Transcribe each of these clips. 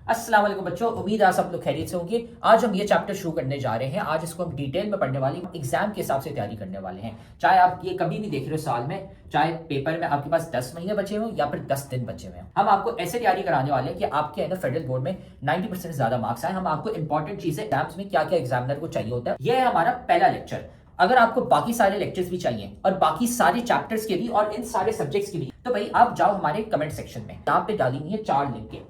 अस्सलाम वालेकुम बच्चों, उम्मीद है सब लोग खैरियत से होंगे। आज हम ये चैप्टर शुरू करने जा रहे हैं। आज इसको हम डिटेल में पढ़ने वाले, एग्जाम के हिसाब से तैयारी करने वाले हैं। चाहे आप ये कभी भी देख रहे हो साल में, चाहे पेपर में आपके पास 10 महीने बचे हो या फिर 10 दिन बचे हुए हैं, हम आपको ऐसे तैयारी कराने वाले हैं कि आपके है ना फेडरल बोर्ड में 90% से ज्यादा मार्क्स आए। हम आपको इंपॉर्टेंट चीजें एग्जाम्स में क्या क्या एग्जामिनर को चाहिए होता है, यह है हमारा पहला लेक्चर। अगर आपको बाकी सारे लेक्चर्स भी चाहिए और बाकी सारे चैप्टर्स के भी और इन सारे सब्जेक्ट्स के भी, तो भाई आप जाओ हमारे कमेंट सेक्शन में, यहाँ पे डाली हुई है 4 लिंक।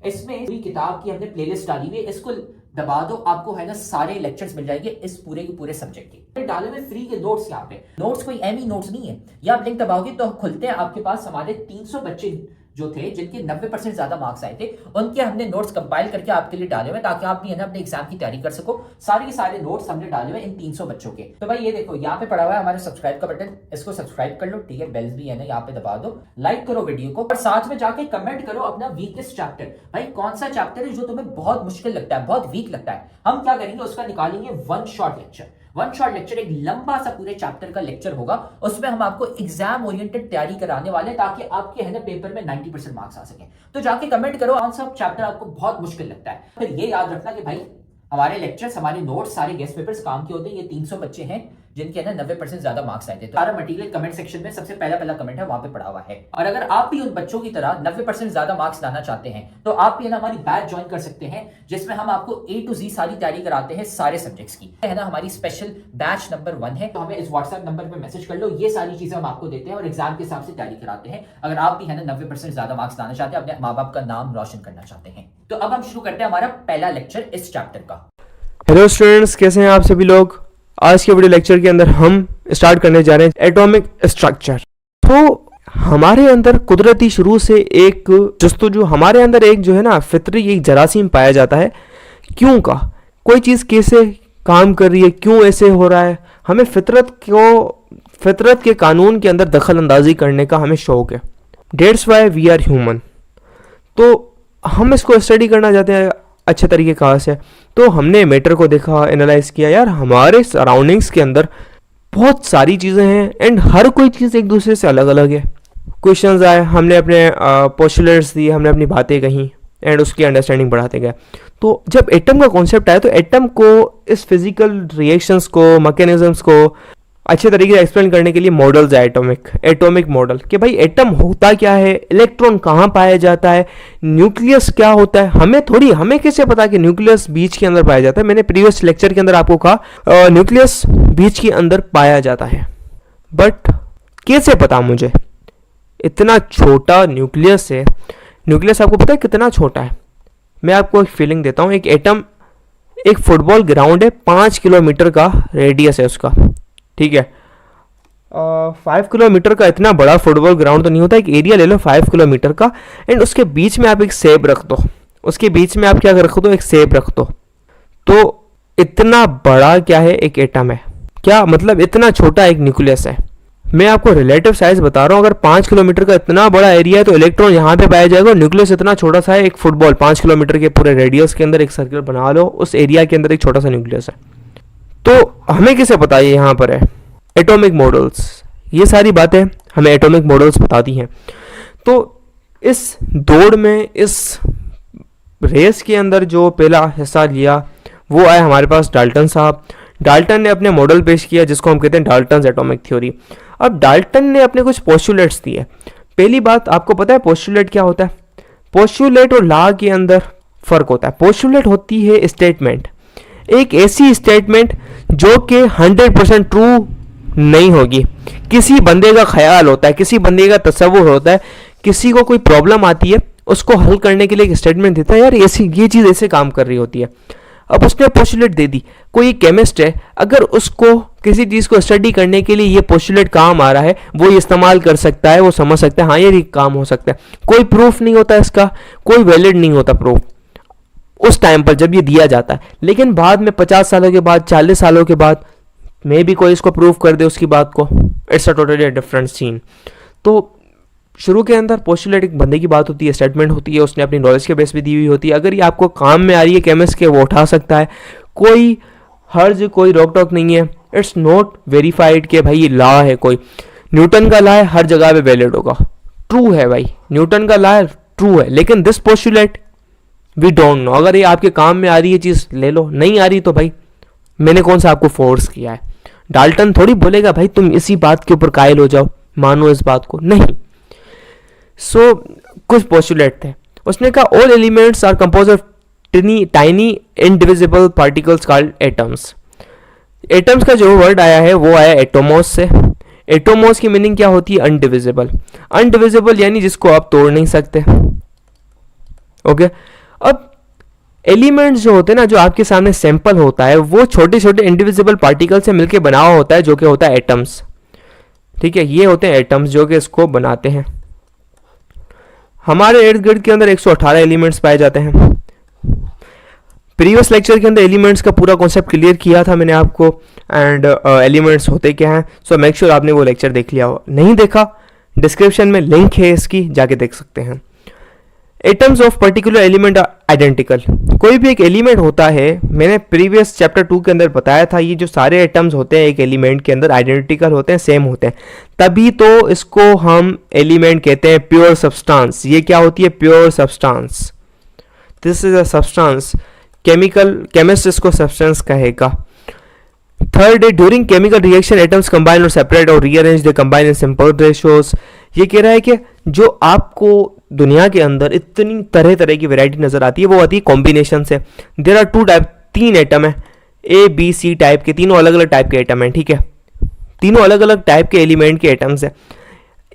इसमें पूरी किताब की हमने प्लेलिस्ट डाली हुई है, इसको दबा दो, आपको है ना सारे लेक्चर्स मिल जाएंगे इस पूरे के पूरे सब्जेक्ट के। डाले हुए फ्री के नोट्स, यहाँ पे नोट्स कोई एमी नोट्स नहीं है। ये आप लिंक दबाओगे तो खुलते हैं, आपके पास हमारे 300 बच्चे जो थे जिनके 90% ज्यादा मार्क्स आए थे, उनके हमने नोट्स कंपाइल करके आपके लिए डाले हुए ताकि आप भी है ना अपने एग्जाम की तैयारी कर सको। सारे के सारे नोट्स हमने डाले हुए इन 300 बच्चों के। तो भाई ये देखो यहाँ पे पड़ा हुआ है हमारे सब्सक्राइब का बटन, इसको सब्सक्राइब कर लो, ठीक है। बेल्स भी है ना यहाँ पे दबा दो, लाइक करो वीडियो को और साथ में जाके कमेंट करो अपना वीकेस्ट चैप्टर। भाई कौन सा चैप्टर है जो तुम्हें बहुत मुश्किल लगता है, बहुत वीक लगता है, हम क्या करेंगे उसका निकालेंगे one shot lecture. One shot lecture एक लंबा सा पूरे चैप्टर का लेक्चर होगा, उसमें हम आपको एग्जाम ओरिएंटेड तैयारी कराने वाले ताकि आपके है ना पेपर में 90% मार्क्स आ सके। तो जाके कमेंट करो कौन सा चैप्टर आपको बहुत मुश्किल लगता है। फिर ये याद रखना कि भाई हमारे लेक्चर्स, हमारे नोट्स, सारे गेस्ट पेपर्स काम के होते हैं। ये 300 बच्चे हैं जिनके है ना 90% ज्यादा मार्क्स आए थे। तो सारा मटेरियल कमेंट सेक्शन में सबसे पहला कमेंट है वहां पे पड़ा हुआ है। और अगर आप भी उन बच्चों की तरह 90% ज्यादा मार्क्स लाना चाहते हैं तो आप भी है ना हमारी बैच ज्वाइन कर सकते हैं, जिसमें हम आपको A to Z सारी तैयारी कराते हैं सारे सब्जेक्ट्स की, है ना। हमारी स्पेशल बैच नंबर 1 है, तो हमें इस व्हाट्सएप नंबर पे मैसेज कर लो। ये सारी चीजें हम आपको देते हैं और एग्जाम के हिसाब से तैयारी कराते हैं। अगर आप भी है ना 90% ज्यादा मार्क्स लाना चाहते हैं, अपने माँ बाप का नाम रोशन करना चाहते हैं। तो अब हम शुरू करते हैं हमारा पहला लेक्चर इस चैप्टर का। हेलो स्टूडेंट्स, कैसे हैं आप सभी लोग। आज के वीडियो लेक्चर के अंदर हम स्टार्ट करने जा रहे हैं एटॉमिक स्ट्रक्चर। तो हमारे अंदर कुदरती शुरू से एक जस्तुजू, हमारे अंदर एक जो है ना फितरी एक जरासीम पाया जाता है। क्यों का कोई चीज़ कैसे काम कर रही है, क्यों ऐसे हो रहा है, हमें फितरत के कानून के अंदर दखल अंदाजी करने का हमें शौक है। That's why we are human. तो हम इसको स्टडी करना चाहते हैं अच्छे तरीके कहाँ से। तो हमने मैटर को देखा, एनालाइज किया, यार हमारे सराउंडिंग्स के अंदर बहुत सारी चीज़ें हैं एंड हर कोई चीज़ एक दूसरे से अलग अलग है। क्वेश्चंस आए, हमने अपने पोस्टुलेट्स दिए, हमने अपनी बातें कहीं एंड उसकी अंडरस्टैंडिंग बढ़ाते गए। तो जब एटम का कॉन्सेप्ट आया तो एटम को इस फिजिकल रिएक्शंस को, मैकेनिज्म्स को अच्छे तरीके से एक्सप्लेन करने के लिए मॉडल्स है एटॉमिक मॉडल कि भाई एटम होता क्या है, इलेक्ट्रॉन कहाँ पाया जाता है, न्यूक्लियस क्या होता है। हमें कैसे पता कि न्यूक्लियस बीच के अंदर पाया जाता है। मैंने प्रीवियस लेक्चर के अंदर आपको कहा न्यूक्लियस बीच के अंदर पाया जाता है, बट कैसे पता मुझे। इतना छोटा न्यूक्लियस है। न्यूक्लियस आपको पता है कितना छोटा है। मैं आपको एक फीलिंग देता हूँ। एक एटम एक फुटबॉल ग्राउंड है, 5 किलोमीटर का रेडियस है उसका, ठीक है। 5 किलोमीटर का इतना बड़ा फुटबॉल ग्राउंड तो नहीं होता। एक एरिया ले लो 5 किलोमीटर का एंड उसके बीच में आप एक सेब रख दो, उसके बीच में आप क्या रख दो, एक सेब रख दो। तो इतना बड़ा क्या है, एक एटम है। क्या मतलब इतना छोटा एक न्यूक्लियस है। मैं आपको रिलेटिव साइज बता रहा हूँ। अगर 5 किलोमीटर का इतना बड़ा एरिया है तो इलेक्ट्रॉन यहाँ पे पाया जाएगा। न्यूक्लियस इतना छोटा सा है, एक फुटबॉल 5 किलोमीटर के पूरे रेडियस के अंदर एक सर्कल बना लो, उस एरिया के अंदर एक छोटा सा न्यूक्लियस है। तो हमें कैसे पता ये यहाँ पर है, एटॉमिक मॉडल्स, ये सारी बातें हमें एटॉमिक मॉडल्स बताती हैं। तो इस दौड़ में, इस रेस के अंदर जो पहला हिस्सा लिया वो आए हमारे पास डाल्टन साहब। डाल्टन ने अपने मॉडल पेश किया जिसको हम कहते हैं डाल्टन्स एटॉमिक थ्योरी। अब डाल्टन ने अपने कुछ पोस्टुलेट्स दिए। पहली बात, आपको पता है पोस्टुलेट क्या होता है। पोस्टुलेट और लॉ के अंदर फर्क होता है। पोस्टुलेट होती है स्टेटमेंट, एक ऐसी स्टेटमेंट जो कि 100% ट्रू नहीं होगी। किसी बंदे का ख्याल होता है, किसी बंदे का तसव्वुर होता है, किसी को कोई प्रॉब्लम आती है, उसको हल करने के लिए एक स्टेटमेंट देता है, यार ऐसी ये चीज़ ऐसे काम कर रही होती है। अब उसने पोस्टुलेट दे दी। कोई केमिस्ट है, अगर उसको किसी चीज़ को स्टडी करने के लिए ये पोस्टुलेट काम आ रहा है, वो इस्तेमाल कर सकता है, वो समझ सकता है हाँ ये काम हो सकता है। कोई प्रूफ नहीं होता इसका, कोई वैलिड नहीं होता प्रूफ उस टाइम पर जब ये दिया जाता है। लेकिन बाद में 50 सालों के बाद, 40 सालों के बाद मे भी कोई इसको प्रूव कर दे उसकी बात को। It's a totally different scene. तो शुरू के अंदर पोस्टुलेट एक बंदे की बात होती है, स्टेटमेंट होती है, उसने अपनी नॉलेज के बेस पे दी हुई होती है। अगर ये आपको काम में आ रही है केमिस्ट के, वो उठा सकता है, कोई हर्ज, कोई रोक टोक नहीं है। इट्स नॉट वेरीफाइड कि भाई ये लॉ है, कोई न्यूटन का लॉ है हर जगह पे वैलिड होगा। ट्रू है भाई, न्यूटन का लॉ ट्रू है, लेकिन this postulate we don't know. अगर ये आपके काम में आ रही है चीज़ ले लो, नहीं आ रही तो भाई मैंने कौन सा आपको फोर्स किया है। डाल्टन थोड़ी बोलेगा भाई तुम इसी बात के ऊपर कायल हो जाओ, मानो इस बात को, नहीं। सो कुछ पोस्टुलेट थे, उसने कहा all elements are compose of tiny indivisible particles called atoms. Atoms का जो वर्ड आया है वो आया एटोमोस से। एटोमोस की मीनिंग क्या होती है? अनडिविजिबल। अनडिविजिबल यानी जिसको आप तोड़ नहीं सकते। ओके, अब एलिमेंट्स जो होते हैं ना, जो आपके सामने सैंपल होता है वो छोटे छोटे इंडिविजिबल पार्टिकल से मिलकर बना हुआ होता है, जो कि होता है एटम्स। ठीक है, ये होते हैं एटम्स जो कि इसको बनाते हैं। हमारे इर्द गिर्द के अंदर 118 एलिमेंट्स पाए जाते हैं। प्रीवियस लेक्चर के अंदर एलिमेंट्स का पूरा कॉन्सेप्ट क्लियर किया था मैंने आपको, एंड एलिमेंट्स होते क्या हैं। सो मेक श्योर आपने वो लेक्चर देख लिया हो, नहीं देखा डिस्क्रिप्शन में लिंक है इसकी, जाके देख सकते हैं। Atoms of particular element are identical. कोई भी एक एलिमेंट होता है, मैंने प्रीवियस चैप्टर 2 के अंदर बताया था, ये जो सारे एटम्स होते हैं एक एलिमेंट के अंदर आइडेंटिकल होते हैं, सेम होते हैं, तभी तो इसको हम एलिमेंट कहते हैं। प्योर सब्सटेंस, ये क्या होती है? Pure substance. This is a substance. Chemist इसको सब्सटेंस कहेगा। थर्ड है during chemical reaction atoms combine और सेपरेट और rearrange, they combine in simple ratios. ये कह रहा है कि जो आपको दुनिया के अंदर इतनी तरह तरह की वैरायटी नजर आती है वो आती है कॉम्बिनेशन से। देयर आर 2 टाइप, 3 एटम है, ए बी सी टाइप के, तीनों अलग अलग टाइप के एटम है। ठीक है, तीनों अलग अलग टाइप के एलिमेंट के एटम्स है।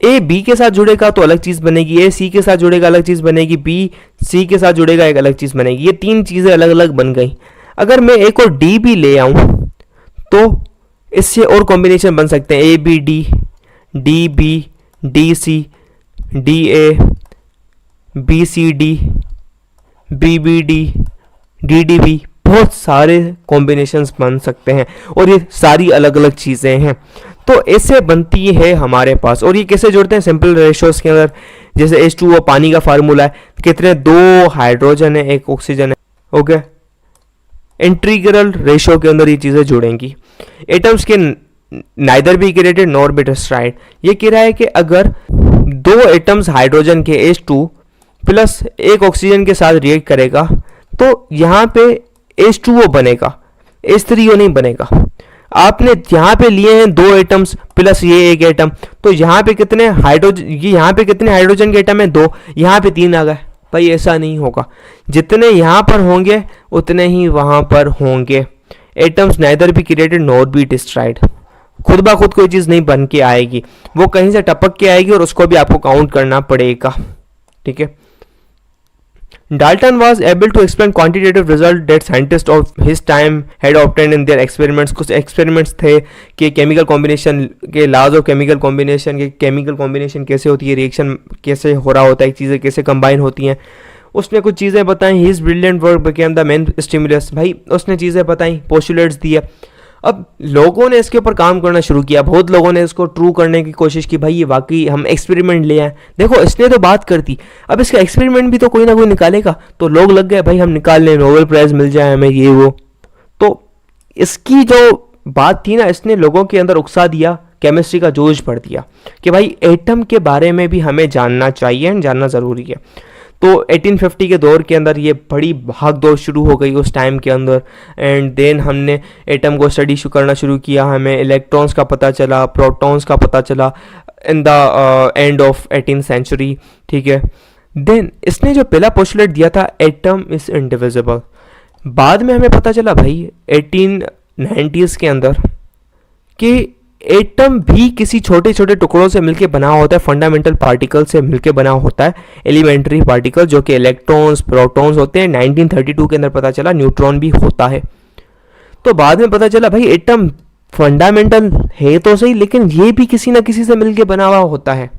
ए बी के साथ जुड़ेगा तो अलग चीज बनेगी, ए सी के साथ जुड़ेगा अलग चीज बनेगी, बी सी के साथ जुड़ेगा एक अलग चीज बनेगी। ये 3 चीजें अलग अलग बन गई। अगर मैं एक और डी भी ले आऊं तो इससे और कॉम्बिनेशन बन सकते हैं, A B D, D B, D C, D A, B C D, B B D, D D B, बहुत सारे कॉम्बिनेशंस बन सकते हैं और ये सारी अलग अलग चीज़ें हैं। तो ऐसे बनती है हमारे पास। और ये कैसे जुड़ते हैं? सिंपल रेशियोज के अंदर, जैसे H2O पानी का फार्मूला है, कितने 2 हाइड्रोजन है 1 ऑक्सीजन है। ओके, इंटीग्रल रेशियो के अंदर ये चीज़ें जुड़ेंगी। एटम्स के neither be equated nor be destroyed. ये कह रहा है कि अगर 2 एटम्स हाइड्रोजन के H2 प्लस 1 ऑक्सीजन के साथ रिएक्ट करेगा तो यहाँ पे H2O बनेगा, H3O नहीं बनेगा। आपने यहाँ पे लिए हैं 2 एटम्स प्लस ये 1 एटम, तो यहाँ पे कितने हाइड्रोजन, ये यहाँ पे कितने हाइड्रोजन के एटम है? 2, यहाँ पे 3 आ गए। भाई ऐसा नहीं होगा, जितने यहाँ पर होंगे उतने ही वहाँ पर होंगे। Atoms neither be created nor be destroyed. खुद ब खुद कोई चीज़ नहीं बन के आएगी, वो कहीं से टपक के आएगी और उसको भी आपको काउंट करना पड़ेगा। ठीक है, Dalton was able to explain quantitative result that scientists of his time had obtained in their experiments। कुछ experiments थे कि chemical combination के laws of chemical combination के chemical combination कैसे होती है, reaction कैसे हो रहा होता है, चीज़ें कैसे combine होती हैं, उसने कुछ चीज़ें बताई। His brilliant work became the main stimulus। भाई उसने चीज़ें बताई, postulates दिए। अब लोगों ने इसके ऊपर काम करना शुरू किया, बहुत लोगों ने इसको ट्रू करने की कोशिश की, भाई ये वाकई हम एक्सपेरिमेंट ले आए। देखो इसने तो बात कर दी, अब इसका एक्सपेरिमेंट भी तो कोई ना कोई निकालेगा, तो लोग लग गए भाई हम निकाल लें, नोबेल प्राइज़ मिल जाए हमें, ये वो। तो इसकी जो बात थी ना, इसने लोगों के अंदर उकसा दिया, केमिस्ट्री का जोश भर दिया कि भाई एटम के बारे में भी हमें जानना चाहिए, जानना ज़रूरी है। तो 1850 के दौर के अंदर ये बड़ी भाग दौड़ शुरू हो गई उस टाइम के अंदर। एंड देन हमने एटम को स्टडी करना शुरू किया, हमें इलेक्ट्रॉन्स का पता चला, प्रोटॉन्स का पता चला in the end of 18th century. ठीक है, देन इसने जो पहला पोस्टुलेट दिया था एटम इज इंडिविजिबल, बाद में हमें पता चला भाई 1890s के अंदर कि एटम भी किसी छोटे छोटे टुकड़ों से मिलकर बना होता है, फंडामेंटल पार्टिकल से मिलकर बना होता है, एलिमेंट्री पार्टिकल जो कि इलेक्ट्रॉन्स प्रोटॉन्स होते हैं। 1932 के अंदर पता चला न्यूट्रॉन भी होता है। तो बाद में पता चला भाई एटम फंडामेंटल है तो सही, लेकिन ये भी किसी ना किसी से मिलकर बना हुआ होता है।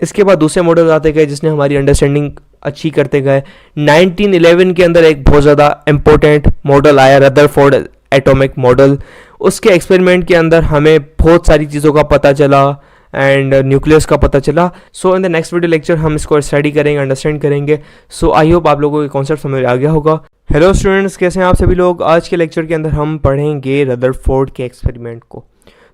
इसके बाद दूसरे मॉडल आते गए जिसने हमारी अंडरस्टैंडिंग अच्छी करते गए। 1911 के अंदर एक बहुत ज़्यादा इंपॉर्टेंट मॉडल आया, रदरफोर्ड एटॉमिक मॉडल। उसके एक्सपेरिमेंट के अंदर हमें बहुत सारी चीज़ों का पता चला एंड न्यूक्लियस का पता चला। So in the next video lecture हम इसको स्टडी करेंगे, अंडरस्टैंड करेंगे। सो आई होप आप लोगों को कॉन्सेप्ट समझ आ गया होगा। हेलो स्टूडेंट्स, कैसे हैं आप सभी लोग। आज के लेक्चर के अंदर हम पढ़ेंगे रदरफोर्ड के एक्सपेरिमेंट को।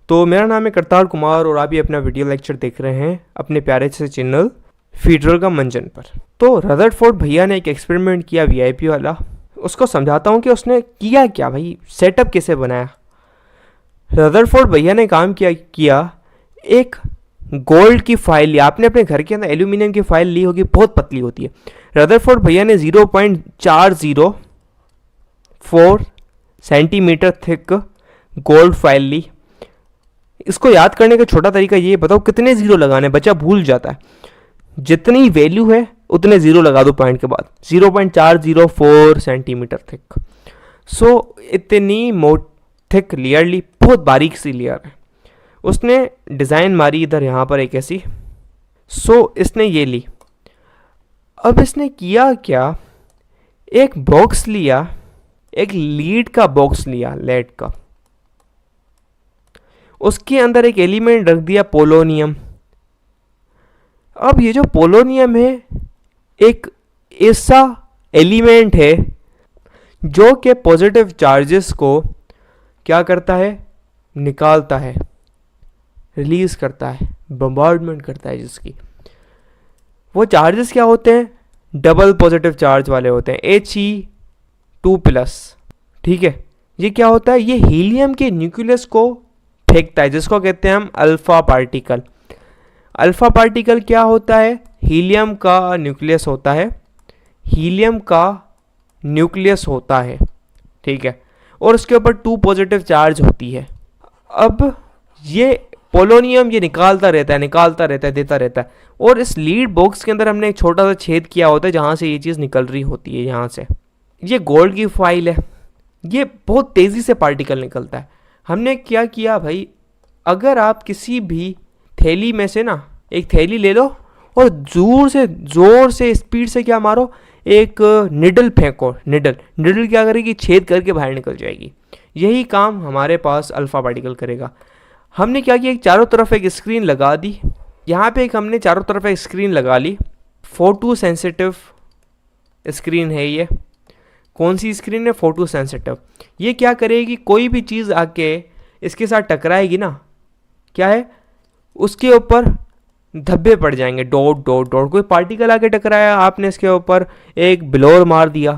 तो मेरा नाम है करतार कुमार और आप ये अपना वीडियो लेक्चर देख रहे हैं अपने प्यारे से चैनल फीडरर का मंजन पर। तो रदरफोर्ड भैया ने एक एक्सपेरिमेंट किया वीआईपी वाला, उसको समझाता हूँ कि उसने किया क्या भाई, सेटअप कैसे बनाया। रदरफोर्ड भैया ने काम किया एक गोल्ड की फाइल ली। आपने अपने घर के अंदर एल्यूमिनियम की फाइल ली होगी, बहुत पतली होती है। रदरफोर्ड भैया ने 0.404 सेंटीमीटर थिक गोल्ड फाइल ली। इसको याद करने का छोटा तरीका ये बताओ, कितने जीरो लगाने, बच्चा भूल जाता है। जितनी वैल्यू है उतने जीरो लगा दो पॉइंट के बाद। 0.404 सेंटीमीटर थिक। सो इतनी थिक लेयर ली, बहुत बारीक सी लेयर है। उसने डिज़ाइन मारी इधर यहाँ पर एक ऐसी। सो इसने ये ली। अब इसने किया क्या, एक बॉक्स लिया, एक लीड का बॉक्स लिया लेड का, उसके अंदर एक एलिमेंट रख दिया पोलोनियम। अब ये जो पोलोनियम है एक ऐसा एलिमेंट है जो कि पॉजिटिव चार्जेस को क्या करता है, निकालता है, रिलीज करता है, बम्बार्डमेंट करता है। जिसकी वो चार्जेस क्या होते हैं, डबल पॉजिटिव चार्ज वाले होते हैं, He2+। ठीक है, ये क्या होता है, ये हीलियम के न्यूक्लियस को फेंकता है, जिसको कहते हैं हम अल्फा पार्टिकल। अल्फा पार्टिकल क्या होता है, हीलियम का न्यूक्लियस होता है, हीलियम का न्यूक्लियस होता है। ठीक है, और उसके ऊपर 2 पॉजिटिव चार्ज होती है। अब ये पोलोनियम ये निकालता रहता है, देता रहता है। और इस लीड बॉक्स के अंदर हमने एक छोटा सा छेद किया होता है जहाँ से ये चीज़ निकल रही होती है। यहाँ से ये गोल्ड की फाइल है, ये बहुत तेज़ी से पार्टिकल निकलता है। हमने क्या किया भाई, अगर आप किसी भी थैली में से ना एक थैली ले लो और ज़ोर से स्पीड से क्या मारो, एक निडल फेंको। निडल क्या करेगी, छेद करके बाहर निकल जाएगी। यही काम हमारे पास अल्फा पार्टिकल करेगा। हमने क्या किया, एक चारों तरफ एक स्क्रीन लगा दी। यहाँ पे एक हमने चारों तरफ एक स्क्रीन लगा ली, फोटो सेंसिटिव स्क्रीन है ये। कौन सी स्क्रीन है, फोटो सेंसिटिव। ये क्या करेगी, कोई भी चीज़ आके इसके साथ टकराएगी ना, क्या है, उसके ऊपर धब्बे पड़ जाएंगे, डॉट डॉट डॉट। कोई पार्टिकल आके टकराया, आपने इसके ऊपर एक ब्लोर मार दिया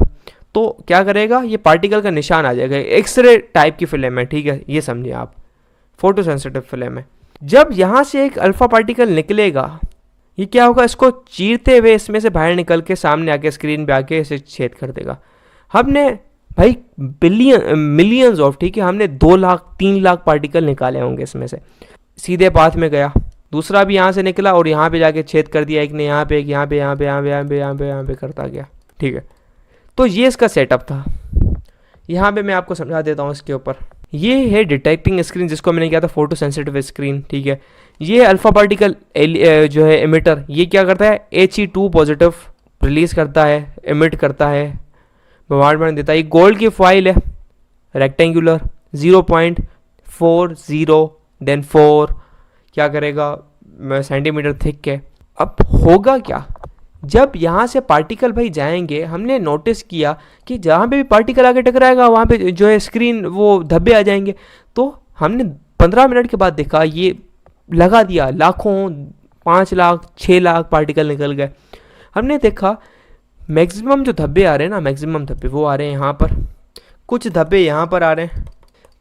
तो क्या करेगा, ये पार्टिकल का निशान आ जाएगा। एक्सरे टाइप की फिल्म है, ठीक है, ये समझिए आप, फोटो सेंसिटिव फिल्म है। जब यहाँ से एक अल्फा पार्टिकल निकलेगा, ये क्या होगा, इसको चीरते हुए इसमें से बाहर निकल के सामने आके स्क्रीन पे आके इसे छेद कर देगा। हमने भाई मिलियंस ऑफ, ठीक है, हमने 2 लाख 3 लाख पार्टिकल निकाले होंगे इसमें से। सीधे पाथ में गया, दूसरा भी यहाँ से निकला और यहाँ पे जाके छेद कर दिया। एक ने यहाँ पे, एक यहाँ पे, यहाँ पे, यहाँ पे, यहाँ पे, यहाँ पे, यहाँ पे करता गया। ठीक है, तो ये इसका सेटअप था। यहाँ पे मैं आपको समझा देता हूँ इसके ऊपर। ये है डिटेक्टिंग स्क्रीन, जिसको मैंने किया था फोटो सेंसिटिव स्क्रीन। ठीक है, ये अल्फा पार्टिकल जो है एमिटर, ये क्या करता है, He2 पॉजिटिव रिलीज करता है, एमिट करता है, बम्बार्डमेंट देता है। ये गोल्ड की फाइल है, रेक्टेंगुलर, 0.40 देन 4 क्या करेगा, सेंटीमीटर थिक है। अब होगा क्या, जब यहाँ से पार्टिकल भाई जाएंगे, हमने नोटिस किया कि जहाँ पे भी पार्टिकल आके टकराएगा वहाँ पे जो है स्क्रीन वो धब्बे आ जाएंगे। तो हमने 15 मिनट के बाद देखा, ये लगा दिया, लाखों, 5 लाख 6 लाख पार्टिकल निकल गए। हमने देखा मैक्सिमम जो धब्बे आ रहे हैं ना, मैक्सिमम धब्बे वो आ रहे हैं यहाँ पर, कुछ धब्बे यहाँ पर आ रहे हैं,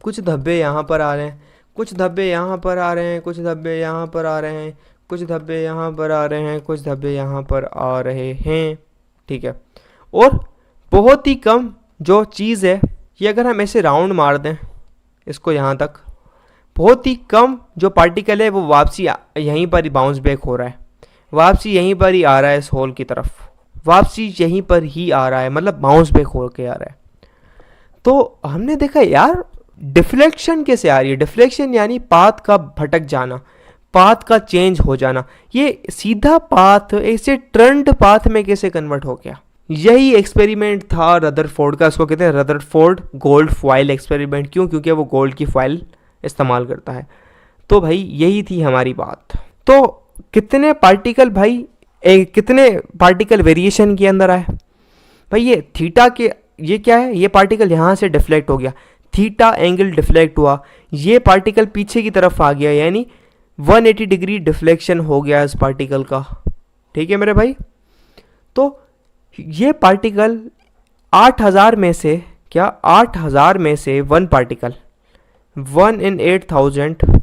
कुछ धब्बे यहाँ पर आ रहे हैं, कुछ धब्बे यहाँ पर आ रहे हैं, कुछ धब्बे यहाँ पर आ रहे हैं, कुछ धब्बे यहाँ पर आ रहे हैं, कुछ धब्बे यहाँ पर आ रहे हैं। ठीक है, और बहुत ही कम जो चीज़ है, ये अगर हम ऐसे राउंड मार दें इसको यहाँ तक, बहुत ही कम जो पार्टिकल है वो वापसी यहीं पर ही बाउंस बैक हो रहा है, वापसी यहीं पर ही आ रहा है, इस होल की तरफ वापसी यहीं पर ही आ रहा है, मतलब बाउंस बैक हो के आ रहा है। तो हमने देखा यार डिफ्लेक्शन कैसे आ रही है। डिफ्लेक्शन यानी पाथ का भटक जाना, पाथ का चेंज हो जाना। ये सीधा पाथ ऐसे टर्न्ड पाथ में कैसे कन्वर्ट हो गया। यही एक्सपेरिमेंट था रदरफोर्ड का, इसको कहते हैं रदरफोर्ड गोल्ड फॉइल एक्सपेरिमेंट। क्यों? क्योंकि वो गोल्ड की फॉइल इस्तेमाल करता है। तो भाई यही थी हमारी बात। तो कितने पार्टिकल भाई, कितने पार्टिकल वेरिएशन के अंदर आए भाई। ये थीटा के, ये क्या है, ये पार्टिकल यहाँ से डिफ्लेक्ट हो गया, थीटा एंगल डिफ्लेक्ट हुआ, ये पार्टिकल पीछे की तरफ आ गया, यानी 180 डिग्री डिफ्लेक्शन हो गया इस पार्टिकल का। ठीक है मेरे भाई। तो ये पार्टिकल 8000 में से, क्या 8000 में से 1 पार्टिकल, 1 in 8000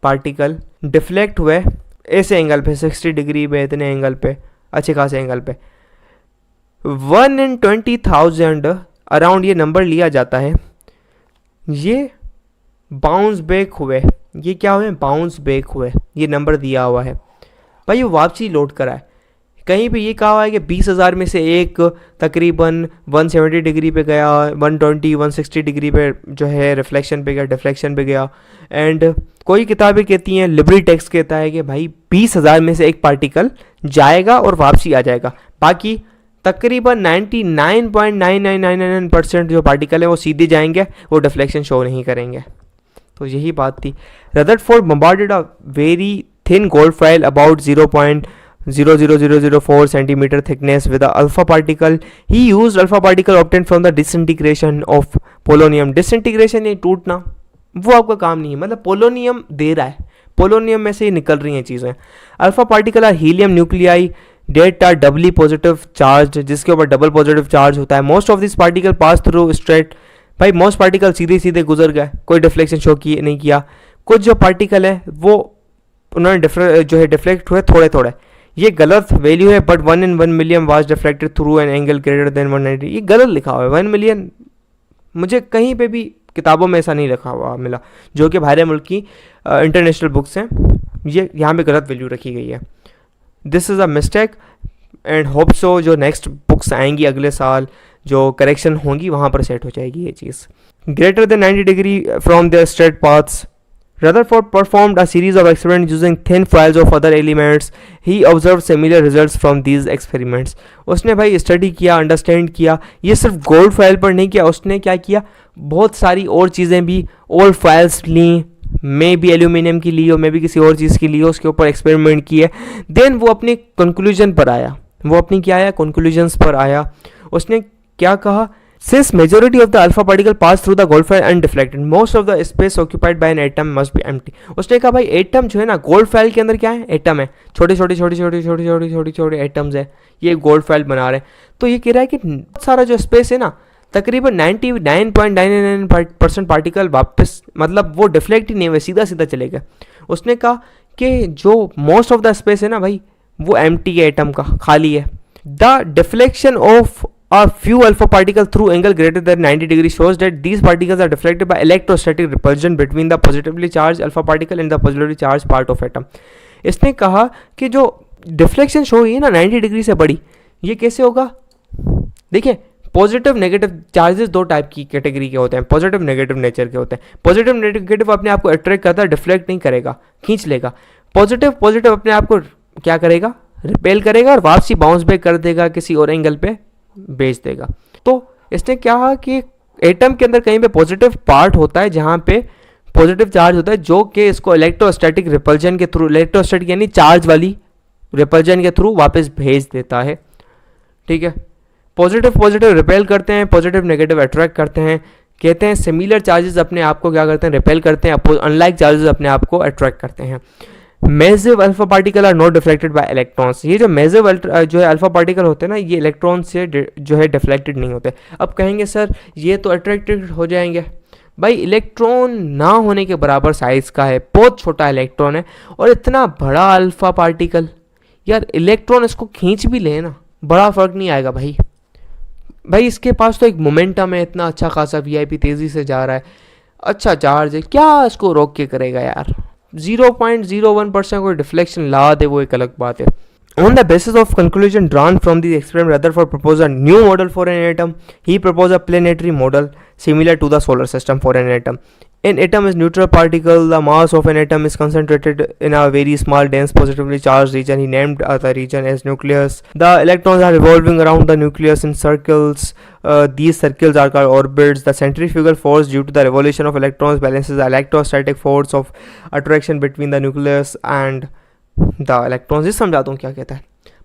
पार्टिकल डिफ्लेक्ट हुए ऐसे एंगल पे, 60 डिग्री पे, इतने एंगल पे, अच्छे खासे एंगल पे। 1 in 20,000 अराउंड ये नंबर लिया जाता है। ये बाउंस बैक हुए, ये क्या हुए, बाउंस बैक हुए, ये नंबर दिया हुआ है भाई। ये वापसी लौट कर आए। कहीं पे ये कहा हुआ है कि 20,000 में से एक तकरीबन 170 डिग्री पे गया, 120 160 डिग्री पे जो है रिफ्लेक्शन पे गया, डिफ्लेक्शन पे गया। एंड कोई किताबें कहती हैं, लिबरी टेक्स्ट कहता है कि भाई 20,000 में से एक पार्टिकल जाएगा और वापसी आ जाएगा। बाकी तकरीबन 99.9999% जो पार्टिकल है वो सीधे जाएंगे, वो डिफ्लेक्शन शो नहीं करेंगे। तो यही बात थी। Rutherford bombarded a very thin gold file about 0.00004 centimeter thickness with the alpha particle. He used alpha particle obtained from the disintegration of polonium. Disintegration ये टूटना, वो आपका काम नहीं है। मतलब पोलोनियम दे रहा है, पोलोनियम में से ही निकल रही हैं चीज़ें। Alpha particle are helium nuclei that are doubly positive charge, जिसके ऊपर डबल पॉजिटिव चार्ज होता है। Most of this particle pass through straight, भाई मोस्ट पार्टिकल सीधे सीधे गुजर गए, कोई डिफ्लेक्शन शो किए नहीं किया। कुछ जो पार्टिकल है वो उन्होंने जो है डिफ्लेक्ट हुए थोड़े थोड़े। ये गलत वैल्यू है, but 1 in 1 million was deflected through an angle greater than 190। ये गलत लिखा हुआ है 1 million, मुझे कहीं पे भी किताबों में ऐसा नहीं लिखा हुआ मिला, जो कि बाहर मुल्क की इंटरनेशनल बुक्स हैं, ये यहाँ पे गलत वैल्यू रखी गई है। This is a mistake and hope so जो नेक्स्ट बुक्स आएंगी अगले साल जो करेक्शन होंगी वहाँ पर सेट हो जाएगी ये चीज़। Greater than 90 degree from their straight paths, Rutherford performed a series of experiments using thin foils of other elements. He observed similar results from these experiments. उसने भाई स्टडी किया, अंडरस्टैंड किया। ये सिर्फ गोल्ड फाइल पर नहीं किया, उसने क्या किया, बहुत सारी और चीज़ें भी, ओल्ड फाइल्स ली, मे भी एल्यूमिनियम की ली हो, मे भी किसी और चीज़ की ली हो, उसके ऊपर एक्सपेरिमेंट किए। देन वो अपने कंक्लूजन पर आया, वो अपनी क्या आया, कंक्लूजन्स पर आया। उसने क्या कहा, Since majority of the alpha particle pass through the gold foil undeflected, most of the space occupied by an atom must be empty. उसने कहा भाई एटम जो है ना, गोल्ड फाइल के अंदर क्या है, एटम है, छोटे छोटे छोटे छोटे छोटे छोटे छोटे छोटे एटम्स है, ये गोल्ड फाइल बना रहे हैं। तो ये कह रहा है कि बहुत सारा जो स्पेस है ना, तकरीबन 99.99% पार्टिकल वापस, मतलब वो डिफ्लेक्ट ही नहीं हुए, सीधा सीधा चले गए। उसने कहा कि जो मोस्ट ऑफ द स्पेस है ना भाई, वो एम्प्टी है, एटम का खाली है। The deflection of a few alpha particle through angle greater than 90 degrees shows that these particles are deflected by electrostatic repulsion between the positively charged alpha particle and the positively charged part of atom. इसने कहा कि जो deflection show हुई है ना 90 degree से बड़ी, ये कैसे होगा, देखिए पॉजिटिव नेगेटिव चार्जेस दो टाइप की कैटेगरी के होते हैं, पॉजिटिव नेगेटिव नेचर के होते हैं। पॉजिटिव नेगेटिव अपने आप को अट्रैक्ट करता है, डिफ्लेक्ट नहीं करेगा, खींच लेगा। पॉजिटिव पॉजिटिव अपने आप को क्या करेगा, रिपेल करेगा और वापसी बाउंस बैक कर देगा, किसी और एंगल पे बेच देगा। तो इसने क्या कहा कि एटम के अंदर कहीं पे पॉजिटिव पार्ट होता है, जहाँ पे पॉजिटिव चार्ज होता है, जो कि इसको इलेक्ट्रोस्टैटिक रिपल्जन के थ्रू, इलेक्ट्रोस्टैटिक यानी चार्ज वाली रिपल्जन के थ्रू वापस भेज देता है। ठीक है, पॉजिटिव पॉजिटिव रिपेल करते हैं, पॉजिटिव नेगेटिव अट्रैक्ट करते हैं। कहते हैं सिमिलर चार्जेस अपने आप को क्या करते हैं, रिपेल करते हैं, अनलाइक चार्जेस अपने आप को अट्रैक्ट करते हैं। Massive alpha particle are not deflected by electrons. ये जो मैसिव जो है अल्फा पार्टिकल होते हैं ना, ये इलेक्ट्रॉन से जो है डिफ्लेक्टेड नहीं होते। अब कहेंगे सर ये तो अट्रैक्टेड हो जाएंगे, भाई इलेक्ट्रॉन ना होने के बराबर साइज का है, बहुत छोटा इलेक्ट्रॉन है, और इतना बड़ा अल्फा पार्टिकल, यार इलेक्ट्रॉन इसको खींच भी ले ना, बड़ा फर्क नहीं आएगा भाई। भाई इसके पास तो एक मोमेंटम है, इतना अच्छा खासा वीआईपी तेज़ी से जा रहा है, अच्छा चार्ज है, क्या इसको रोक के करेगा यार। 0.01% कोई डिफ्लेक्शन ला दे वो एक अलग बात है। On the basis of conclusion drawn from the experiment, Rutherford proposed a new model for an atom. He proposed a planetary model similar to the solar system for an atom. An atom is neutral particle. The mass of an atom is concentrated in a very small, dense, positively charged region. He named the region as nucleus. The electrons are revolving around the nucleus in circles. These circles are called orbits. The centrifugal force due to the revolution of electrons balances the electrostatic force of attraction between the nucleus and the electrons. इस समझाता हूँ क्या कहता है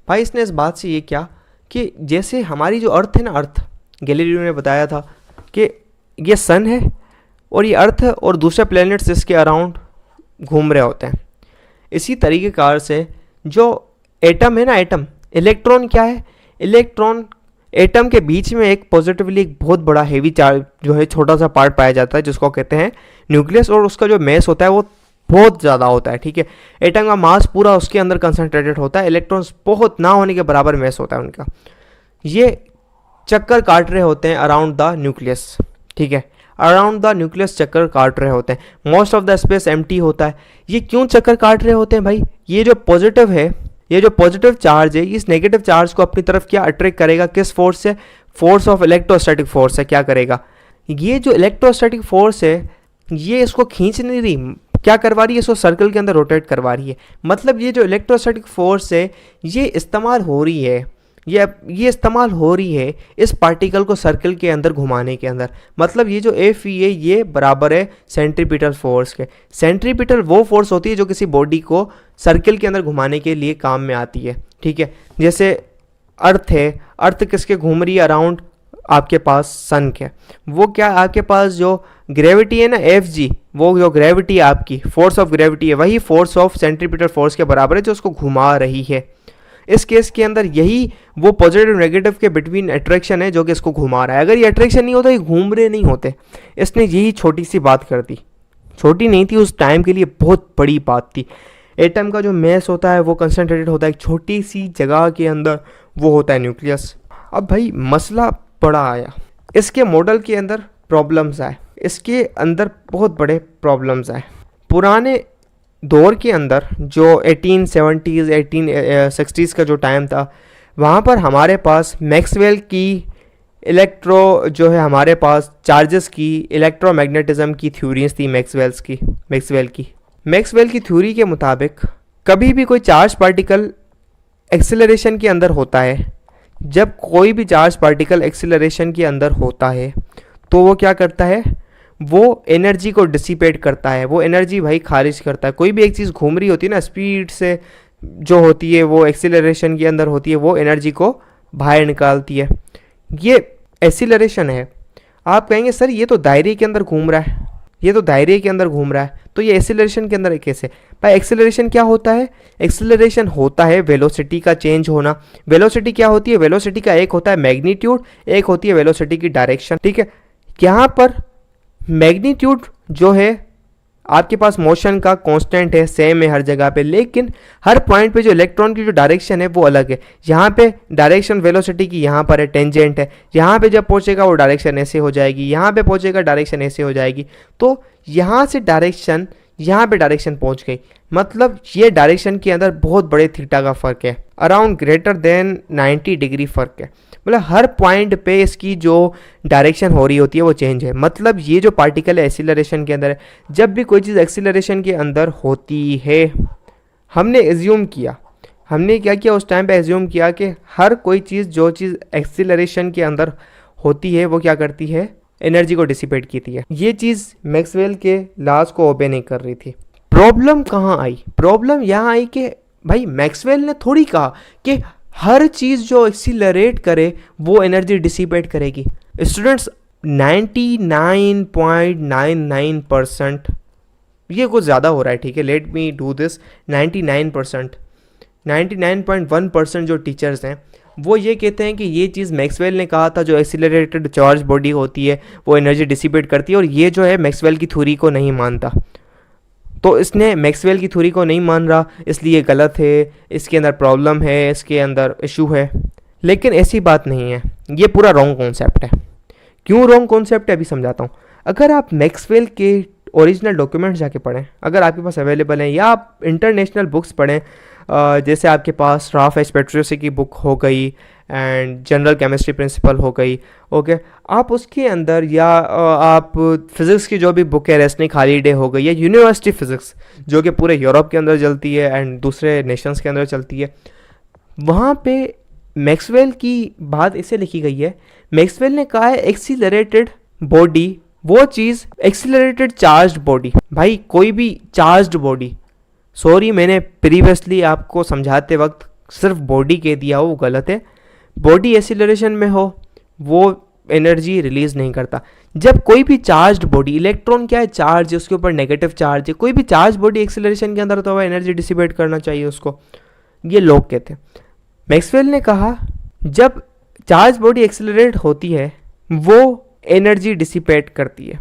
भाई। इसने इस बात से ये क्या कि जैसे हमारी जो अर्थ है ना, अर्थ गैलीलियो ने बताया था कि ये सन है और ये अर्थ और दूसरे प्लैनेट्स इसके अराउंड घूम रहे होते हैं। इसी तरीके कार से जो एटम है ना, एटम, इलेक्ट्रॉन क्या है, इलेक्ट्रॉन एटम के बीच में एक पॉजिटिवली एक बहुत बड़ा हेवी चार्ज जो है छोटा सा पार्ट पाया जाता है जिसको कहते हैं न्यूक्लियस, और उसका जो मैस होता है वो बहुत ज़्यादा होता है, ठीक है। एटम का मास पूरा उसके अंदर कंसंट्रेटेड होता है, इलेक्ट्रॉन्स बहुत ना होने के बराबर मैस होता है उनका। ये चक्कर काट रहे होते हैं अराउंड द न्यूक्लियस, ठीक है, अराउंड द न्यूक्लियस चक्कर काट रहे होते हैं। Most of the space empty होता है। ये क्यों चक्कर काट रहे होते हैं भाई, ये जो पॉजिटिव है, ये जो पॉजिटिव चार्ज है, इस नेगेटिव चार्ज को अपनी तरफ क्या अट्रैक्ट करेगा, किस फोर्स से, फोर्स ऑफ इलेक्ट्रोस्टैटिक फोर्स है, क्या करेगा, ये जो इलेक्ट्रोस्टैटिक फोर्स है ये इसको खींच नहीं रही, क्या करवा रही है, इसको सर्कल के अंदर रोटेट करवा रही है। मतलब ये जो इलेक्ट्रोस्टैटिक फोर्स है ये इस्तेमाल हो रही है, ये इस्तेमाल हो रही है इस पार्टिकल को सर्कल के अंदर घुमाने के अंदर। मतलब ये जो एफ ई है ये बराबर है सेंट्रीपिटल फोर्स के। सेंट्रीपिटल वो फोर्स होती है जो किसी बॉडी को सर्कल के अंदर घुमाने के लिए काम में आती है, ठीक है। जैसे अर्थ है, अर्थ किसके घूम रही है, अराउंड आपके पास सन के, वो क्या आपके पास जो ग्रेविटी है ना एफ जी, वो जो ग्रेविटी है आपकी फोर्स ऑफ ग्रेविटी है वही फोर्स ऑफ सेंट्रीपिटल फोर्स के बराबर है जो उसको घुमा रही है। इस केस के अंदर यही वो पॉजिटिव नेगेटिव के बिटवीन अट्रैक्शन है जो कि इसको घुमा रहा है। अगर ये अट्रैक्शन नहीं होता ये घूम रहे नहीं होते। इसने यही छोटी सी बात कर दी, छोटी नहीं थी उस टाइम के लिए, बहुत बड़ी बात थी। एटम का जो मैस होता है वो कंसंट्रेटेड होता है एक छोटी सी जगह के अंदर, वो होता है न्यूक्लियस। अब भाई मसला बड़ा आया, इसके मॉडल के अंदर प्रॉब्लम्स आए, इसके अंदर बहुत बड़े प्रॉब्लम्स आए। पुराने दौर के अंदर जो 1870s 1860s का जो टाइम था वहाँ पर हमारे पास मैक्सवेल की इलेक्ट्रो जो है हमारे पास चार्जेस की इलेक्ट्रोमैग्नेटिज्म की थ्योरीज थी मैक्सवेल की थ्योरी के मुताबिक कभी भी कोई चार्ज पार्टिकल एक्सेलरेशन के अंदर होता है, जब कोई भी चार्ज पार्टिकल एक्सेलरेशन के अंदर होता है तो वो क्या करता है, वो एनर्जी को डिसिपेट करता है, वो एनर्जी भाई खारिज करता है। कोई भी एक चीज़ घूम रही होती है ना स्पीड से जो होती है वो एक्सीलरेशन के अंदर होती है, वो एनर्जी को बाहर निकालती है, ये एक्सीलरेशन है। आप कहेंगे सर ये तो दायरे के अंदर घूम रहा है, ये तो दायरे के अंदर घूम रहा है, तो ये एक्सीलरेशन के अंदर कैसे भाई। एक्सीलरेशन क्या होता है, एक्सीलरेशन होता है वेलोसिटी का चेंज होना। वेलोसिटी क्या होती है, वेलोसिटी का एक होता है मैग्नीट्यूड, एक होती है वेलोसिटी की डायरेक्शन, ठीक है। यहाँ पर मैग्नीट्यूड जो है आपके पास मोशन का कांस्टेंट है, सेम है हर जगह पे, लेकिन हर पॉइंट पे जो इलेक्ट्रॉन की जो डायरेक्शन है वो अलग है। यहाँ पे डायरेक्शन वेलोसिटी की यहाँ पर है, टेंजेंट है, यहाँ पे जब पहुँचेगा वो डायरेक्शन ऐसे हो जाएगी, यहाँ पे पहुँचेगा डायरेक्शन ऐसे हो जाएगी। तो यहाँ से डायरेक्शन यहाँ पे डायरेक्शन पहुँच गई, मतलब ये डायरेक्शन के अंदर बहुत बड़े थीटा का फ़र्क है, अराउंड ग्रेटर देन 90 डिग्री फ़र्क है। मतलब हर पॉइंट पे इसकी जो डायरेक्शन हो रही होती है वो चेंज है। मतलब ये जो पार्टिकल है एक्सीलरेशन के अंदर है, जब भी कोई चीज़ एक्सीलरेशन के अंदर होती है हमने एज्यूम किया, हमने क्या किया उस टाइम पे एज्यूम किया कि हर कोई चीज़ जो चीज़ एक्सीलरेशन के अंदर होती है वो क्या करती है, एनर्जी को डिसिपेट की है। ये चीज़ मैक्सवेल के लॉज को ओबे नहीं कर रही थी। प्रॉब्लम कहाँ आई, प्रॉब्लम यहाँ आई कि भाई मैक्सवेल ने थोड़ी कहा कि हर चीज़ जो एक्सीलरेट करे वो एनर्जी डिसिपेट करेगी। स्टूडेंट्स 99.99%, ये कुछ ज़्यादा हो रहा है, ठीक है, लेट मी डू दिस, 99.1% जो टीचर्स हैं वो ये कहते हैं कि ये चीज़ मैक्सवेल ने कहा था, जो एक्सीलरेटेड चार्ज बॉडी होती है वो एनर्जी डिसिपेट करती है, और ये जो है मैक्सवेल की थ्योरी को नहीं मानता। तो इसने मैक्सवेल की थ्योरी को नहीं मान रहा, इसलिए गलत है, इसके अंदर प्रॉब्लम है, इसके अंदर इशू है। लेकिन ऐसी बात नहीं है, ये पूरा रॉन्ग कॉन्सेप्ट है। क्यों रॉन्ग कॉन्सेप्ट है अभी समझाता हूँ। अगर आप मैक्सवेल के ओरिजिनल डॉक्यूमेंट्स जाके पढ़ें, अगर आपके पास अवेलेबल हैं, या आप इंटरनेशनल बुक्स पढ़ें, जैसे आपके पास राफ एच पेट्रोसी की बुक हो गई एंड जनरल केमिस्ट्री प्रिंसिपल हो गई, ओके, आप उसके अंदर, या आप फिज़िक्स की जो भी बुक है रेस्निक हॉलीडे हो गई, या यूनिवर्सिटी फ़िज़िक्स जो कि पूरे यूरोप के अंदर चलती है एंड दूसरे नेशंस के अंदर चलती है, वहाँ पे मैक्सवेल की बात इसे लिखी गई है। मैक्सवेल ने कहा है एक्सीलरेटेड बॉडी वो चीज़, एक्सीलरेटेड चार्ज्ड बॉडी, भाई कोई भी चार्ज्ड बॉडी, सॉरी मैंने प्रीवियसली आपको समझाते वक्त सिर्फ बॉडी कह दिया हो, वो गलत है। बॉडी एक्सीलरेशन में हो वो एनर्जी रिलीज नहीं करता। जब कोई भी चार्ज्ड बॉडी, इलेक्ट्रॉन क्या है, चार्ज है, उसके ऊपर नेगेटिव चार्ज है, कोई भी चार्ज बॉडी एक्सीलरेशन के अंदर तो वह एनर्जी डिसिपेट करना चाहिए उसको, ये लोग कहते हैं। मैक्सवेल ने कहा जब चार्ज बॉडी एक्सेलरेट होती है वो एनर्जी डिसिपेट करती है।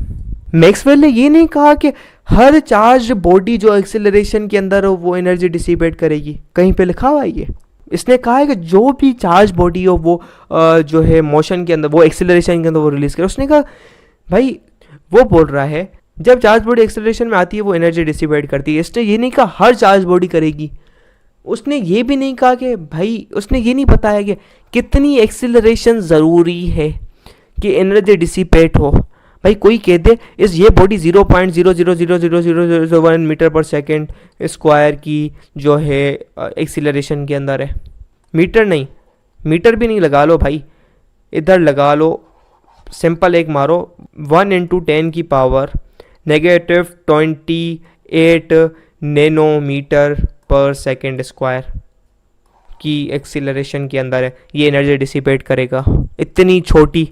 मैक्सवेल ने ये नहीं कहा कि हर चार्ज बॉडी जो एक्सेलरेशन के अंदर हो वो एनर्जी डिसिपेट करेगी, कहीं पे लिखा हुआ है ये। इसने कहा है कि जो भी चार्ज बॉडी हो वो जो है मोशन के अंदर, वो एक्सेलरेशन के अंदर वो रिलीज करे। उसने कहा भाई वो बोल रहा है जब चार्ज बॉडी एक्सेलरेशन में आती है वो एनर्जी डिसिपेट करती है। इसने ये नहीं कहा हर चार्ज बॉडी करेगी। उसने ये भी नहीं कहा कि भाई, उसने ये नहीं बताया कि कितनी एक्सेलरेशन ज़रूरी है कि एनर्जी डिसिपेट हो। भाई कोई कह दे इस ये बॉडी 0.00000001 मीटर पर सेकेंड स्क्वायर की जो है एक्सीलरेशन के अंदर है। मीटर नहीं, मीटर भी नहीं, लगा लो भाई, इधर लगा लो, सिंपल एक मारो 1 × 10 की पावर -28 नैनोमीटर पर सेकेंड स्क्वायर की एक्सीलरेशन के अंदर है, ये एनर्जी डिसिपेट करेगा। इतनी छोटी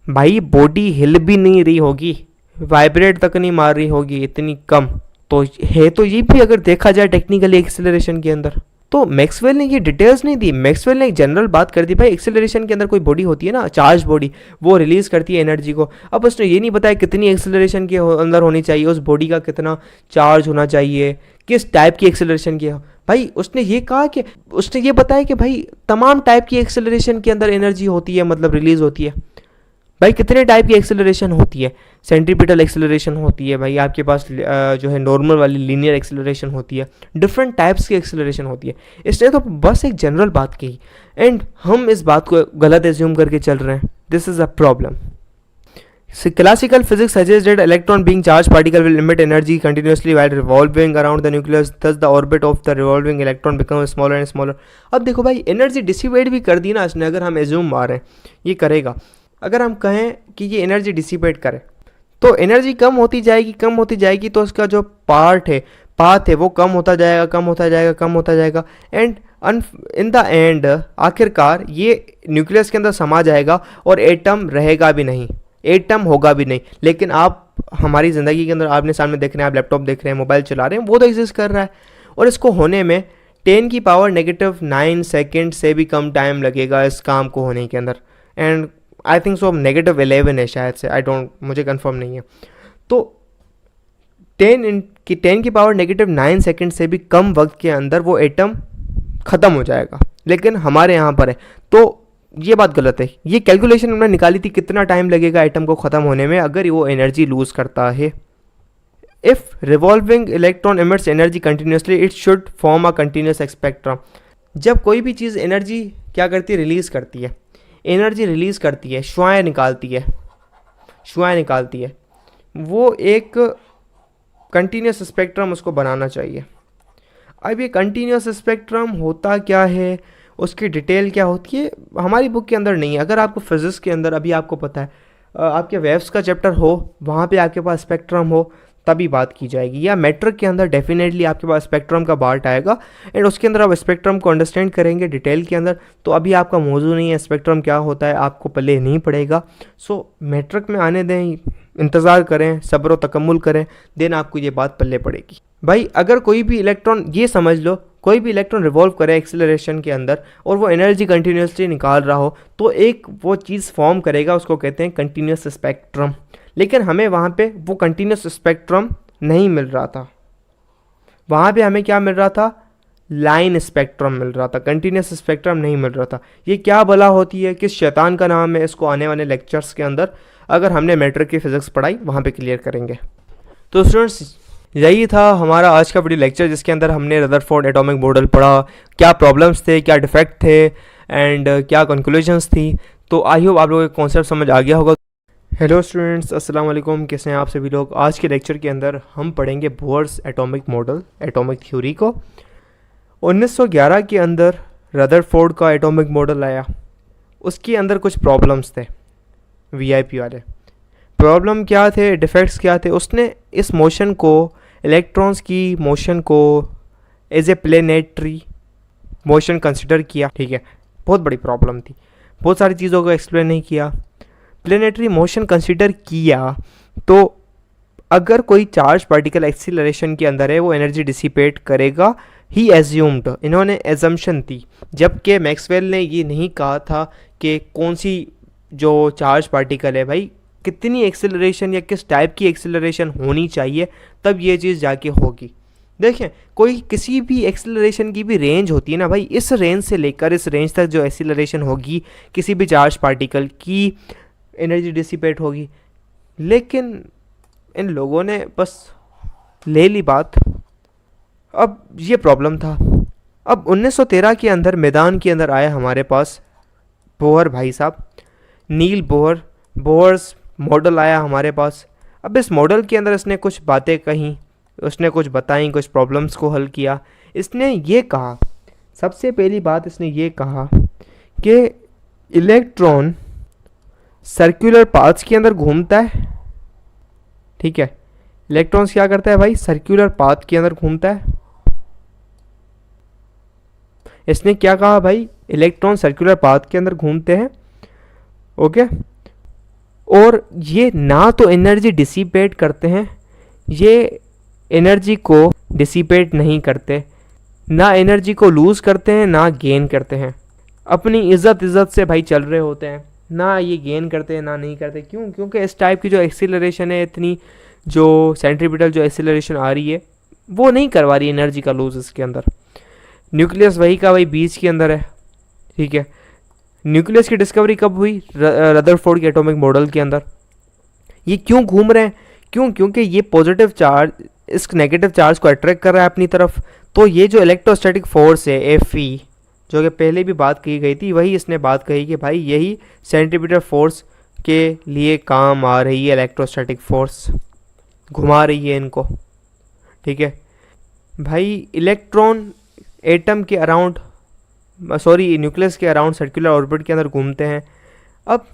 भाई बॉडी हिल भी नहीं रही होगी, वाइब्रेट तक नहीं मार रही होगी, इतनी कम तो है। तो ये भी अगर देखा जाए टेक्निकली एक्सेलरेशन के अंदर, तो मैक्सवेल ने ये डिटेल्स नहीं दी। मैक्सवेल ने एक जनरल बात कर दी, भाई एक्सेलरेशन के अंदर कोई बॉडी होती है ना, चार्ज बॉडी, वो रिलीज करती है एनर्जी को। अब उसने ये नहीं बताया कितनी एक्सेलरेशन के अंदर होनी चाहिए, उस बॉडी का कितना चार्ज होना चाहिए, किस टाइप की एक्सेलरेशन की हो। भाई उसने ये कहा कि उसने ये बताया कि भाई तमाम टाइप की एक्सेलरेशन के अंदर एनर्जी होती है, मतलब रिलीज होती है। भाई कितने टाइप की एक्सेलरेशन होती है, सेंट्रीपिटल एक्सेलरेशन होती है, भाई आपके पास जो है नॉर्मल वाली लीनियर एक्सेलरेशन होती है, डिफरेंट टाइप्स की एक्सेलरेशन होती है। इसने तो बस एक जनरल बात कही एंड हम इस बात को गलत एज्यूम करके चल रहे हैं। This is a problem. Classical physics suggests that electron being charged particle will emit energy continuously while revolving around the nucleus. Thus the orbit of the revolving electron becomes smaller and smaller. अब देखो भाई energy dissipate भी कर दी ना इसने, अगर हम assume मारें ये करेगा, अगर हम कहें कि ये एनर्जी डिसिपेट करे तो एनर्जी कम होती जाएगी, तो उसका जो पाथ है वो कम होता जाएगा एंड इन द एंड आखिरकार ये न्यूक्लियस के अंदर समा जाएगा और एटम रहेगा भी नहीं, एटम होगा भी नहीं। लेकिन आप हमारी ज़िंदगी के अंदर आपने सामने देख रहे हैं, आप लैपटॉप देख रहे हैं, मोबाइल चला रहे हैं, वो तो एग्जिस्ट कर रहा है और इसको होने में 10⁻⁹ सेकेंड से भी कम टाइम लगेगा इस काम को होने के अंदर। एंड आई थिंक सो अब -11 है शायद से, मुझे कंफर्म नहीं है। तो 10⁻⁹ सेकेंड से भी कम वक्त के अंदर वो एटम ख़त्म हो जाएगा, लेकिन हमारे यहाँ पर है तो ये बात गलत है। ये कैलकुलेशन हमने निकाली थी कितना टाइम लगेगा एटम को ख़त्म होने में अगर वो एनर्जी लूज़ करता है। If revolving electron emits energy continuously it should form a continuous spectrum. जब कोई भी चीज़ एनर्जी क्या करती है, रिलीज़ करती है, एनर्जी रिलीज़ करती है, शुआएँ निकालती है, वो एक कंटिन्यूस स्पेक्ट्रम उसको बनाना चाहिए। अब ये कंटिन्यूस स्पेक्ट्रम होता क्या है, उसकी डिटेल क्या होती है, हमारी बुक के अंदर नहीं है। अगर आपको फिज़िक्स के अंदर अभी आपको पता है आपके वेव्स का चैप्टर हो, वहाँ पे आपके पास स्पेक्ट्रम हो, तभी बात की जाएगी। या मैट्रिक के अंदर डेफिनेटली आपके पास स्पेक्ट्रम का पार्ट आएगा एंड उसके अंदर आप स्पेक्ट्रम को अंडरस्टैंड करेंगे डिटेल के अंदर। तो अभी आपका मौजू नहीं है, स्पेक्ट्रम क्या होता है आपको पल्ले नहीं पड़ेगा। सो मैट्रिक में आने दें, इंतज़ार करें, सब्र व तकम्मुल करें, देन आपको ये बात पल्ले पड़ेगी। भाई अगर कोई भी इलेक्ट्रॉन, ये समझ लो कोई भी इलेक्ट्रॉन रिवॉल्व करे एक्सेलरेशन के अंदर और वो एनर्जी कंटिन्यूसली निकाल रहा हो तो एक वो चीज़ फॉर्म करेगा, उसको कहते हैं कंटिन्यूस स्पेक्ट्रम। लेकिन हमें वहाँ पे वो कंटिन्यूस स्पेक्ट्रम नहीं मिल रहा था, वहाँ पे हमें क्या मिल रहा था, लाइन स्पेक्ट्रम मिल रहा था, कंटिन्यूस स्पेक्ट्रम नहीं मिल रहा था। ये क्या भला होती है, किस शैतान का नाम है, इसको आने वाले लेक्चर्स के अंदर अगर हमने मैट्रिक की फिज़िक्स पढ़ाई वहाँ पे क्लियर करेंगे। तो स्टूडेंट्स यही था हमारा आज का वीडियो लेक्चर, जिसके अंदर हमने रदरफोर्ड एटॉमिक मॉडल पढ़ा, क्या प्रॉब्लम्स थे, क्या डिफेक्ट थे एंड क्या कंक्लूजन्स थी। तो आई होप आप लोगों को कॉन्सेप्ट समझ आ गया होगा। हेलो स्टूडेंट्स, अस्सलाम वालेकुम, कैसे हैं आप सभी लोग। आज के लेक्चर के अंदर हम पढ़ेंगे Bohr's atomic model, atomic theory को। 1911 के अंदर रदरफोर्ड का एटॉमिक मॉडल आया, उसके अंदर कुछ प्रॉब्लम्स थे, वीआईपी वाले प्रॉब्लम क्या थे, डिफेक्ट्स क्या थे। उसने इस मोशन को, इलेक्ट्रॉन्स की मोशन को as a planetary motion consider किया, ठीक है। बहुत बड़ी प्रॉब्लम थी, बहुत सारी चीज़ों को एक्सप्लेन नहीं किया। प्लेनेटरी मोशन कंसिडर किया तो अगर कोई चार्ज पार्टिकल एक्सीलरेशन के अंदर है वो एनर्जी डिसिपेट करेगा, ही एज्यूम्ड, इन्होंने एजम्पशन दी, जबकि मैक्सवेल ने ये नहीं कहा था कि कौन सी जो चार्ज पार्टिकल है भाई कितनी एक्सीलरेशन या किस टाइप की एक्सीलरेशन होनी चाहिए तब ये चीज़ जाके होगी। देखें, कोई किसी भी एक्सीलरेशन की भी रेंज होती है ना भाई, इस रेंज से लेकर इस रेंज तक जो एक्सीलरेशन होगी किसी भी चार्ज पार्टिकल की एनर्जी डिसिपेट होगी। लेकिन इन लोगों ने बस ले ली बात। अब ये प्रॉब्लम था। अब 1913 के अंदर मैदान के अंदर आया हमारे पास बोहर भाई साहब, नील बोहर, बोहर्स मॉडल आया हमारे पास। अब इस मॉडल के अंदर इसने कुछ बातें कहीं, उसने कुछ बताई, कुछ प्रॉब्लम्स को हल किया। इसने ये कहा, सबसे पहली बात इसने ये कहा कि इलेक्ट्रॉन सर्कुलर पाथ्स के अंदर घूमता है। ठीक है, इलेक्ट्रॉन्स क्या करता है भाई, सर्कुलर पाथ के अंदर घूमता है। इसने क्या कहा भाई, इलेक्ट्रॉन सर्कुलर पाथ के अंदर घूमते हैं। ओके, और ये ना तो एनर्जी डिसिपेट करते हैं, ये एनर्जी को डिसिपेट नहीं करते, ना एनर्जी को लूज़ करते हैं ना गेन करते हैं। अपनी इज़्ज़त से भाई चल रहे होते हैं, ना ये गेन करते हैं ना नहीं करते। क्यों? क्योंकि इस टाइप की जो एक्सीलरेशन है, इतनी जो सेंट्रीपिटल जो एक्सीलरेशन आ रही है वो नहीं करवा रही एनर्जी का लूज़ इसके अंदर। न्यूक्लियस वही का वही बीच के अंदर है। ठीक है, न्यूक्लियस की डिस्कवरी कब हुई, रदरफोर्ड के एटॉमिक मॉडल के अंदर। ये क्यों घूम रहे हैं? क्यों? क्योंकि ये पॉजिटिव चार्ज इस नेगेटिव चार्ज को अट्रैक्ट कर रहा है अपनी तरफ। तो ये जो इलेक्ट्रोस्टैटिक फोर्स है Fe, जो कि पहले भी बात की गई थी, वही इसने बात कही कि भाई यही सेंट्रीपिटल फोर्स के लिए काम आ रही है। इलेक्ट्रोस्टैटिक फोर्स घुमा रही है इनको। ठीक है भाई, इलेक्ट्रॉन एटम के अराउंड, सॉरी न्यूक्लियस के अराउंड सर्कुलर ऑर्बिट के अंदर घूमते हैं। अब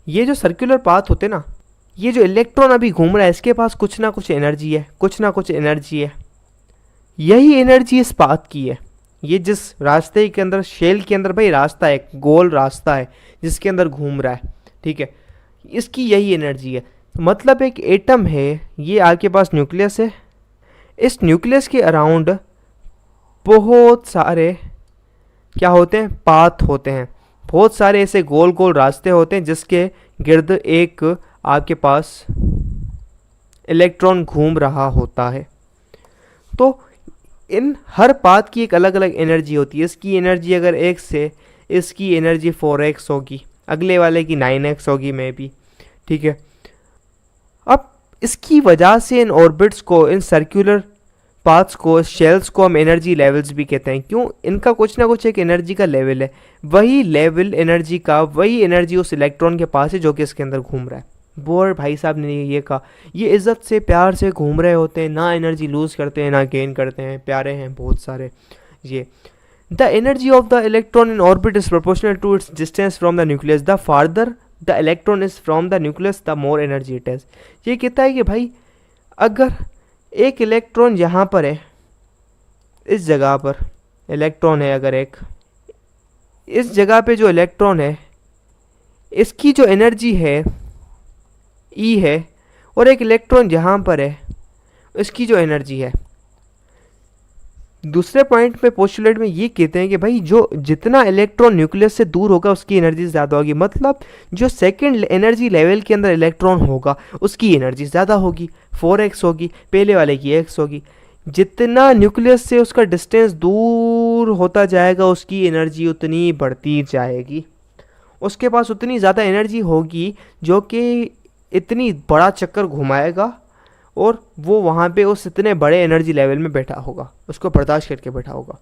ये जो सर्कुलर पाथ होते ना, ये जो इलेक्ट्रॉन अभी घूम रहा है इसके पास कुछ ना कुछ एनर्जी है, कुछ ना कुछ एनर्जी है। यही एनर्जी इस पाथ की है। ये जिस रास्ते के अंदर, शेल के अंदर भाई रास्ता है, गोल रास्ता है जिसके अंदर घूम रहा है। ठीक है, इसकी यही एनर्जी है। मतलब एक एटम है, ये आपके पास न्यूक्लियस है, इस न्यूक्लियस के अराउंड बहुत सारे क्या होते हैं, पाथ होते हैं, बहुत सारे ऐसे गोल गोल रास्ते होते हैं जिसके गिर्द एक आपके पास इलेक्ट्रॉन घूम रहा होता है। तो इन हर पाथ की एक अलग अलग एनर्जी होती है। इसकी एनर्जी अगर 1 से, इसकी एनर्जी 4x होगी, अगले वाले की 9x होगी मे बी। ठीक है, अब इसकी वजह से इन ऑर्बिट्स को, इन सर्कुलर पाथ्स को, शेल्स को हम एनर्जी लेवल्स भी कहते हैं। क्यों? इनका कुछ ना कुछ एक एनर्जी का लेवल है। वही लेवल एनर्जी का, वही एनर्जी उस इलेक्ट्रॉन के पास है जो कि इसके अंदर घूम रहा है। बोर भाई साहब ने ये कहा, ये इज़्ज़त से प्यार से घूम रहे होते हैं, ना एनर्जी लूज़ करते हैं ना गेन करते हैं, प्यारे हैं बहुत सारे। ये the energy of the electron in orbit is proportional to its distance from the nucleus. The farther the electron is from the nucleus the more energy it has. ये कहता है कि भाई अगर एक इलेक्ट्रॉन यहाँ पर है, इस जगह पर इलेक्ट्रॉन है, अगर एक इस जगह पे जो इलेक्ट्रॉन है इसकी जो एनर्जी है E है, और एक इलेक्ट्रॉन यहाँ पर है इसकी जो एनर्जी है, दूसरे पॉइंट पे पोस्टुलेट में ये कहते हैं कि भाई जो जितना इलेक्ट्रॉन न्यूक्लियस से दूर होगा उसकी एनर्जी ज़्यादा होगी। मतलब जो सेकंड एनर्जी लेवल के अंदर इलेक्ट्रॉन होगा उसकी एनर्जी ज़्यादा होगी, 4x होगी, पहले वाले की x होगी। जितना न्यूक्लियस से उसका डिस्टेंस दूर होता जाएगा उसकी एनर्जी उतनी बढ़ती जाएगी, उसके पास उतनी ज़्यादा एनर्जी होगी जो कि इतनी बड़ा चक्कर घुमाएगा और वो वहाँ पे उस इतने बड़े एनर्जी लेवल में बैठा होगा, उसको बर्दाश्त करके बैठा होगा।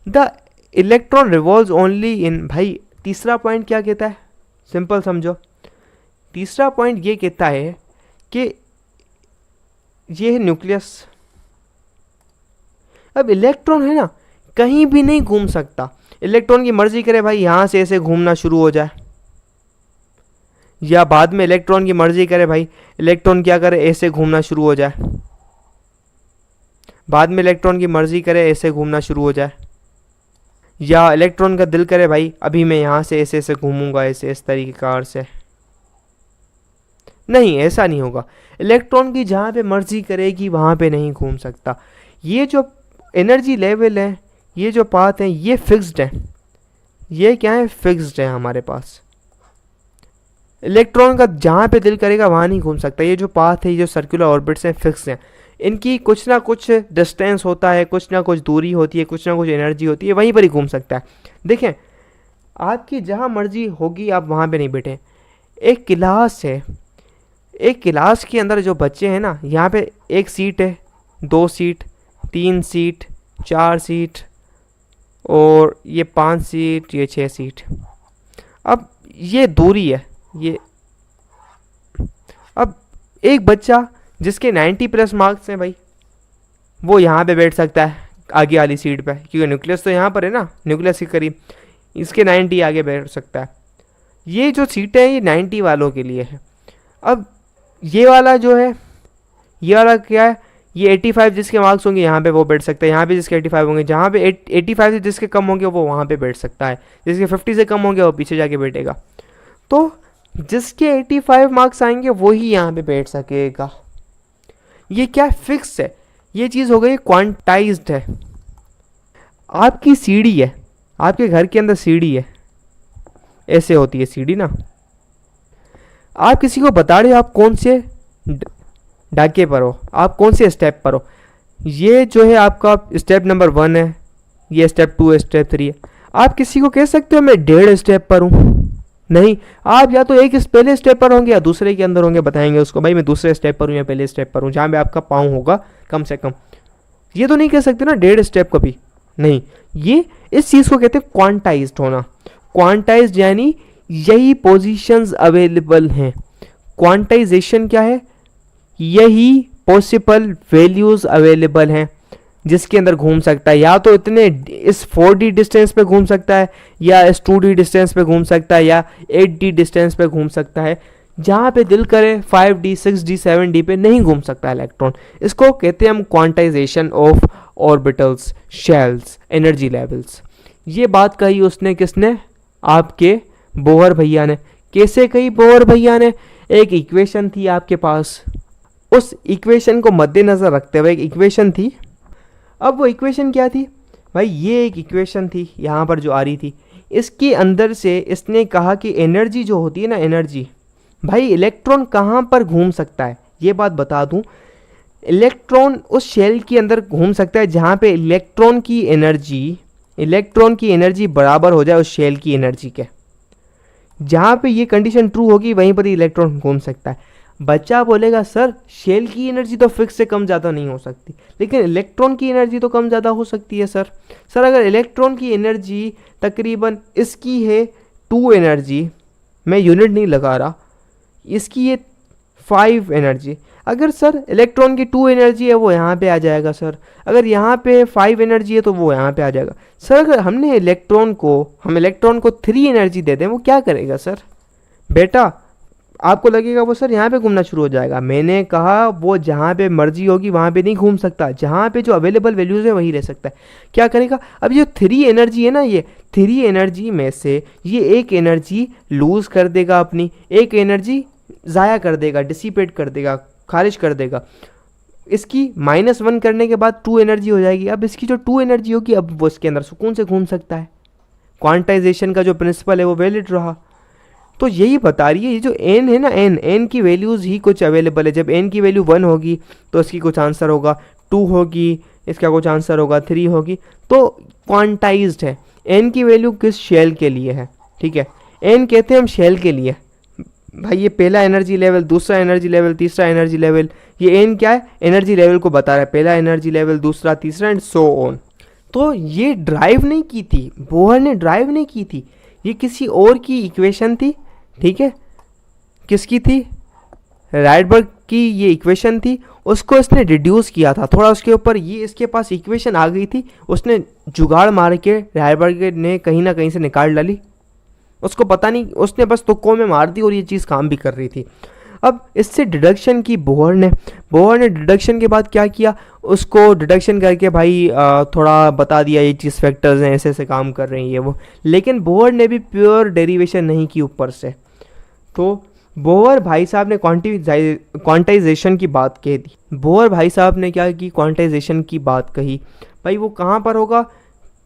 The electron revolves only in, भाई तीसरा पॉइंट क्या कहता है, सिंपल समझो। तीसरा पॉइंट ये कहता है कि ये है न्यूक्लियस। अब इलेक्ट्रॉन है ना, कहीं भी नहीं घूम सकता। इलेक्ट्रॉन की मर्जी करे भाई यहाँ से ऐसे घूमना शुरू हो जाए, या बाद में इलेक्ट्रॉन की मर्जी करे भाई इलेक्ट्रॉन क्या करे, ऐसे घूमना शुरू हो जाए। बाद में इलेक्ट्रॉन की मर्जी करे ऐसे घूमना शुरू हो जाए, या इलेक्ट्रॉन का दिल करे भाई अभी मैं यहाँ से ऐसे ऐसे घूमूंगा, ऐसे इस तरीके कार से। नहीं, ऐसा नहीं होगा। इलेक्ट्रॉन की जहाँ पे मर्जी करेगी वहाँ पे नहीं घूम सकता। ये जो एनर्जी लेवल है, ये जो पाथ है, ये फिक्स्ड है। ये क्या है, फिक्स्ड है हमारे पास। इलेक्ट्रॉन का जहाँ पे दिल करेगा वहाँ नहीं घूम सकता। ये जो पाथ है, ये जो सर्कुलर ऑर्बिट्स हैं, फिक्स हैं। इनकी कुछ ना कुछ डिस्टेंस होता है, कुछ ना कुछ दूरी होती है, कुछ ना कुछ एनर्जी होती है, वहीं पर ही घूम सकता है। देखें, आपकी जहाँ मर्जी होगी आप वहाँ पे नहीं बैठे। एक क्लास है, एक क्लास के अंदर जो बच्चे हैं ना, यहाँ पे एक सीट है, 2 सीट, 3 सीट, 4 सीट, और ये 5 सीट, ये 6 सीट। अब ये दूरी है, ये अब एक बच्चा जिसके 90+ मार्क्स हैं भाई, वो यहाँ पे बैठ सकता है आगे वाली सीट पे, क्योंकि न्यूक्लियस तो यहाँ पर है ना, न्यूक्लियस के करीब, इसके 90 आगे बैठ सकता है। ये जो सीटें हैं ये 90 वालों के लिए है। अब ये वाला जो है, ये वाला क्या है, ये 85 जिसके मार्क्स होंगे यहाँ पे वो बैठ सकता है, यहाँ पे जिसके 85 होंगे, जहाँ पे 85 से जिसके कम होंगे वो वहाँ पे बैठ सकता है, जिसके 50 से कम होंगे वो पीछे जाके बैठेगा। तो जिसके 85 मार्क्स आएंगे वही यहाँ पे बैठ सकेगा। ये क्या फिक्स है, ये चीज़ हो गई क्वांटाइज्ड है। आपकी सीढ़ी है, आपके घर के अंदर सीढ़ी है, ऐसे होती है सीढ़ी ना। आप किसी को बता रहे हो आप कौन से ढाके पर हो, आप कौन से स्टेप पर हो। ये जो है आपका स्टेप नंबर 1 है, ये स्टेप 2 है, स्टेप 3 है। आप किसी को कह सकते हो मैं 1.5 स्टेप पर हूँ? नहीं, आप या तो एक पहले स्टेप पर होंगे या दूसरे के अंदर होंगे, बताएंगे उसको भाई मैं दूसरे स्टेप पर हूँ या पहले स्टेप पर हूँ, जहाँ पे आपका पाँव होगा कम से कम। ये तो नहीं कह सकते ना 1.5 स्टेप कभी नहीं। ये इस चीज़ को कहते हैं क्वांटाइज्ड होना। क्वांटाइज्ड यानी यही पोजीशंस अवेलेबल हैं। क्वांटाइजेशन क्या है, यही पॉसिबल वैल्यूज़ अवेलेबल हैं जिसके अंदर घूम सकता है। या तो इतने इस 4D डिस्टेंस पे घूम सकता है, या इस 2D डिस्टेंस पे घूम सकता है, या 8D डिस्टेंस पे घूम सकता है। जहाँ पे दिल करे 5D 6D 7D पे नहीं घूम सकता इलेक्ट्रॉन। इसको कहते हैं हम quantization of orbitals, shells, energy levels. ये बात कही उसने, किसने, आपके बोहर भैया ने। कैसे कही बोहर भैया ने, एक इक्वेशन थी आपके पास, उस इक्वेशन को मद्देनज़र रखते हुए एक इक्वेशन थी। अब वो इक्वेशन क्या थी भाई, ये एक इक्वेशन थी यहाँ पर जो आ रही थी, इसके अंदर से इसने कहा कि एनर्जी जो होती है ना, एनर्जी भाई, इलेक्ट्रॉन कहाँ पर घूम सकता है ये बात बता दूँ। इलेक्ट्रॉन उस शेल के अंदर घूम सकता है जहाँ पे इलेक्ट्रॉन की एनर्जी बराबर हो जाए उस शेल की एनर्जी के। जहाँ पे ये कंडीशन ट्रू होगी वहीं पर ही इलेक्ट्रॉन घूम सकता है। बच्चा बोलेगा सर शेल की एनर्जी तो फिक्स से कम ज़्यादा नहीं हो सकती, लेकिन इलेक्ट्रॉन की एनर्जी तो कम ज़्यादा हो सकती है सर अगर इलेक्ट्रॉन की एनर्जी तकरीबन इसकी है 2 एनर्जी, मैं यूनिट नहीं लगा रहा, इसकी ये 5 एनर्जी, अगर सर इलेक्ट्रॉन की 2 एनर्जी है वो यहाँ पे आ जाएगा सर, अगर यहाँ पे 5 एनर्जी है तो वो यहाँ पे आ जाएगा सर। अगर हम इलेक्ट्रॉन को 3 एनर्जी दे दें वो क्या करेगा सर? बेटा आपको लगेगा वो सर यहाँ पे घूमना शुरू हो जाएगा। मैंने कहा वो जहाँ पे मर्जी होगी वहाँ पे नहीं घूम सकता, जहाँ पे जो अवेलेबल वैल्यूज़ है वही रह सकता है। क्या करेगा? अब ये 3 एनर्जी है ना, ये 3 एनर्जी में से ये एक एनर्जी लूज़ कर देगा, अपनी एक एनर्जी ज़ाया कर देगा, डिसिपेट कर देगा, खारिज कर देगा। इसकी -1 करने के बाद 2 एनर्जी हो जाएगी। अब इसकी जो 2 एनर्जी होगी अब वो इसके अंदर सुकून से घूम सकता है। क्वांटाइजेशन का जो प्रिंसिपल है वो वैलिड रहा। तो यही बता रही है ये जो n है ना, n की वैल्यूज़ ही कुछ अवेलेबल है। जब n की वैल्यू 1 होगी तो इसकी कुछ आंसर होगा, 2 होगी इसका कुछ आंसर होगा, 3 होगी, तो क्वांटाइज्ड है। n की वैल्यू किस शेल के लिए है? ठीक है, n कहते हैं हम शेल के लिए भाई। ये पहला एनर्जी लेवल, दूसरा एनर्जी लेवल, तीसरा एनर्जी लेवल, ये n क्या है? एनर्जी लेवल को बता रहा है, पहला एनर्जी लेवल, दूसरा, तीसरा एंड सो ऑन। तो ये ड्राइव नहीं की थी, बोहर ने ड्राइव नहीं की थी, ये किसी और की इक्वेशन थी। ठीक है, किसकी थी? राइडबर्ग की ये इक्वेशन थी, उसको इसने रिड्यूस किया था थोड़ा उसके ऊपर। ये इसके पास इक्वेशन आ गई थी, उसने जुगाड़ मार के राइडबर्ग ने कहीं ना कहीं से निकाल डाली। उसको पता नहीं, उसने बस तुक्कों में मार दी और ये चीज़ काम भी कर रही थी। अब इससे डिडक्शन की बोहर ने डिडक्शन के बाद क्या किया, उसको डिडक्शन करके भाई थोड़ा बता दिया ये चीज़ फैक्टर्स हैं, ऐसे ऐसे काम कर रहे हैं ये वो। लेकिन बोहर ने भी प्योर डेरिवेशन नहीं की ऊपर से। तो बोहर भाई साहब ने क्वांटाइजेशन की बात कह दी। बोहर भाई साहब ने क्या की, क्वांटाइजेशन की बात कही। भाई वो कहाँ पर होगा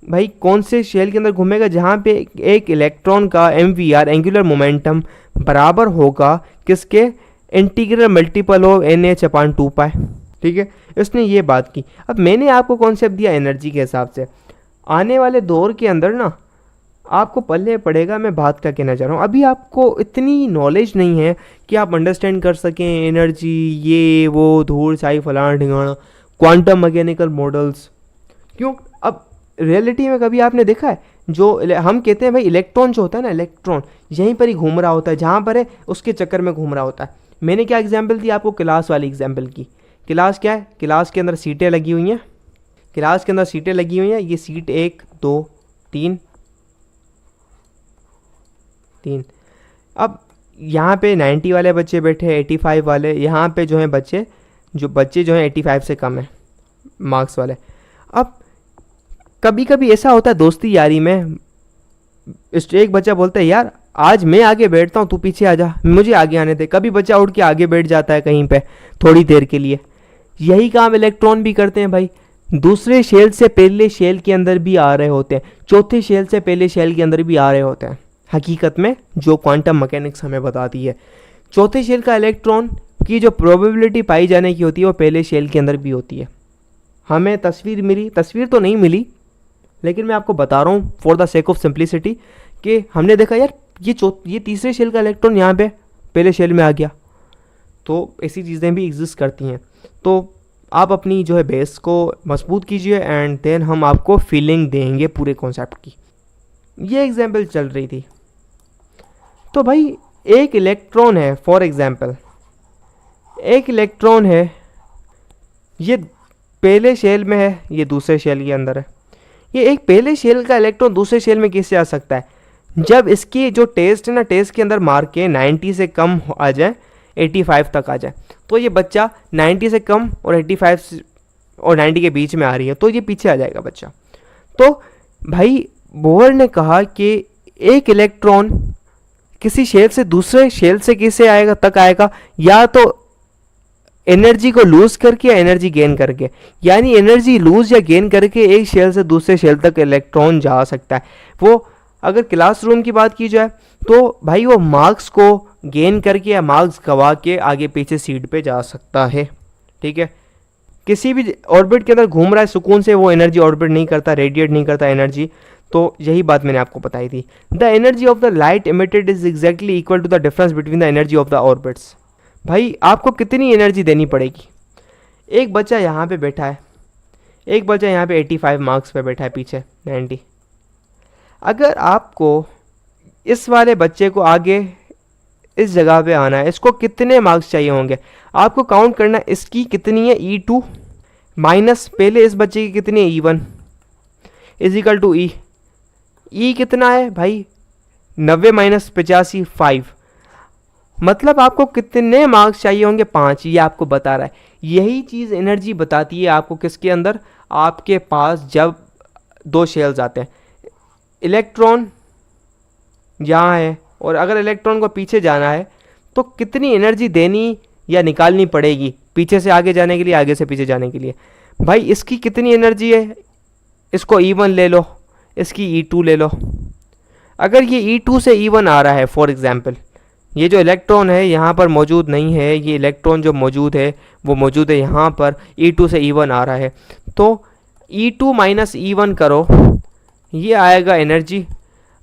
भाई, कौन से शेल के अंदर घूमेगा, जहाँ पे एक इलेक्ट्रॉन का MVR एंगुलर मोमेंटम बराबर होगा किसके, इंटीग्रल मल्टीपल ऑफ NH/2π। ठीक है, इसने ये बात की। अब मैंने आपको कॉन्सेप्ट दिया एनर्जी के हिसाब से। आने वाले दौर के अंदर ना आपको पल्ले पड़ेगा, मैं बात क्या कहना चाह रहा हूँ। अभी आपको इतनी नॉलेज नहीं है कि आप अंडरस्टैंड कर सकें एनर्जी, ये वो धूल छाई फलाना ढिंगाना, क्वांटम मैकेनिकल मॉडल्स। क्यों, अब रियलिटी में कभी आपने देखा है, जो हम कहते हैं भाई इलेक्ट्रॉन जो होता है ना, इलेक्ट्रॉन यहीं पर ही घूम रहा होता है, जहाँ पर है उसके चक्कर में घूम रहा होता है। मैंने क्या एग्जाम्पल दी आपको, क्लास वाली एग्जाम्पल की। क्लास क्या है, क्लास के अंदर सीटें लगी हुई हैं, क्लास के अंदर सीटें लगी हुई हैं। ये सीट 1 2 3 3। अब यहाँ पे 90 वाले बच्चे बैठे हैं, 85 वाले, यहाँ पे जो हैं बच्चे जो हैं 85 से कम है मार्क्स वाले। अब कभी कभी ऐसा होता है दोस्ती यारी में, एक बच्चा बोलता है यार आज मैं आगे बैठता हूँ, तू पीछे आ जा, मुझे आगे आने दे। कभी बच्चा उठ के आगे बैठ जाता है कहीं पे थोड़ी देर के लिए। यही काम इलेक्ट्रॉन भी करते हैं भाई, दूसरे शेल से पहले शेल के अंदर भी आ रहे होते हैं, चौथे शेल से पहले शेल के अंदर भी आ रहे होते हैं। हकीकत में जो क्वांटम मैकेनिक्स हमें बताती है, चौथे शेल का इलेक्ट्रॉन की जो प्रोबेबिलिटी पाई जाने की होती है वो पहले शेल के अंदर भी होती है। हमें तस्वीर तो नहीं मिली, लेकिन मैं आपको बता रहा हूँ for the sake of simplicity कि हमने देखा यार ये तीसरे शेल का इलेक्ट्रॉन यहाँ पे पहले शेल में आ गया। तो ऐसी चीज़ें भी एग्जिस्ट करती हैं। तो आप अपनी जो है बेस को मजबूत कीजिए एंड देन हम आपको फीलिंग देंगे पूरे कॉन्सेप्ट की। ये एग्जाम्पल चल रही थी। तो भाई एक इलेक्ट्रॉन है, फॉर एग्जाम्पल एक इलेक्ट्रॉन है, ये पहले शेल में है, ये दूसरे शेल के अंदर है। ये एक पहले शेल का इलेक्ट्रॉन दूसरे शेल में कैसे आ सकता है, जब इसकी जो टेस्ट है ना, टेस्ट के अंदर मार्क के 90 से कम आ जाए, 85 तक आ जाए। तो ये बच्चा 90 से कम और 85 और 90 के बीच में आ रही है, तो ये पीछे आ जाएगा बच्चा। तो भाई बोहर ने कहा कि एक इलेक्ट्रॉन किसी शेल से दूसरे शेल से कैसे आएगा, तक आएगा, या तो एनर्जी को लूज करके या एनर्जी गेन करके। यानी एनर्जी लूज या गेन करके एक शेल से दूसरे शेल तक इलेक्ट्रॉन जा सकता है। वो अगर क्लासरूम की बात की जाए तो भाई वो मार्क्स को गेन करके या मार्क्स गवा के आगे पीछे सीट पे जा सकता है। ठीक है, किसी भी ऑर्बिट के अंदर घूम रहा है सुकून से, वो एनर्जी ऑर्बिट नहीं करता, रेडिएट नहीं करता एनर्जी। तो यही बात मैंने आपको बताई थी। The energy of the light emitted is exactly equal to the difference between the energy of the orbits. भाई आपको कितनी एनर्जी देनी पड़ेगी। एक बच्चा यहाँ पे बैठा है, एक बच्चा यहाँ पे 85 मार्क्स पे बैठा है, पीछे 90। अगर आपको इस वाले बच्चे को आगे इस जगह पे आना है, इसको कितने मार्क्स चाहिए होंगे, आपको काउंट करना है इसकी कितनी है E2 माइनस पहले इस बच्चे की कितनी है E1 इज इक्वल टू ई कितना है भाई 90 माइनस 85 5। मतलब आपको कितने मार्क्स चाहिए होंगे 5, ये आपको बता रहा है। यही चीज़ एनर्जी बताती है आपको किसके अंदर, आपके पास जब दो शेल्स आते हैं, इलेक्ट्रॉन यहाँ है और अगर इलेक्ट्रॉन को पीछे जाना है तो कितनी एनर्जी देनी या निकालनी पड़ेगी पीछे से आगे जाने के लिए, आगे से पीछे जाने के लिए। भाई इसकी कितनी एनर्जी है, इसको E1 ले लो, इसकी E2 ले लो। अगर ये E2 से E1 आ रहा है, फॉर एग्जांपल ये जो इलेक्ट्रॉन है यहाँ पर मौजूद नहीं है, ये इलेक्ट्रॉन जो मौजूद है वो मौजूद है यहाँ पर, E2 से E1 आ रहा है, तो E2 माइनस E1 करो, ये आएगा एनर्जी।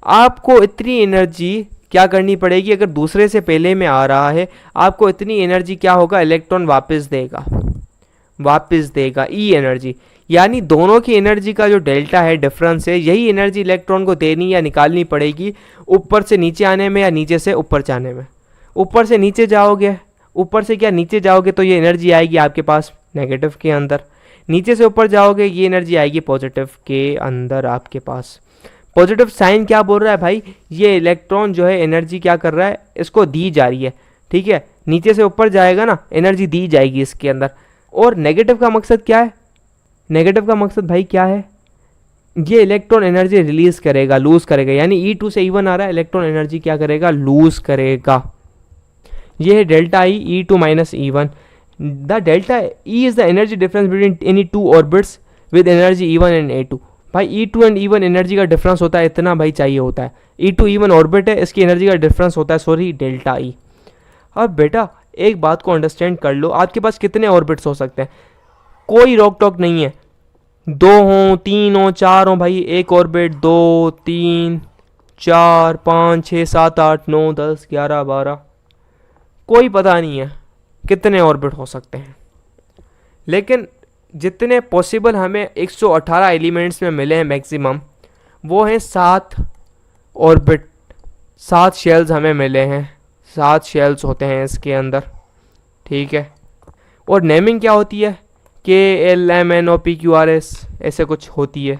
आपको इतनी एनर्जी क्या करनी पड़ेगी, अगर दूसरे से पहले में आ रहा है आपको इतनी एनर्जी क्या होगा, इलेक्ट्रॉन वापस देगा ई एनर्जी। यानी दोनों की एनर्जी का जो डेल्टा है, डिफरेंस है, यही एनर्जी इलेक्ट्रॉन को देनी या निकालनी पड़ेगी ऊपर से नीचे आने में या नीचे से ऊपर जाने में। ऊपर से नीचे जाओगे, ऊपर से क्या नीचे जाओगे तो ये एनर्जी आएगी आपके पास नेगेटिव के अंदर, नीचे से ऊपर जाओगे ये एनर्जी आएगी पॉजिटिव के अंदर आपके पास। पॉजिटिव साइन क्या बोल रहा है भाई, ये इलेक्ट्रॉन जो है एनर्जी क्या कर रहा है, इसको दी जा रही है। ठीक है, नीचे से ऊपर जाएगा ना, एनर्जी दी जाएगी इसके अंदर। और नेगेटिव का मकसद क्या है, नेगेटिव का मकसद भाई क्या है, ये इलेक्ट्रॉन एनर्जी रिलीज करेगा, लूज करेगा। यानी E2 से E1 आ रहा है, इलेक्ट्रॉन एनर्जी क्या करेगा, लूज करेगा। ये है delta E E2 minus E1. The delta E is the energy difference between any two orbits with energy E1 and E2. भाई E2 एंड E1 एनर्जी का डिफरेंस होता है, इतना भाई चाहिए होता है. E2 E1 ऑर्बिट है, इसकी एनर्जी का डिफरेंस होता है, सॉरी, डेल्टा ई. अब बेटा एक बात को अंडरस्टैंड कर लो, आपके पास कितने ऑर्बिट्स हो सकते हैं? कोई रोक टोक नहीं है, 2 हों, 3 हों, 4 हों, भाई एक ऑर्बिट, 2 3 4 5 6 7 8 9 10 11 12, कोई पता नहीं है कितने ऑर्बिट हो सकते हैं. लेकिन जितने पॉसिबल हमें 118 एलिमेंट्स में मिले हैं मैक्सिमम, वो हैं 7 ऑर्बिट, 7 शेल्स हमें मिले हैं. 7 शेल्स होते हैं इसके अंदर, ठीक है. और नेमिंग क्या होती है? KLMNOPQRS ऐसे कुछ होती है.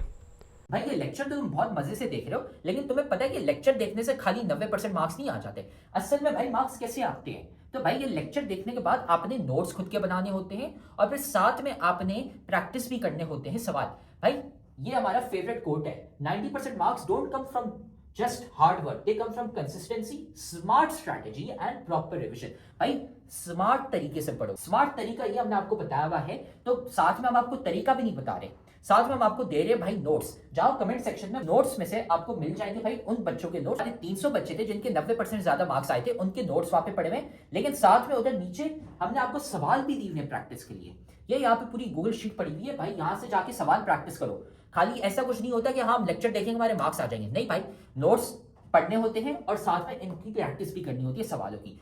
भाई ये लेक्चर तो तुम बहुत मजे से देख रहे हो, लेकिन तुम्हें पता है कि लेक्चर देखने से खाली 90% मार्क्स नहीं आ जाते. असल में भाई मार्क्स कैसे आते हैं? तो भाई ये लेक्चर देखने के बाद आपने नोट्स खुद के बनाने होते हैं और फिर साथ में आपने प्रैक्टिस भी करने होते हैं सवाल. भाई ये हमारा फेवरेट कोट है, 90% marks don't come from just hard work, they come from consistency, smart strategy and proper revision. भाई स्मार्ट तरीके से पढ़ो. स्मार्ट तरीका ये हमने आपको बताया हुआ है, तो साथ में हम आपको तरीका भी नहीं बता रहे, साथ में हम आपको दे रहे हैं भाई नोट्स. जाओ कमेंट सेक्शन में, नोट्स में से आपको मिल जाएंगे भाई उन बच्चों के नोट्स. 300 बच्चे थे जिनके 90% ज्यादा मार्क्स आए थे, उनके नोट्स वहां पे पड़े हुए. लेकिन साथ में उधर नीचे हमने आपको सवाल भी दिए हुए प्रैक्टिस के लिए. ये यहाँ पे पूरी गूगल शीट पड़ी हुई है भाई, यहाँ से जाके सवाल प्रैक्टिस करो. खाली ऐसा कुछ नहीं होता कि हाँ हम लेक्चर देखेंगे हमारे मार्क्स आ जाएंगे, नहीं भाई. नोट्स पढ़ने होते हैं और साथ में इनकी प्रैक्टिस भी करनी होती है सवालों की.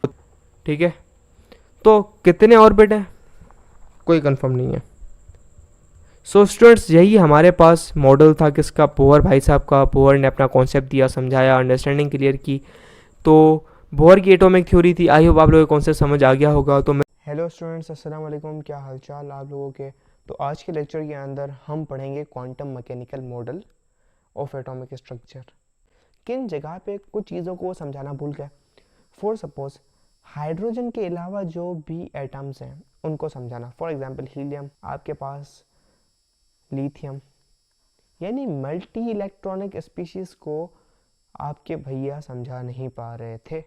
ठीक है, तो कितने ऑर्बिट है कोई कंफर्म नहीं है. सो स्टूडेंट्स, यही हमारे पास मॉडल था किसका, बोहर भाई साहब का. बोहर ने अपना कॉन्सेप्ट दिया, समझाया, अंडरस्टैंडिंग क्लियर की. तो बोहर की एटॉमिक थ्योरी थी. आई होप आप लोगों को कॉन्सेप्ट समझ आ गया होगा. तो हेलो स्टूडेंट्स, अस्सलाम वालेकुम, क्या हालचाल आप लोगों के. तो आज के लेक्चर के अंदर हम पढ़ेंगे quantum mechanical model of atomic structure. किन जगह पे कुछ चीज़ों को समझाना भूल गए. फॉर सपोज हाइड्रोजन के अलावा जो भी एटम्स हैं उनको समझाना. फॉर एग्जांपल हीलियम, आपके पास लिथियम, यानी मल्टी इलेक्ट्रॉनिक स्पीशीज़ को आपके भैया समझा नहीं पा रहे थे.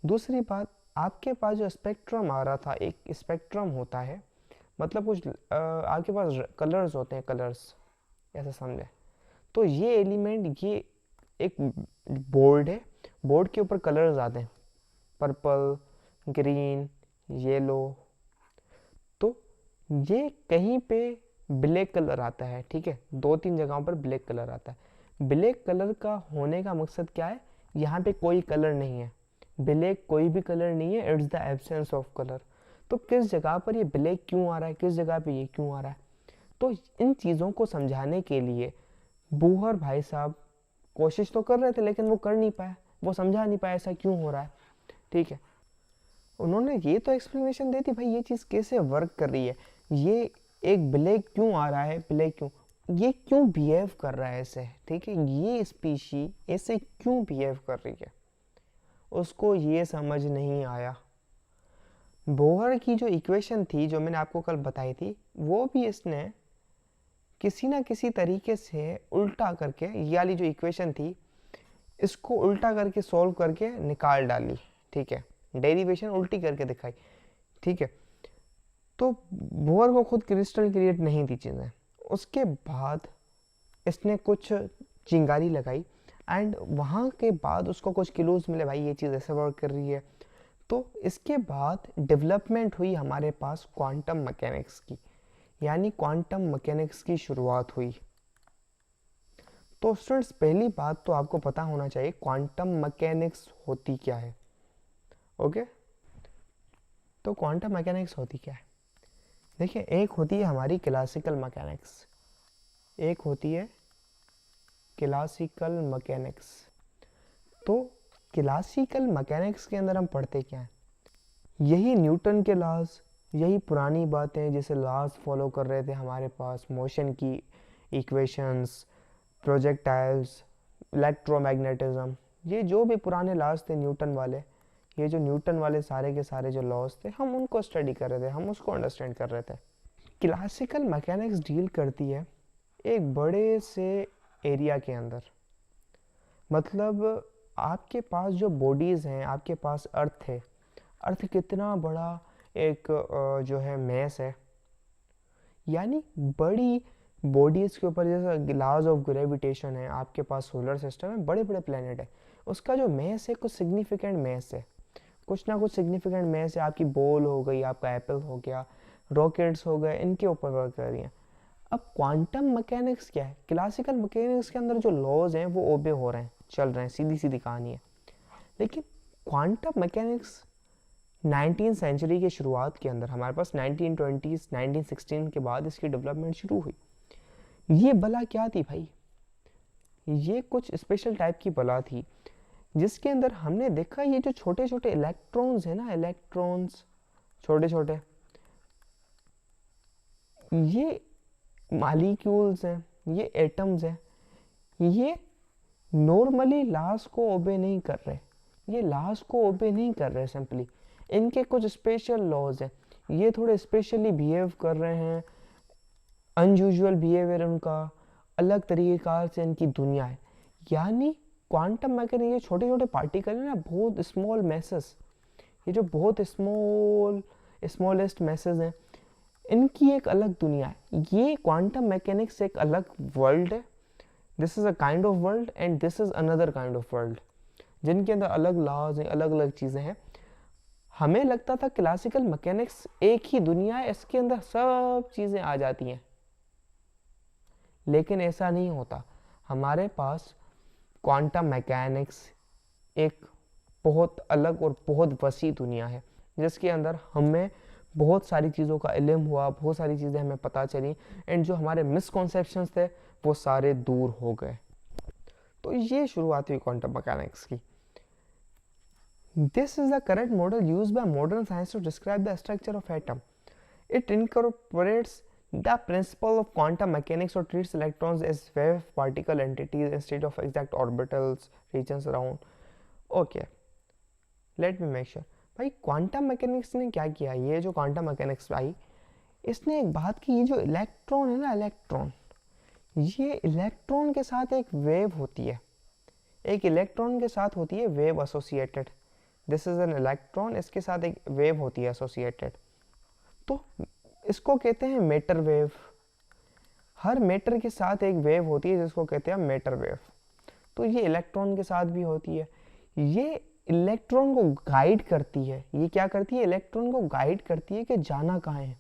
दूसरी बात, आपके पास जो स्पेक्ट्रम आ रहा था, एक स्पेक्ट्रम होता है, मतलब कुछ आपके पास कलर्स होते हैं, कलर्स ऐसा समझे. तो ये एलिमेंट, ये एक बोर्ड है, बोर्ड के ऊपर कलर्स आते हैं, पर्पल, ग्रीन, येलो. तो ये कहीं पे ब्लैक कलर आता है, ठीक है, 2-3 जगहों पर ब्लैक कलर आता है. ब्लैक कलर का होने का मकसद क्या है? यहाँ पे कोई कलर नहीं है, ब्लैक कोई भी कलर नहीं है, it's the absence of colour. तो किस जगह पर ये ब्लैक क्यों आ रहा है, किस जगह पे ये क्यों आ रहा है? तो इन चीज़ों को समझाने के लिए बोहर भाई साहब कोशिश तो कर रहे थे, लेकिन वो कर नहीं पाए, वो समझा नहीं पाए ऐसा क्यों हो रहा है. ठीक है, उन्होंने ये तो एक्सप्लेनेशन दी थी भाई ये चीज़ कैसे वर्क कर रही है, ये एक ब्लैक क्यों आ रहा है, ब्लैक क्यों, ये क्यों बिहेव कर रहा है ऐसे, ठीक है, ये स्पीशी ऐसे क्यों बिहेव कर रही है, उसको ये समझ नहीं आया. बोहर की जो इक्वेशन थी, जो मैंने आपको कल बताई थी, वो भी इसने किसी ना किसी तरीके से उल्टा करके, ये वाली जो इक्वेशन थी इसको उल्टा करके सॉल्व करके निकाल डाली. ठीक है, डेरिवेशन उल्टी करके दिखाई. ठीक है, तो बोहर को खुद क्रिस्टल क्लियर नहीं थी चीज़ें. उसके बाद इसने कुछ चिंगारी लगाई एंड वहाँ के बाद उसको कुछ क्लूज मिले, भाई ये चीज़ ऐसे वर्क कर रही है. तो इसके बाद डेवलपमेंट हुई हमारे पास क्वांटम मैकेनिक्स की, यानी क्वांटम मैकेनिक्स की शुरुआत हुई. तो स्टूडेंट्स, पहली बात तो आपको पता होना चाहिए क्वांटम मैकेनिक्स होती क्या है. ओके, तो क्वांटम मैकेनिक्स होती क्या है? देखिए, एक होती है हमारी क्लासिकल मैकेनिक्स, एक होती है क्लासिकल मैकेनिक्स. तो क्लासिकल मैकेनिक्स के अंदर हम पढ़ते क्या हैं? यही न्यूटन के लॉज, यही पुरानी बातें जैसे लॉज फॉलो कर रहे थे हमारे पास, मोशन की इक्वेशंस, प्रोजेक्टाइल्स, इलेक्ट्रोमैग्नेटिज्म, ये जो भी पुराने लॉज थे न्यूटन वाले, ये जो न्यूटन वाले सारे के सारे जो लॉज थे, हम उनको स्टडी कर रहे थे, हम उसको अंडरस्टैंड कर रहे थे. क्लासिकल मैकेनिक्स डील करती है एक बड़े से एरिया के अंदर. मतलब आपके पास जो बॉडीज़ हैं, आपके पास अर्थ है, अर्थ कितना बड़ा एक जो है मैस है, यानी बड़ी बॉडीज़ के ऊपर जैसे लॉज ऑफ ग्रेविटेशन है, आपके पास सोलर सिस्टम है, बड़े बड़े प्लेनेट है, उसका जो मैस है कुछ सिग्निफिकेंट मैस है, कुछ ना कुछ सिग्निफिकेंट मैस है। आपकी बॉल हो गई, आपका एप्पल हो गया, रॉकेट्स हो गए, इनके ऊपर वर्क कर रही हैं। अब क्वांटम मैकेनिक्स क्या है? क्लासिकल मैकेनिक्स के अंदर जो लॉज हैं वो ओबे हो रहे हैं, चल रहे हैं, सीधी सीधी कहानी है। लेकिन क्वांटम मैकेनिक्स 19th सेंचुरी की शुरुआत के अंदर, हमारे पास 1920s 1916 के बाद इसकी डेवलपमेंट शुरू हुई। ये बला क्या थी भाई? ये कुछ स्पेशल टाइप की बला थी जिसके अंदर हमने देखा ये जो छोटे छोटे इलेक्ट्रॉन्स है ना, इलेक्ट्रॉन्स छोटे छोटे, ये मॉलिक्यूल्स हैं, ये एटम्स हैं, ये नॉर्मली लॉज को ओबे नहीं कर रहे, ये लॉज को ओबे नहीं कर रहे सिंपली, इनके कुछ स्पेशल लॉज हैं, ये थोड़े स्पेशली बिहेव कर रहे हैं, अनयूजुअल बिहेवियर उनका, अलग तरीक़ेकार से इनकी दुनिया है। यानी क्वांटम मैकेनिक्स, ये छोटे छोटे पार्टिकल है ना, बहुत स्मॉल मैसेस, ये जो बहुत स्मॉलेस्ट मैसेज हैं, इनकी एक अलग दुनिया है। ये क्वांटम मैकेनिक्स एक अलग वर्ल्ड है, this is a kind of world and this is another kind of world, जिनके अंदर अलग लॉज हैं, अलग अलग चीज़ें हैं। हमें लगता था क्लासिकल मैकेनिक्स एक ही दुनिया है, इसके अंदर सब चीज़ें आ जाती हैं, लेकिन ऐसा नहीं होता। हमारे पास क्वांटम मैकेनिक्स एक बहुत अलग और बहुत वसी दुनिया है, जिसके अंदर हमें बहुत सारी चीज़ों का इल्म हुआ, बहुत सारी चीज़ें हमें पता चली, एंड जो हमारे मिसकॉन्सेप्शंस थे वो सारे दूर हो गए। तो ये शुरुआत हुई क्वांटम मैकेनिक्स की। This is the correct model used by modern science to describe the structure of atom. It incorporates the principle of quantum mechanics or treats electrons as wave particle entities instead of exact orbitals regions around. Okay, let me make sure. भाई quantum mechanics ने क्या किया? ये जो quantum mechanics आई, इसने एक बात की, ये जो इलेक्ट्रॉन है ना, इलेक्ट्रॉन, ये इलेक्ट्रॉन के साथ एक वेव होती है, एक इलेक्ट्रॉन के साथ होती है wave associated. This is an electron, इसके साथ एक वेव होती है एसोसिएटेड, तो इसको कहते हैं मैटर वेव। हर मैटर के साथ एक वेव होती है जिसको कहते हैं मैटर वेव। तो ये इलेक्ट्रॉन के साथ भी होती है। ये इलेक्ट्रॉन को गाइड करती है। ये क्या करती है? इलेक्ट्रॉन को गाइड करती है कि जाना कहाँ है।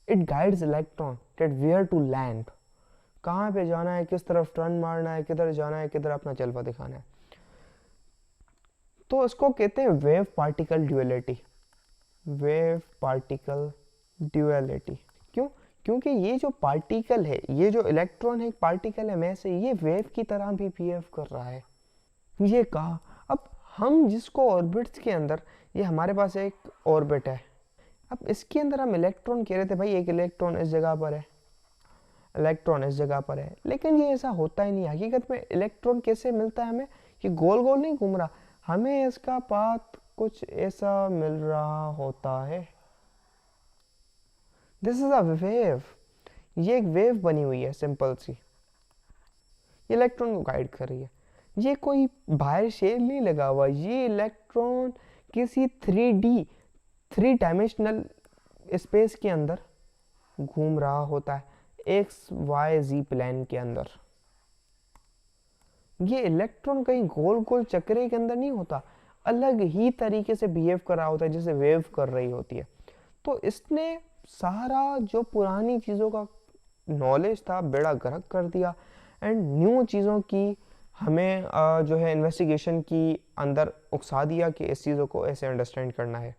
It guides electron that where to land, कहाँ पे जाना है, किस तरफ टर्न मारना है, किधर जाना है, किधर अपना जलवा दिखाना है। तो इसको कहते हैं wave particle duality. Wave particle duality क्यों? क्योंकि ये जो पार्टिकल है, ये जो इलेक्ट्रॉन है, एक पार्टिकल है में से, ये वेव की तरह भी बिहेव कर रहा है। ये कहा। अब हम जिसको ऑर्बिट्स के अंदर, ये हमारे पास एक ऑर्बिट है, अब इसके अंदर हम इलेक्ट्रॉन कह रहे थे भाई एक इलेक्ट्रॉन इस जगह पर है, इलेक्ट्रॉन इस जगह पर है, लेकिन ये ऐसा होता ही नहीं। हकीकत में इलेक्ट्रॉन कैसे मिलता है हमें? ये गोल गोल नहीं घूम रहा, हमें इसका पाथ कुछ ऐसा मिल रहा होता है। दिस इज अ वेव, ये एक वेव बनी हुई है सिंपल सी, ये इलेक्ट्रॉन को गाइड कर रही है। ये कोई बाहर शेल नहीं लगा हुआ, ये इलेक्ट्रॉन किसी 3D 3 डायमेंशनल स्पेस के अंदर घूम रहा होता है, XYZ प्लेन के अंदर। ये इलेक्ट्रॉन कहीं गोल गोल चक्रे के अंदर नहीं होता, अलग ही तरीके से बिहेव कर रहा होता है जैसे वेव कर रही होती है। तो इसने सारा जो पुरानी चीज़ों का नॉलेज था बेड़ा गर्क कर दिया, एंड न्यू चीज़ों की हमें जो है इन्वेस्टिगेशन की अंदर उकसा दिया कि इस चीज़ों को ऐसे अंडरस्टैंड करना है।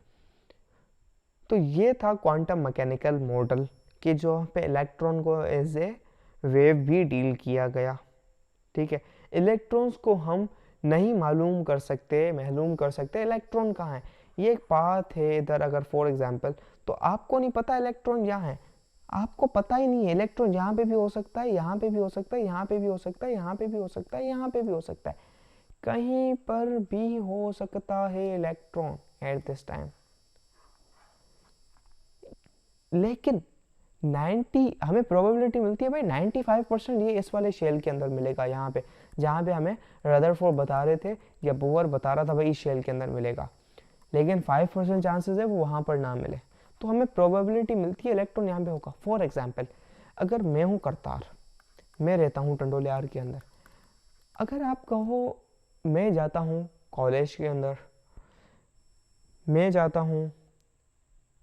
तो ये था क्वांटम मैकेनिकल मॉडल कि जो पे इलेक्ट्रॉन को एज ए वेव भी डील किया गया। ठीक है, इलेक्ट्रॉन्स को हम नहीं मालूम कर सकते इलेक्ट्रॉन कहाँ है। ये एक पाथ है इधर, अगर फॉर एग्जांपल, तो आपको नहीं पता इलेक्ट्रॉन यहाँ है, आपको पता ही नहीं है इलेक्ट्रॉन यहाँ पे भी हो सकता है, यहाँ पे भी हो सकता है, यहाँ पे भी हो सकता है, यहाँ पे भी हो सकता है, यहाँ पे भी हो सकता है, कहीं पर भी हो सकता है इलेक्ट्रॉन एट दिस टाइम। लेकिन 90 हमें प्रोबेबिलिटी मिलती है भाई 95% ये इस वाले शेल के अंदर मिलेगा, यहाँ पे जहाँ पे हमें रदरफोर्ड बता रहे थे या बोवर बता रहा था भाई इस शेल के अंदर मिलेगा। लेकिन 5% चांसेस है वो वहाँ पर ना मिले, तो हमें प्रोबेबिलिटी मिलती है इलेक्ट्रॉन यहाँ पे होगा। फॉर एग्जाम्पल, अगर मैं हूँ करतार, मैं रहता हूँ टंडोलियार के अंदर, अगर आप कहो मैं जाता हूँ कॉलेज के अंदर, मैं जाता हूँ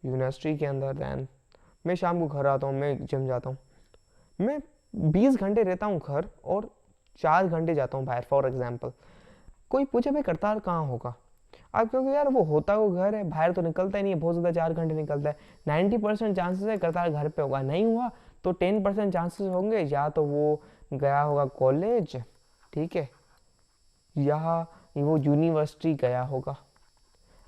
यूनिवर्सिटी के अंदर, दैन मैं शाम को घर आता हूँ, मैं जिम जाता हूँ, मैं 20 घंटे रहता हूँ घर और 4 घंटे जाता हूँ बाहर। फॉर एग्जाम्पल, कोई पूछे भाई करतार कहाँ होगा, आप कहोगे यार वो होता वो घर है, बाहर तो निकलता ही नहीं है, बहुत ज़्यादा 4 घंटे निकलता है, 90% चांसेस है करतार घर पे होगा। नहीं हुआ तो 10% चांसेस होंगे या तो वो गया होगा कॉलेज, ठीक है, या वो यूनिवर्सिटी गया होगा।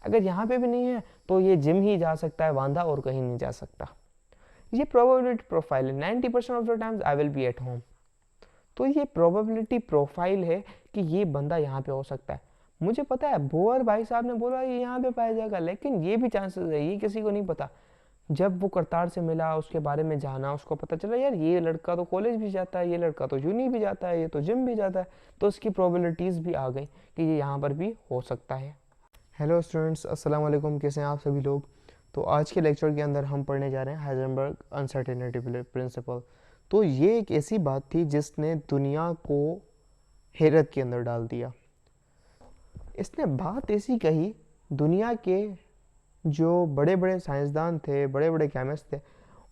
अगर यहाँ पे भी नहीं है तो ये जिम ही जा सकता है बांधा, और कहीं नहीं जा सकता। ये प्रोबेबिलिटी प्रोफाइल है, 90% of the times I will be at home. तो ये प्रोबेबिलिटी प्रोफाइल है कि ये बंदा यहाँ पे हो सकता है। मुझे पता है बोअर भाई साहब ने बोला ये यहाँ पे पाया जाएगा, लेकिन ये भी चांसेस है, ये किसी को नहीं पता। जब वो करतार से मिला, उसके बारे में जाना, उसको पता चला यार ये लड़का तो कॉलेज भी जाता है, ये लड़का तो यूनी भी जाता है, ये तो जिम भी जाता है, तो उसकी प्रोबेबिलिटीज़ भी आ गई कि ये यहाँ पर भी हो सकता है। हेलो स्टूडेंट्स, अस्सलाम वालेकुम, कैसे हैं आप सभी लोग। तो आज के लेक्चर के अंदर हम पढ़ने जा रहे हैं हाइजेनबर्ग अनसर्टेनिटी प्रिंसिपल। तो ये एक ऐसी बात थी जिसने दुनिया को हैरत के अंदर डाल दिया। इसने बात ऐसी कही, दुनिया के जो बड़े बड़े साइंसदान थे, बड़े बड़े केमिस्ट थे,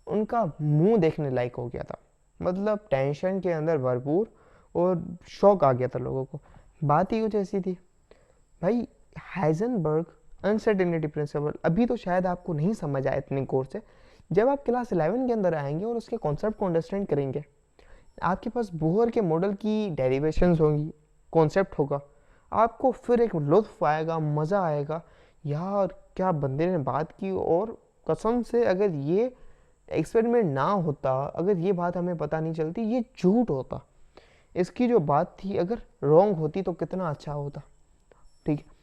उनका मुंह देखने लायक हो गया था। मतलब टेंशन के अंदर भरपूर, और शौक आ गया था लोगों को। बात ही कुछ ऐसी थी भाई, हाइजेनबर्ग अनसर्टेनिटी प्रिंसिपल अभी तो शायद आपको नहीं समझ आया इतनी गौर से। जब आप क्लास 11 के अंदर आएंगे और उसके कॉन्सेप्ट को अंडरस्टैंड करेंगे, आपके पास बोहर के मॉडल की डेरिवेशंस होंगी, कॉन्सेप्ट होगा, आपको फिर एक लुत्फ आएगा, मज़ा आएगा, यार क्या बंदे ने बात की। और कसम से अगर ये एक्सपेरिमेंट ना होता, अगर ये बात हमें पता नहीं चलती, ये झूठ होता, इसकी जो बात थी अगर रॉन्ग होती तो कितना अच्छा होता। ठीक है,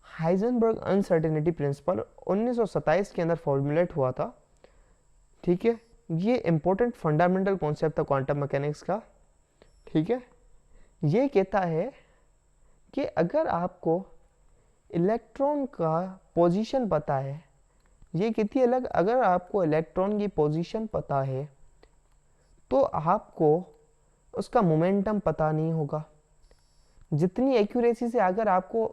हाइजेनबर्ग अनसर्टेनिटी प्रिंसिपल 1927 के अंदर फॉर्मुलेट हुआ था। ठीक है, ये इंपॉर्टेंट फंडामेंटल कॉन्सेप्ट था क्वांटम मैकेनिक्स का। ठीक है, ये कहता है कि अगर आपको इलेक्ट्रॉन का पोजीशन पता है, ये कहती है अलग, अगर आपको इलेक्ट्रॉन की पोजीशन पता है तो आपको उसका मोमेंटम पता नहीं होगा। जितनी एक्यूरेसी से, अगर आपको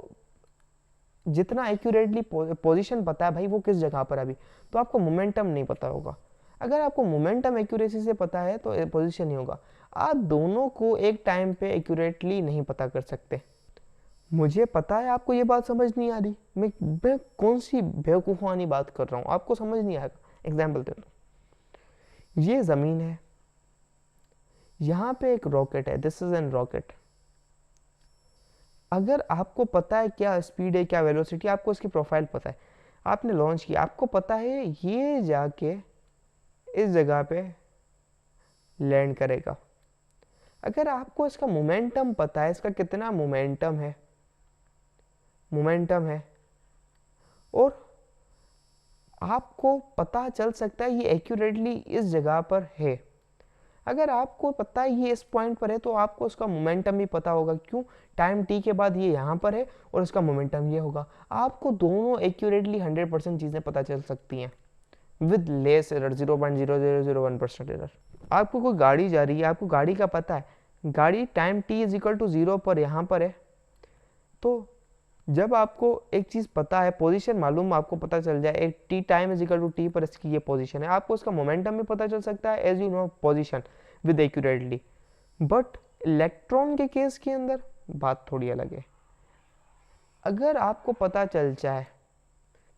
जितना एक्यूरेटली पोजीशन पता है भाई वो किस जगह पर अभी, तो आपको मोमेंटम नहीं पता होगा। अगर आपको मोमेंटम एक्यूरेसी से पता है तो पोजीशन नहीं होगा। आप दोनों को एक टाइम पे एक्यूरेटली नहीं पता कर सकते। मुझे पता है आपको ये बात समझ नहीं आ रही, मैं कौन सी बेवकूफ़ानी बात कर रहा हूँ, आपको समझ नहीं आएगा। एग्जाम्पल देता हूँ, ये ज़मीन है, यहाँ पे एक रॉकेट है, दिस इज एन रॉकेट। अगर आपको पता है क्या स्पीड है, क्या वेलोसिटी, आपको इसकी प्रोफाइल पता है, आपने लॉन्च किया, आपको पता है ये जाके इस जगह पे लैंड करेगा। अगर आपको इसका मोमेंटम पता है, इसका कितना मोमेंटम है, और आपको पता चल सकता है ये एक्यूरेटली इस जगह पर है। अगर आपको पता है ये इस पॉइंट पर है तो आपको उसका मोमेंटम भी पता होगा। क्यों? टाइम टी के बाद ये यहाँ पर है और इसका मोमेंटम ये होगा। आपको दोनों एक्यूरेटली 100% चीज़ें पता चल सकती हैं विद लेस एरर, 0.0001% एरर। आपको कोई गाड़ी जा रही है, आपको गाड़ी का पता है, गाड़ी time t is equal to 0 पर यहाँ पर है, तो जब आपको एक चीज़ पता है, पोजीशन मालूम, आपको पता चल जाए एक t time is equal to t पर इसकी ये पोजीशन है, आपको उसका मोमेंटम भी पता चल सकता है as you know position with accurately. But electron के केस के अंदर बात थोड़ी अलग है। अगर आपको पता चल जाए,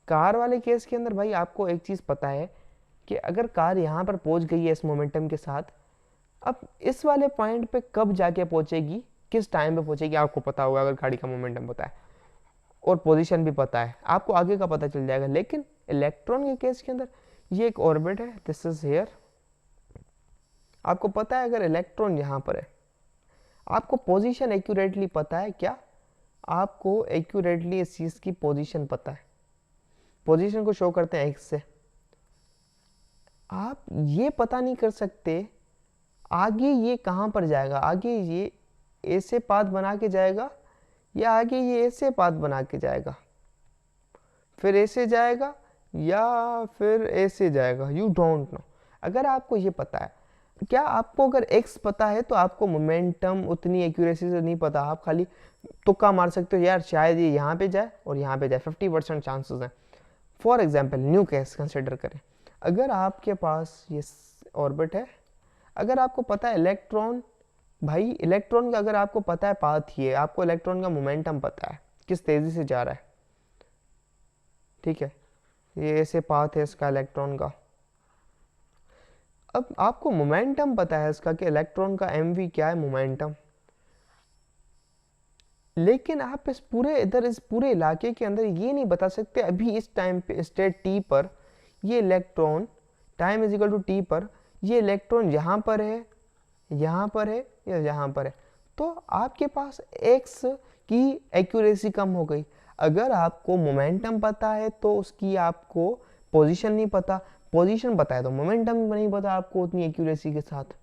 कार वाले केस के अंदर भाई आपको एक चीज़ पता है कि अगर कार यहाँ पर पहुँच गई है इस मोमेंटम के साथ, अब इस वाले पॉइंट पे कब जाके पहुँचेगी, किस टाइम पे पहुँचेगी, आपको पता होगा अगर गाड़ी का मोमेंटम पता है और पोजीशन भी पता है, आपको आगे का पता चल जाएगा। लेकिन इलेक्ट्रॉन के केस के अंदर ये एक ऑर्बिट है, दिस इज हियर, आपको पता है अगर इलेक्ट्रॉन यहाँ पर है, आपको पोजीशन एक्यूरेटली पता है। क्या? आपको एक्यूरेटली इस चीज़ की पोजीशन पता है। पोजीशन को शो करते हैं एक्स से। आप ये पता नहीं कर सकते आगे ये कहाँ पर जाएगा, आगे ये ऐसे पाथ बना के जाएगा या आगे ये ऐसे पाथ बना के जाएगा। फिर ऐसे जाएगा या फिर ऐसे जाएगा, यू डोंट नो। अगर आपको ये पता है, क्या आपको अगर x पता है तो आपको मोमेंटम उतनी एक्यूरेसी से नहीं पता, आप खाली तुक्का मार सकते हो यार शायद ये यहाँ पे जाए और यहाँ पे जाए, 50% चांसेस हैं। For example new case consider करें, अगर आपके पास ये ऑर्बिट है, अगर आपको पता है इलेक्ट्रॉन, भाई इलेक्ट्रॉन का अगर आपको पता है पाथ ये, आपको इलेक्ट्रॉन का मोमेंटम पता है किस तेज़ी से जा रहा है, ठीक है, ये ऐसे पाथ है इसका इलेक्ट्रॉन का। अब आपको मोमेंटम पता है इसका कि इलेक्ट्रॉन का mv क्या है, मोमेंटम, लेकिन आप इस पूरे इलाके के अंदर ये नहीं बता सकते अभी इस टाइम पे स्टेट t पर ये electron, time is equal to t पर ये इलेक्ट्रॉन यहाँ पर है, यहाँ पर है या यहाँ पर है, तो आपके पास x की एक्यूरेसी कम हो गई। अगर आपको मोमेंटम पता है तो उसकी आपको पोजीशन नहीं पता, पोजीशन पता है तो मोमेंटम नहीं पता आपको उतनी एक्यूरेसी के साथ।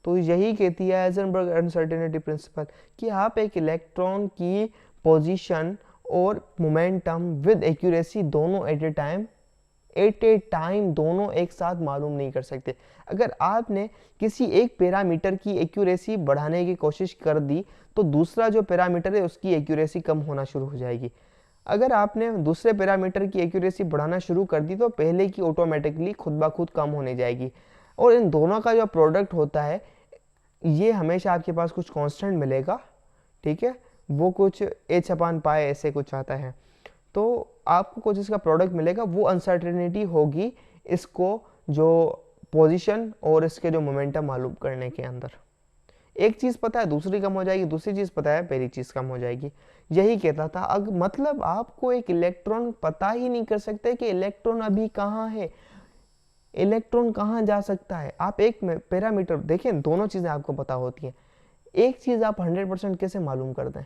तो यही कहती है हाइजेनबर्ग अनसर्टेनिटी प्रिंसिपल कि आप एक इलेक्ट्रॉन की पोजीशन और मोमेंटम विद एक्यूरेसी दोनों एट ए टाइम दोनों एक साथ मालूम नहीं कर सकते। अगर आपने किसी एक पैरामीटर की एक्यूरेसी बढ़ाने की कोशिश कर दी तो दूसरा जो पैरामीटर है उसकी एक्यूरेसी कम होना शुरू हो जाएगी। अगर आपने दूसरे पैरामीटर की एक्यूरेसी बढ़ाना शुरू कर दी तो पहले की ऑटोमेटिकली खुद ब खुद कम होने जाएगी, और इन दोनों का जो प्रोडक्ट होता है ये हमेशा आपके पास कुछ कांस्टेंट मिलेगा, ठीक है, वो कुछ h/π ऐसे कुछ आता है, तो आपको कुछ इसका प्रोडक्ट मिलेगा, वो अनसर्टेनिटी होगी इसको जो पोजीशन और इसके जो मोमेंटम मालूम करने के अंदर। एक चीज़ पता है दूसरी कम हो जाएगी, दूसरी चीज़ पता है पहली चीज़ कम हो जाएगी। यही कहता था, मतलब आपको एक इलेक्ट्रॉन पता ही नहीं कर सकते कि इलेक्ट्रॉन अभी कहाँ है, इलेक्ट्रॉन कहाँ जा सकता है। आप एक पैरामीटर देखें, दोनों चीज़ें आपको पता होती हैं, एक चीज़ आप 100% कैसे मालूम कर दें,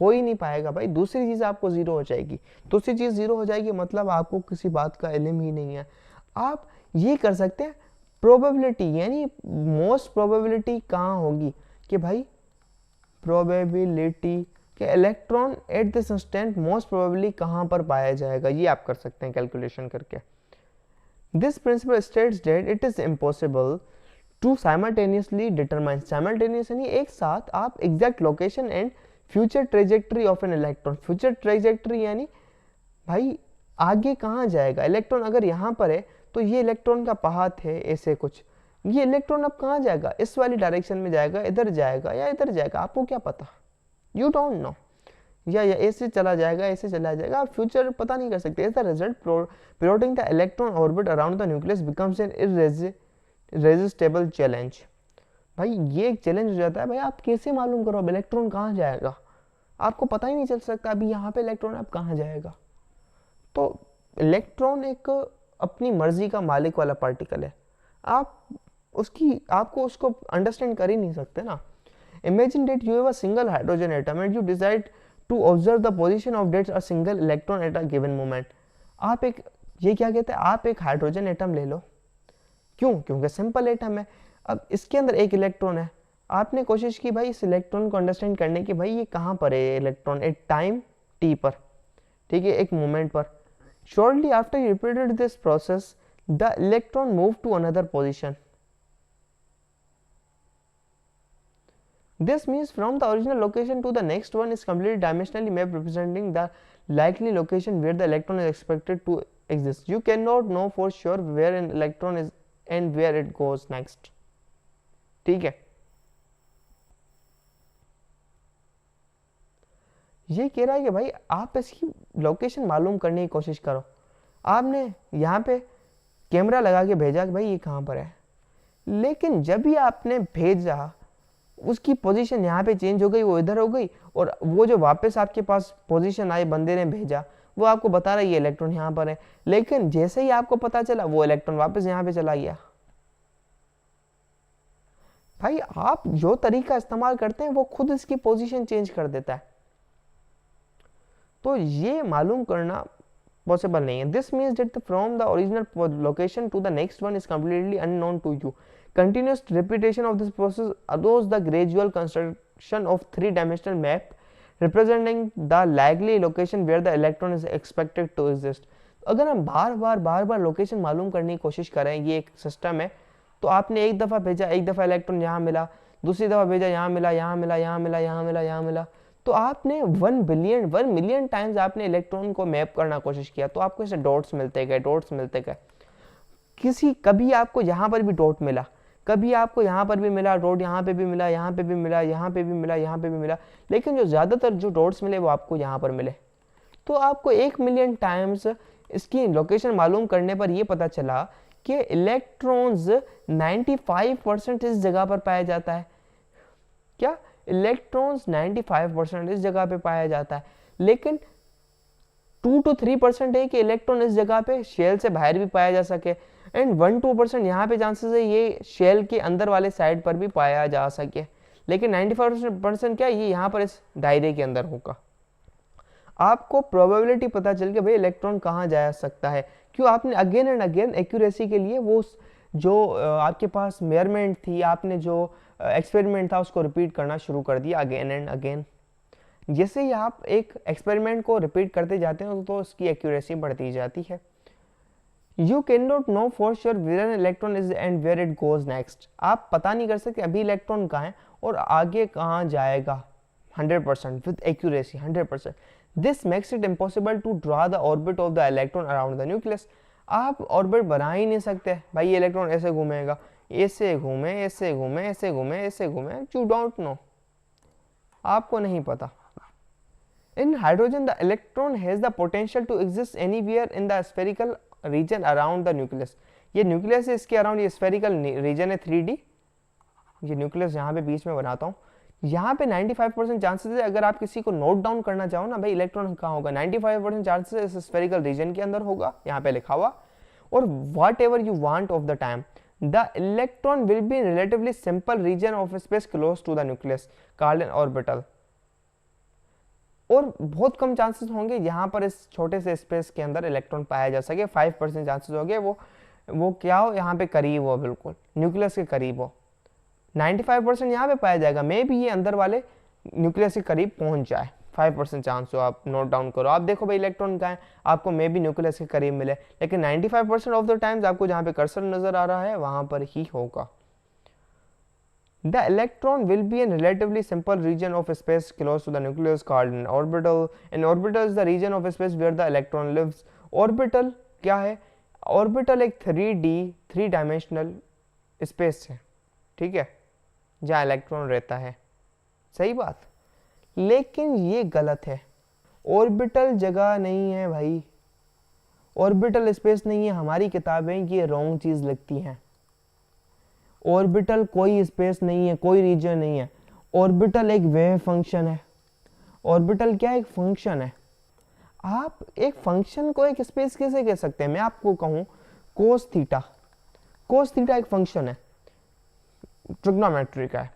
हो ही नहीं पाएगा भाई। दूसरी चीज़ आपको ज़ीरो हो जाएगी, दूसरी चीज़ ज़ीरो हो जाएगी मतलब आपको किसी बात का इल्म ही नहीं है। आप ये कर सकते हैं प्रोबेबिलिटी, यानी मोस्ट प्रोबेबिलिटी कहाँ होगी कि भाई प्रोबेबिलिटी कि electron at this instant most probably कहाँ पर पाया जाएगा, ये आप कर सकते हैं कैलकुलेशन करके। This principle states that it is impossible to simultaneously determine, simultaneous यानी एक साथ आप exact location and future trajectory of an electron. Future trajectory यानी भाई आगे कहाँ जाएगा इलेक्ट्रॉन, अगर यहाँ पर है तो ये इलेक्ट्रॉन का पाथ है ऐसे कुछ, ये इलेक्ट्रॉन अब कहाँ जाएगा, इस वाली डायरेक्शन में जाएगा, इधर जाएगा या इधर जाएगा, आपको क्या पता, यू डोंट नो, या ऐसे चला जाएगा ऐसे चला जाएगा, आप फ्यूचर पता नहीं कर सकते। As the result plotting the electron orbit around the nucleus becomes an irresistible challenge. भाई ये एक चैलेंज हो जाता है, भाई आप कैसे मालूम करो अब इलेक्ट्रॉन कहाँ जाएगा, आपको पता ही नहीं चल सकता अभी यहाँ पे इलेक्ट्रॉन अब कहाँ जाएगा। तो इलेक्ट्रॉन एक अपनी मर्जी का मालिक वाला पार्टिकल है, आपको उसको अंडरस्टैंड कर ही नहीं सकते ना। Imagine that you have a single hydrogen atom and you decide to observe the position of that a single electron at a given moment. आप एक ये क्या कहते हैं, आप एक हाइड्रोजन एटम ले लो, क्यों, क्योंकि सिंपल एटम है, अब इसके अंदर एक इलेक्ट्रॉन है, आपने कोशिश की भाई इस इलेक्ट्रॉन को अंडरस्टैंड करने की, भाई ये कहाँ पर है इलेक्ट्रॉन एट टाइम t पर, ठीक है, एक मोमेंट पर। Shortly after you repeated this process the electron move to another position. This means from the original location to the next one is completely dimensionally mapped, representing the likely location where the electron is expected to exist. You cannot know for sure where an electron is and where it goes next. ठीक है, ये कह रहा है कि भाई आप इसकी लोकेशन मालूम करने की कोशिश करो। आपने यहाँ पे कैमरा लगा के भेजा कि भाई ये कहाँ पर है, लेकिन जब भी आपने भेजा उसकी पोजीशन यहाँ पे चेंज हो गई, वो इधर हो गई, और वो जो वापस आपके पास पोजीशन आई बंदे ने भेजा वो आपको बता रहा है ये इलेक्ट्रॉन यहाँ पर है, लेकिन जैसे ही आपको पता चला वो इलेक्ट्रॉन वापस यहाँ पे चला गया। भाई आप जो तरीका इस्तेमाल करते हैं वो खुद इसकी पोजीशन चेंज कर देता है, तो ये मालूम करना पॉसिबल नहीं है। This means that from the original location to the next one is completely unknown to you. Continuous repetition of this process allows the gradual construction of three-dimensional map representing the likely location where the electron is expected to exist. अगर हम बार बार location मालूम करने की कोशिश करें, ये एक system है, तो आपने एक दफ़ा भेजा, एक दफ़ा इलेक्ट्रॉन यहाँ मिला, दूसरी दफ़ा भेजा यहाँ मिला, यहाँ मिला, यहाँ मिला, यहाँ मिला, यहाँ मिला, तो आपने 1 मिलियन टाइम्स आपने इलेक्ट्रॉन को मैप करना कोशिश किया, तो आपको ऐसे डॉट्स मिलते गए, डॉट्स मिलते गए। कभी आपको यहाँ पर भी डॉट मिला, कभी आपको यहाँ पर भी मिला डॉट, यहाँ पे भी मिला, यहाँ पे भी मिला, यहाँ पे भी मिला, यहाँ पे भी मिला, लेकिन जो ज़्यादातर जो डॉट्स मिले वो आपको यहाँ पर मिले। तो आपको 1 मिलियन टाइम्स इसकी लोकेशन मालूम करने पर यह पता चला कि इलेक्ट्रॉन्स 95% इस जगह पर पाया जाता है। क्या इलेक्ट्रॉन्स 95% इस जगह पे पाया जाता है, लेकिन 2 to 3% है कि इलेक्ट्रॉन इस जगह पे शेल से बाहर भी पाया जा सके, एंड 1-2% यहाँ पे चांसेस है ये शेल के अंदर वाले साइड पर भी पाया जा सके, लेकिन 95% क्या ये यहाँ पर इस दायरे के अंदर होगा। आपको प्रोबेबिलिटी पता चल के भाई इलेक्ट्रॉन कहाँ जा सकता है, क्यों आपने अगेन एंड अगेन एक्यूरेसी के लिए वो जो आपके पास मेजरमेंट थी, आपने जो एक्सपेरिमेंट था उसको रिपीट करना शुरू कर दिया अगेन एंड अगेन। जैसे ही आप एक एक्सपेरिमेंट को रिपीट करते जाते हैं तो उसकी एक्यूरेसी बढ़ती जाती है। You can not know for sure where an electron is and where it goes next. आप पता नहीं कर सकते अभी इलेक्ट्रॉन कहाँ है और आगे कहाँ जाएगा 100% with accuracy 100%। This makes it impossible to draw the orbit of the electron around the nucleus. आप ऑर्बिट बना ही नहीं सकते भाई, ये इलेक्ट्रॉन ऐसे घूमेगा, ऐसे घूमे, ऐसे घूमे, ऐसे घूमे, ऐसे घूमे, यू डोंट नो, आपको नहीं पता। In hydrogen the electron has the potential to exist anywhere in the spherical region around the nucleus. ये न्यूक्लियस है, इसके अराउंड ये स्फेरिकल रीजन है 3D। ये न्यूक्लियस यहाँ पे बीच में बनाता हूँ, यहाँ पे 95% चांसेस है। अगर आप किसी को नोट डाउन करना चाहो ना भाई इलेक्ट्रॉन कहाँ होगा, 95% चांसेस इस स्फेरिकल रीजन के अंदर होगा, यहाँ पे लिखा हुआ। और whatever you want of the time the electron will be relatively simple region of space close to the nucleus called an orbital. और बहुत कम चांसेस होंगे यहाँ पर इस छोटे से स्पेस के अंदर इलेक्ट्रॉन पाया जा सके। 5% चांसेस होंगे वो क्या हो, यहाँ पे करीब हो, बिल्कुल न्यूक्लियस के करीब हो। 95% यहाँ पे पाया जाएगा, मे भी ये अंदर वाले न्यूक्लियस के करीब पहुंच जाए। 5% चांस हो, आप नोट डाउन करो, आप देखो भाई इलेक्ट्रॉन कहाँ है, आपको मे भी न्यूक्लियस के करीब मिले, लेकिन 95% ऑफ द टाइम्स आपको जहाँ पे कर्सर नजर आ रहा है वहां पर ही होगा। The electron will be in relatively simple region of space close to the nucleus called an orbital. An orbital is the region of space where the electron lives. Orbital क्या है? Orbital एक 3D 3 dimensional space है, ठीक है, जहाँ electron रहता है। सही बात, लेकिन ये गलत है। ऑर्बिटल जगह नहीं है भाई, ऑर्बिटल स्पेस नहीं है। हमारी किताबें ये रॉन्ग चीज लिखती हैं। ऑर्बिटल कोई स्पेस नहीं है, कोई रीजन नहीं है। ऑर्बिटल एक वेव फंक्शन है। ऑर्बिटल क्या, एक फंक्शन है। आप एक फंक्शन को एक स्पेस कैसे कह सकते हैं? मैं आपको कहूं कोस थीटा, कोस थीटा एक फंक्शन है, ट्रिग्नोमेट्री का है।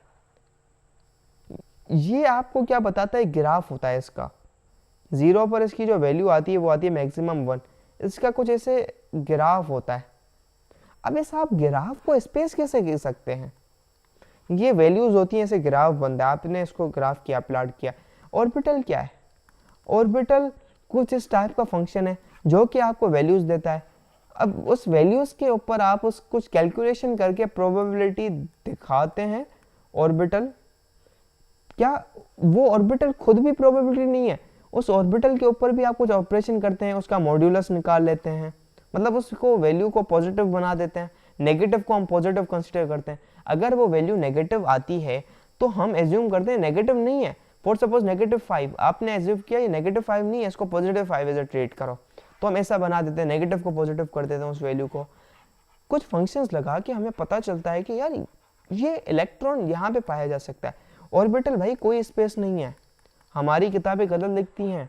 ये आपको क्या बताता है? ग्राफ होता है इसका, 0 पर इसकी जो वैल्यू आती है वो आती है मैक्सिमम 1, इसका कुछ ऐसे ग्राफ होता है। अब ऐसा आप ग्राफ को स्पेस कैसे कह सकते हैं? ये वैल्यूज होती हैं, ऐसे ग्राफ बनता है, आपने इसको ग्राफ किया, प्लॉट किया। ऑर्बिटल क्या है? ऑर्बिटल कुछ इस टाइप का फंक्शन है जो कि आपको वैल्यूज देता है। अब उस वैल्यूज के ऊपर आप उस कुछ कैलकुलेशन करके प्रोबेबिलिटी दिखाते हैं। ऑर्बिटल क्या, वो ऑर्बिटल खुद भी प्रोबेबिलिटी नहीं है, उस ऑर्बिटल के ऊपर भी आप कुछ ऑपरेशन करते हैं, उसका मॉड्यूलस निकाल लेते हैं, मतलब उसको वैल्यू को पॉजिटिव बना देते हैं, नेगेटिव को हम पॉजिटिव कंसीडर करते हैं। अगर वो वैल्यू नेगेटिव आती है तो हम एज्यूम करते हैं नेगेटिव नहीं है। फॉर सपोज -5, आपने एज्यूम किया ये -5 नहीं है, इसको +5 एज ट्रीट करो, तो हम ऐसा बना देते हैं, नेगेटिव को पॉजिटिव कर देते हैं उस वैल्यू को। कुछ फंक्शंस लगा के हमें पता चलता है कि यार ये इलेक्ट्रॉन यहाँ पे पाया जा सकता है। ऑर्बिटल भाई कोई स्पेस नहीं है। हमारी किताबें गलत लिखती हैं,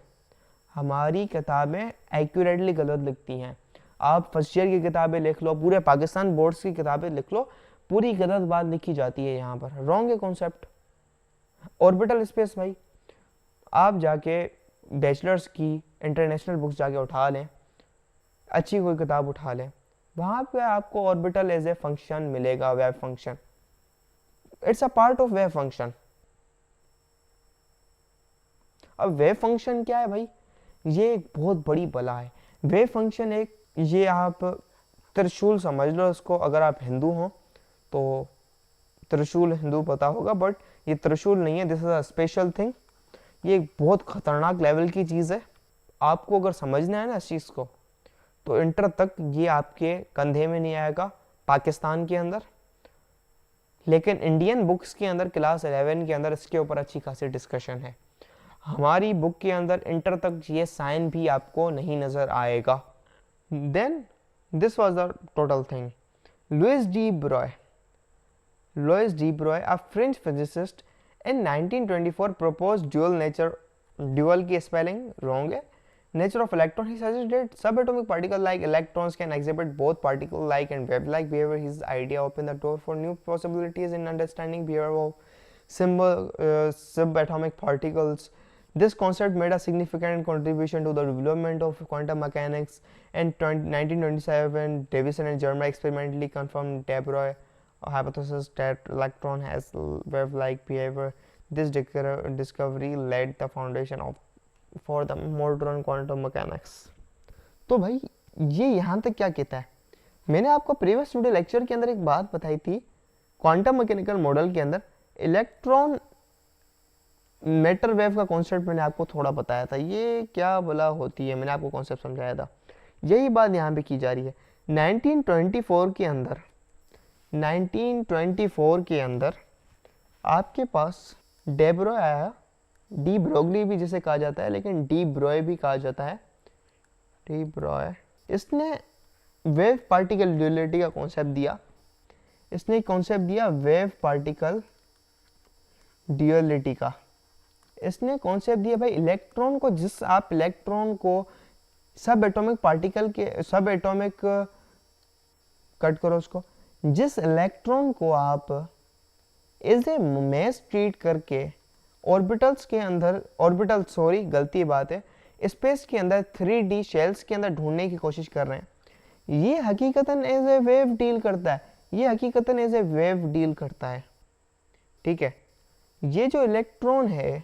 हमारी किताबें एक्यूरेटली गलत लिखती हैं। आप फर्स्ट ईयर की किताबें लिख लो, पूरे पाकिस्तान बोर्ड्स की किताबें लिख लो, पूरी गलत बात लिखी जाती है यहाँ पर, रॉन्ग है कॉन्सेप्ट। ऑर्बिटल स्पेस भाई आप जाके बैचलर्स की इंटरनेशनल बुक्स जाके उठा लें, अच्छी कोई किताब उठा लें, वहाँ पे आपको ऑर्बिटल एज ए फंक्शन मिलेगा, wave function. It's a part of wave function. अब वेव फंक्शन क्या है भाई, ये एक बहुत बड़ी बला है। वेव फंक्शन एक, ये आप त्रिशूल समझ लो इसको, अगर आप हिंदू हो तो त्रिशूल हिंदू पता होगा, बट ये त्रिशूल नहीं है, this is a special thing. ये एक बहुत खतरनाक लेवल की चीज़ है। आपको अगर समझना है ना इस चीज़ को, तो इंटर तक ये आपके कंधे में नहीं आएगा पाकिस्तान के अंदर, लेकिन इंडियन बुक्स के अंदर क्लास 11 के अंदर इसके ऊपर अच्छी खासी डिस्कशन है। हमारी बुक के अंदर इंटर तक ये साइन भी आपको नहीं नज़र आएगा। Then this was the total thing. Louis de Broglie, a French physicist, in 1924 proposed dual की spelling wrong है, nature of electron. He suggested subatomic particles like electrons can exhibit both particle-like and wave-like behavior. His idea opened the door for new possibilities in understanding behavior of subatomic particles. This concept made a significant contribution to the development of quantum mechanics. In 1927, Davison and Germer experimentally confirmed de Broglie hypothesis that electron has wave-like behavior. This discovery laid the foundation for the modern quantum mechanics. तो भाई ये यहाँ तक क्या कहता है, मैंने आपको प्रीवियस वीडियो लेक्चर के अंदर एक बात बताई थी, क्वांटम मैकेनिकल मॉडल के अंदर इलेक्ट्रॉन मैटर वेव का कॉन्सेप्ट मैंने आपको थोड़ा बताया था, ये क्या भला होती है, मैंने आपको कॉन्सेप्ट समझाया था। यही बात यहाँ पे की जा रही है। 1924 के अंदर आपके पास de Broglie आया, डी ब्रोगली भी जिसे कहा जाता है, लेकिन डी ब्रोय भी कहा जाता है, डी ब्रोय। इसने वेव पार्टिकल ड्यूअलिटी का कॉन्सेप्ट दिया, इसने कॉन्सेप्ट दिया वेव पार्टिकल ड्यूअलिटी का। इसने कॉन्सेप्ट दिया भाई इलेक्ट्रॉन को, जिस आप इलेक्ट्रॉन को सब एटॉमिक पार्टिकल के, सब एटॉमिक कट करो उसको, जिस इलेक्ट्रॉन को आप एज ए मैस ट्रीट करके ऑर्बिटल्स के अंदर, गलती बात है, स्पेस के अंदर 3D शेल्स के अंदर ढूंढने की कोशिश कर रहे हैं, ये हकीकतन एज ए वेव डील करता है, ये हकीकतन एज ए वेव डील करता है। ठीक है, ये जो इलेक्ट्रॉन है,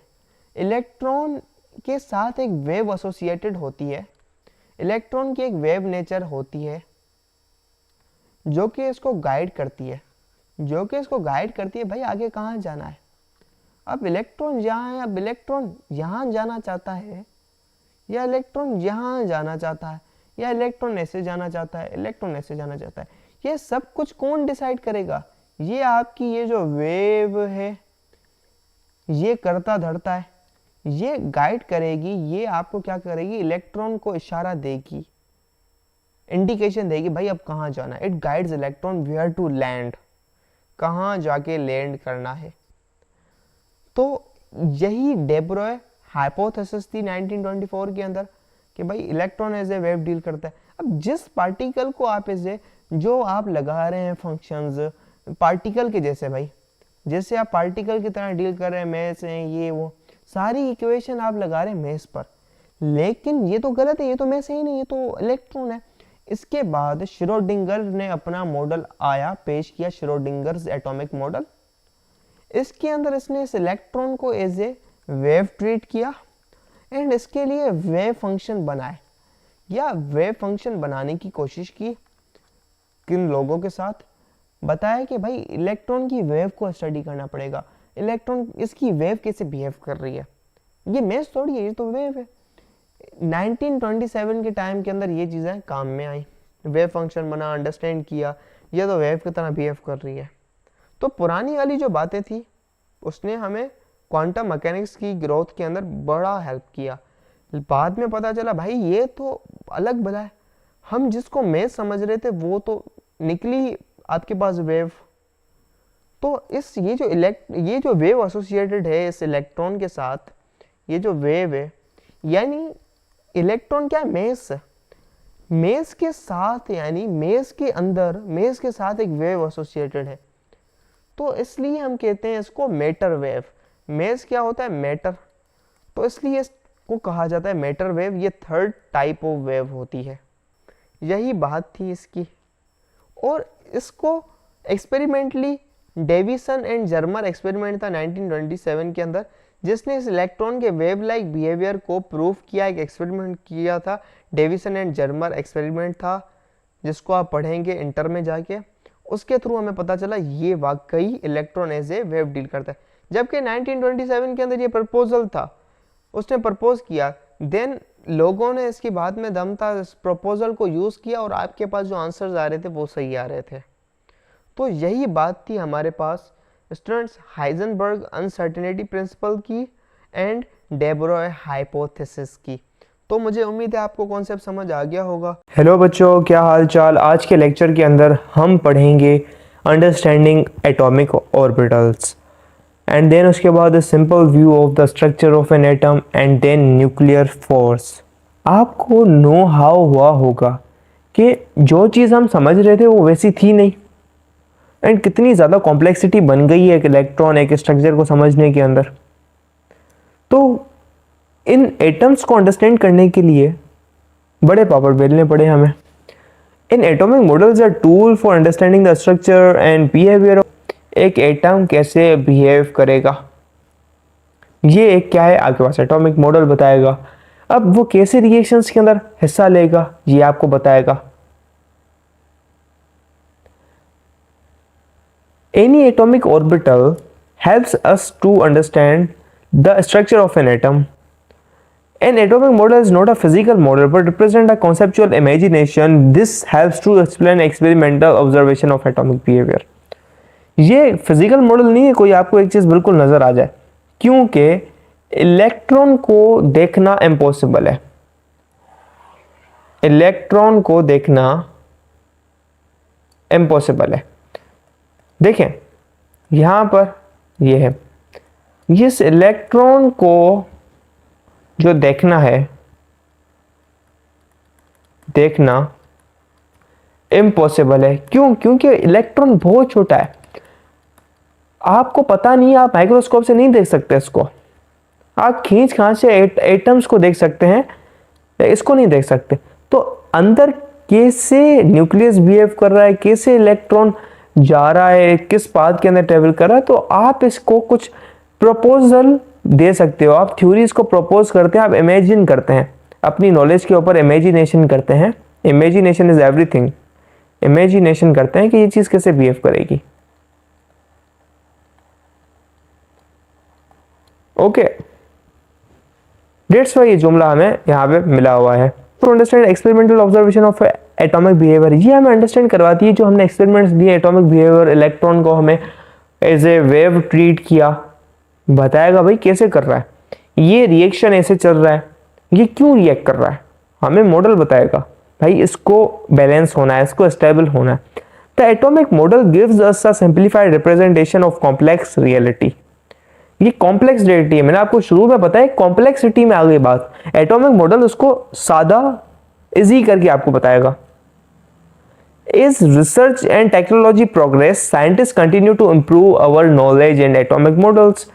इलेक्ट्रॉन के साथ एक वेव एसोसिएटेड होती है, इलेक्ट्रॉन की एक वेव नेचर होती है जो कि इसको गाइड करती है, भाई आगे कहाँ जाना है। अब इलेक्ट्रॉन यहाँ है, अब इलेक्ट्रॉन यहाँ जाना चाहता है, या इलेक्ट्रॉन यहाँ जाना चाहता है, या इलेक्ट्रॉन ऐसे जाना चाहता है, इलेक्ट्रॉन ऐसे जाना चाहता है, ये सब कुछ कौन डिसाइड करेगा? ये आपकी ये जो वेव है, ये करता धरता है, ये गाइड करेगी, ये आपको क्या करेगी, इलेक्ट्रॉन को इशारा देगी, इंडिकेशन देगी भाई अब कहाँ जाना है। It guides electron where to land, कहाँ जाके लैंड करना है। तो यही de Broglie हाइपोथेसिस थी 1924 के अंदर कि भाई electron as a wave deal करता है। अब जिस पार्टिकल को आप एज ए, जो आप लगा रहे हैं फंक्शंस पार्टिकल के जैसे, भाई जैसे आप पार्टिकल की तरह डील कर रहे हैं, मैथ्स हैं ये वो सारी इक्वेशन आप लगा रहे हैं मैथ्स पर, लेकिन ये तो गलत है, ये तो मैथ्स ही नहीं, ये तो इलेक्ट्रॉन है। इसके बाद श्रोडिंगर ने अपना मॉडल आया, पेश किया, श्रोडिंगर्स एटॉमिक मॉडल। इसके अंदर इसने इस इलेक्ट्रॉन को एज ए वेव ट्रीट किया एंड इसके लिए वेव फंक्शन बनाए, या वेव फंक्शन बनाने की कोशिश की। किन लोगों के साथ? बताया कि भाई इलेक्ट्रॉन की वेव को स्टडी करना पड़ेगा, इलेक्ट्रॉन इसकी वेव कैसे बिहेव कर रही है, ये मैथ्स थोड़ी है, ये तो वेव है। 1927 के टाइम के अंदर ये चीज़ें काम में आई, वेव फंक्शन बना, अंडरस्टैंड किया ये तो वेव की तरह बिहेव कर रही है। तो पुरानी वाली जो बातें थी उसने हमें क्वांटम मैकेनिक्स की ग्रोथ के अंदर बड़ा हेल्प किया। बाद में पता चला भाई ये तो अलग भला है, हम जिसको मैथ समझ रहे थे वो तो निकली आपके पास वेव। तो इस ये जो वेव एसोसिएटेड है इस इलेक्ट्रॉन के साथ, ये जो वेव है, यानी इलेक्ट्रॉन क्या है, मेस के साथ, यानी मेस के अंदर, मेस के साथ एक वेव एसोसिएटेड है, तो इसलिए हम कहते हैं इसको मैटर वेव। मेस क्या होता है, मैटर, तो इसलिए इसको कहा जाता है मैटर वेव। ये थर्ड टाइप ऑफ वेव होती है, यही बात थी इसकी। और इसको experimentally Davisson and Germer experiment था 1927 के अंदर, जिसने इस इलेक्ट्रॉन के वेव लाइक बिहेवियर को प्रूव किया, एक एक्सपेरिमेंट किया था, डेविसन एंड जर्मर एक्सपेरिमेंट था, जिसको आप पढ़ेंगे इंटर में जाके। उसके थ्रू हमें पता चला ये वाकई electron as a wave deal करता है। जबकि 1927 के अंदर ये प्रपोजल था, उसने प्रपोज किया, देन लोगों ने इसकी बात में दम था, इस प्रपोजल को यूज़ किया और आपके पास जो आंसर्स आ रहे थे वो सही आ रहे थे। तो यही बात थी हमारे पास स्टूडेंट्स हाइजेनबर्ग अनसर्टेनिटी प्रिंसिपल की एंड डे ब्रॉय हाइपोथेसिस की। तो मुझे उम्मीद है आपको कॉन्सेप्ट समझ आ गया होगा। हेलो बच्चों, क्या हाल चाल। आज के लेक्चर के अंदर हम पढ़ेंगे understanding atomic orbitals and then उसके बाद simple view of the structure of an atom and then nuclear force. आपको नो हाउ हुआ होगा कि जो चीज़ हम समझ रहे थे वो वैसी थी नहीं, एंड कितनी ज़्यादा कॉम्प्लेक्सिटी बन गई है एक इलेक्ट्रॉन एक स्ट्रक्चर को समझने के अंदर। तो इन एटम्स को अंडरस्टैंड करने के लिए बड़े पापड़ बेलने पड़े हमें। In atomic models are tool for understanding the structure and behaviour. एक एटम कैसे बिहेव करेगा, ये एक क्या है आपके पास एटॉमिक मॉडल बताएगा। अब वो कैसे रिएक्शंस के अंदर हिस्सा लेगा ये आपको बताएगा। Any atomic orbital helps us to understand the structure of an atom. An atomic model is not a physical model but represent a conceptual imagination. This helps to explain experimental observation of atomic behavior. ये physical model नहीं है कोई आपको एक चीज़ बिल्कुल नज़र आ जाए, क्योंकि इलेक्ट्रॉन को देखना इम्पॉसिबल है। इलेक्ट्रॉन को देखना इम्पॉसिबल है। देखें यहाँ पर ये है, इस इलेक्ट्रॉन को जो देखना है, देखना इम्पॉसिबल है। क्यों? क्योंकि इलेक्ट्रॉन बहुत छोटा है, आपको पता नहीं, आप माइक्रोस्कोप से नहीं देख सकते इसको। आप खींच खांच से एटम्स को देख सकते हैं, इसको नहीं देख सकते। तो अंदर कैसे न्यूक्लियस बिहेव कर रहा है, कैसे इलेक्ट्रॉन जा रहा है, किस पाथ के अंदर ट्रेवल कर रहा है, तो आप इसको कुछ प्रपोजल दे सकते हो। आप थ्योरीज को प्रपोज करते हैं, आप इमेजिन करते हैं, अपनी नॉलेज के ऊपर इमेजिनेशन करते हैं। Imagination is everything. इमेजिनेशन करते हैं कि ये चीज़ कैसे बिहेव करेगी। ओके, डेट्स वाई ये जुमला हमें यहाँ पे मिला हुआ है। To understand experimental observation of atomic behaviour, ये हमें अंडरस्टैंड करवाती है जो हमने एक्सपेरिमेंट्स दिए एटॉमिक बिहेवियर। इलेक्ट्रॉन को हमें एज ए वेव ट्रीट किया, बताएगा भाई कैसे कर रहा है, ये रिएक्शन ऐसे चल रहा है, ये क्यों रिएक्ट कर रहा है, हमें मॉडल बताएगा भाई इसको बैलेंस होना है, इसको स्टेबल होना है। The atomic model gives us a simplified representation of complex reality. ये कॉम्प्लेक्स रियलिटी है, मैंने आपको शुरू में बताया कॉम्प्लेक्सिटी में आ गई बात। एटॉमिक मॉडल उसको सादा इजी करके आपको बताएगा। As research and technology progress, scientists continue to improve our knowledge and atomic models.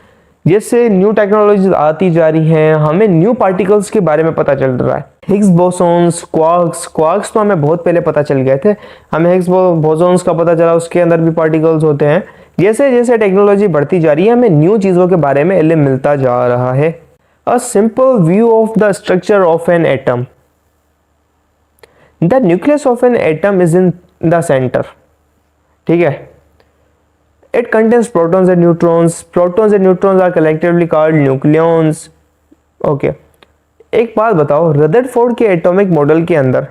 जैसे न्यू टेक्नोलॉजीज आती जा रही हैं, हमें न्यू पार्टिकल्स के बारे में पता चल रहा है। हिग्स बोसॉन्स, क्वार्क्स तो हमें बहुत पहले पता चल गए थे, हमें हिग्स बोसॉन्स का पता चला, उसके अंदर भी पार्टिकल्स होते हैं। जैसे जैसे टेक्नोलॉजी बढ़ती जा रही है, हमें न्यू चीज़ों के बारे में इल्म मिलता जा रहा है। A simple view of the structure of an atom. The nucleus of an atom is in the centre, ठीक है। It contains protons and neutrons. Protons and neutrons are collectively called nucleons. Okay. एक बात बताओ, Rutherford के atomic model के अंदर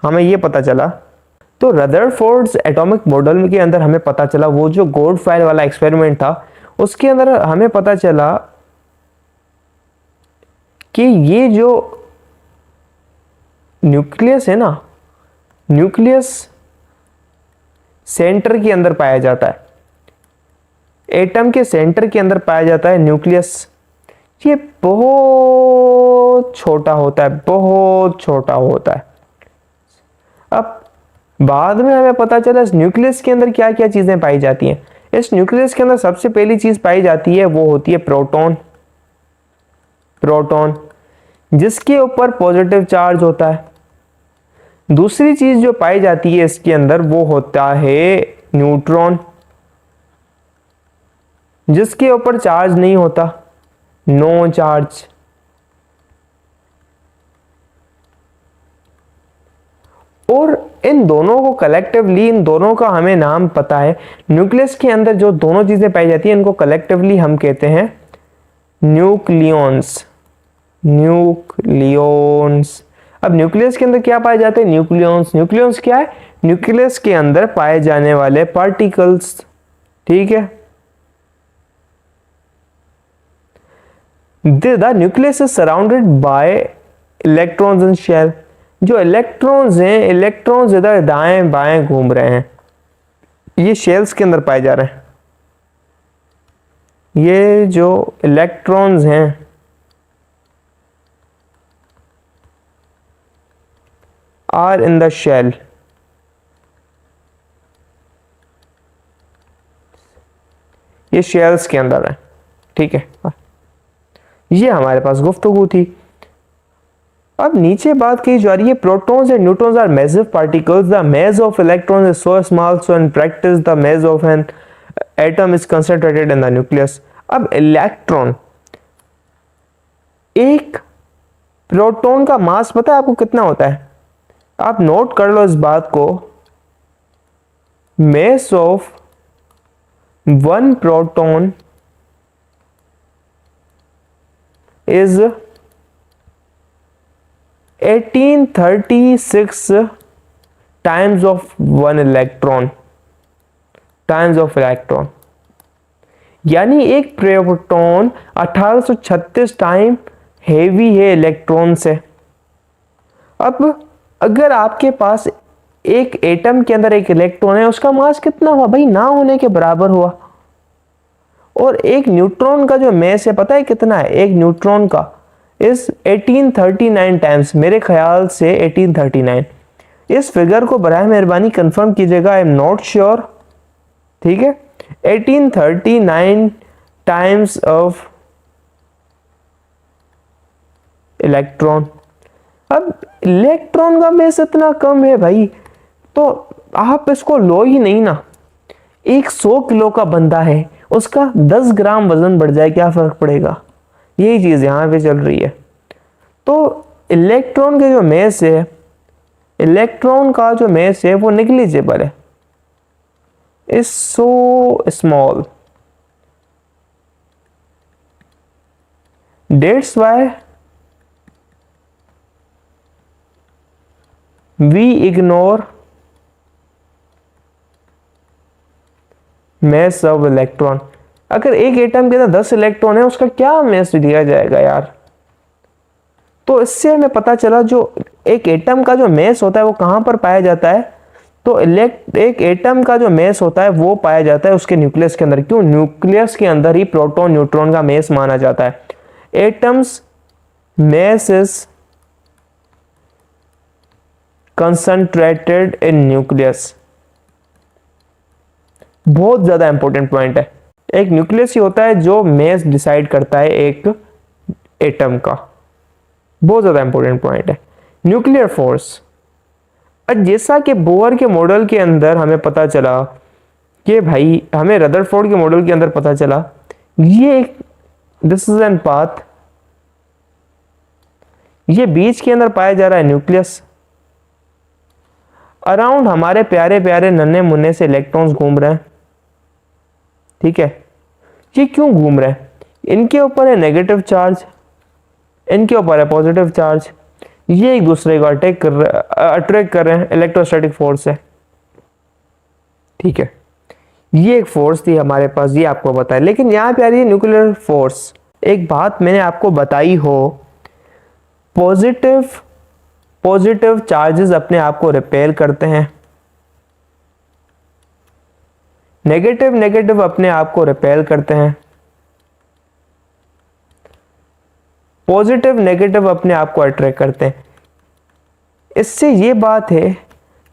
हमें ये पता चला, तो रदरफोर्ड्स एटॉमिक मॉडल के अंदर हमें पता चला, वो जो गोल्डफायर वाला एक्सपेरिमेंट था उसके अंदर हमें पता चला कि ये जो न्यूक्लियस है ना, न्यूक्लियस सेंटर के अंदर पाया जाता है, एटम के सेंटर के अंदर पाया जाता है न्यूक्लियस। ये बहुत छोटा होता है, बहुत छोटा होता है। अब बाद में हमें पता चला इस न्यूक्लियस के अंदर क्या क्या चीजें पाई जाती हैं। इस न्यूक्लियस के अंदर सबसे पहली चीज पाई जाती है वो होती है प्रोटॉन। प्रोटॉन जिसके ऊपर पॉजिटिव चार्ज होता है। दूसरी चीज जो पाई जाती है इसके अंदर वो होता है न्यूट्रॉन, जिसके ऊपर चार्ज नहीं होता, नो चार्ज। और इन दोनों को कलेक्टिवली, इन दोनों का हमें नाम पता है। न्यूक्लियस के अंदर जो दोनों चीजें पाई जाती हैं इनको कलेक्टिवली हम कहते हैं न्यूक्लियॉन्स। न्यूक्लियॉन्स। अब न्यूक्लियस के अंदर क्या पाए जाते हैं? न्यूक्लियॉन्स। न्यूक्लियॉन्स क्या है? न्यूक्लियस के अंदर पाए जाने वाले पार्टिकल्स। ठीक है। The nucleus is surrounded by electrons and shell. जो इलेक्ट्रॉन्स हैं, इलेक्ट्रॉन्स इधर दाएं बाएं घूम रहे हैं, ये शेल्स के अंदर पाए जा रहे हैं। ये जो इलेक्ट्रॉन्स हैं आर इन द शेल। ये शेल्स के अंदर है। ठीक है, ये हमारे पास गुफ्तगू थी। अब नीचे बात कही जा रही है, protons and neutrons are massive particles. The mass of electrons is so small, so in practice the mass of an atom is concentrated in the nucleus. अब इलेक्ट्रॉन, एक प्रोटॉन का मास पता है आपको कितना होता है? आप नोट कर लो इस बात को। mass of one proton is 1836 times of one electron, times of electron। यानी एक प्रोटॉन 1836 टाइम हेवी है इलेक्ट्रॉन से। अब अगर आपके पास एक एटम के अंदर एक इलेक्ट्रॉन है, उसका मास कितना हुआ भाई? ना होने के बराबर हुआ। और एक न्यूट्रॉन का जो मास है पता है कितना है? एक न्यूट्रॉन का इस 1839 टाइम्स, मेरे ख्याल से 1839। इस फिगर को बराए मेहरबानी कंफर्म कीजिएगा, आई एम नॉट श्योर। ठीक है, 1839 टाइम्स ऑफ इलेक्ट्रॉन। अब इलेक्ट्रॉन का मास इतना कम है भाई, तो आप इसको लो ही नहीं ना। एक 100 किलो का बंदा है, उसका 10 ग्राम वजन बढ़ जाए, क्या फर्क पड़ेगा? यही चीज यहां पे चल रही है। तो इलेक्ट्रॉन के जो मास है, इलेक्ट्रॉन का जो मास है वो नेग्लिजिबल है, is so small. That's why we ignore mass of electron. अगर एक एटम के अंदर 10 इलेक्ट्रॉन है, उसका क्या मास दिया जाएगा यार? तो इससे हमें पता चला जो एक एटम का जो मास होता है वो कहां पर पाया जाता है? तो एक एटम का जो मास होता है वो पाया जाता है उसके न्यूक्लियस के अंदर। क्यों? न्यूक्लियस के अंदर ही प्रोटॉन न्यूट्रॉन का मास माना जाता है। Atoms mass is concentrated in nucleus. बहुत ज्यादा इंपॉर्टेंट पॉइंट है। एक न्यूक्लियस ही होता है जो मास डिसाइड करता है एक एटम का। बहुत ज्यादा इंपॉर्टेंट पॉइंट है। न्यूक्लियर फोर्स, जैसा कि बोर के मॉडल के अंदर हमें पता चला कि भाई, हमें रदरफोर्ड के मॉडल के अंदर पता चला, ये एक दिस इज एन पाथ, ये बीच के अंदर पाया जा रहा है न्यूक्लियस। अराउंड हमारे प्यारे प्यारे नन्हे मुन्ने से इलेक्ट्रॉन्स घूम रहे हैं। ठीक है, ये क्यों घूम रहे हैं? इनके ऊपर है नेगेटिव चार्ज, इनके ऊपर है पॉजिटिव चार्ज। ये एक दूसरे को अट्रैक्ट कर रहे हैं, इलेक्ट्रोस्टैटिक फोर्स है। ठीक है, ये एक फोर्स थी हमारे पास, ये आपको पता है। लेकिन यहाँ पे आ रही है न्यूक्लियर फोर्स। एक बात मैंने आपको बताई हो, पॉजिटिव चार्जेस अपने आप को रिपेल करते हैं, नेगेटिव अपने आप को रिपेल करते हैं, पॉजिटिव नेगेटिव अपने आप को अट्रैक्ट करते हैं। इससे ये बात है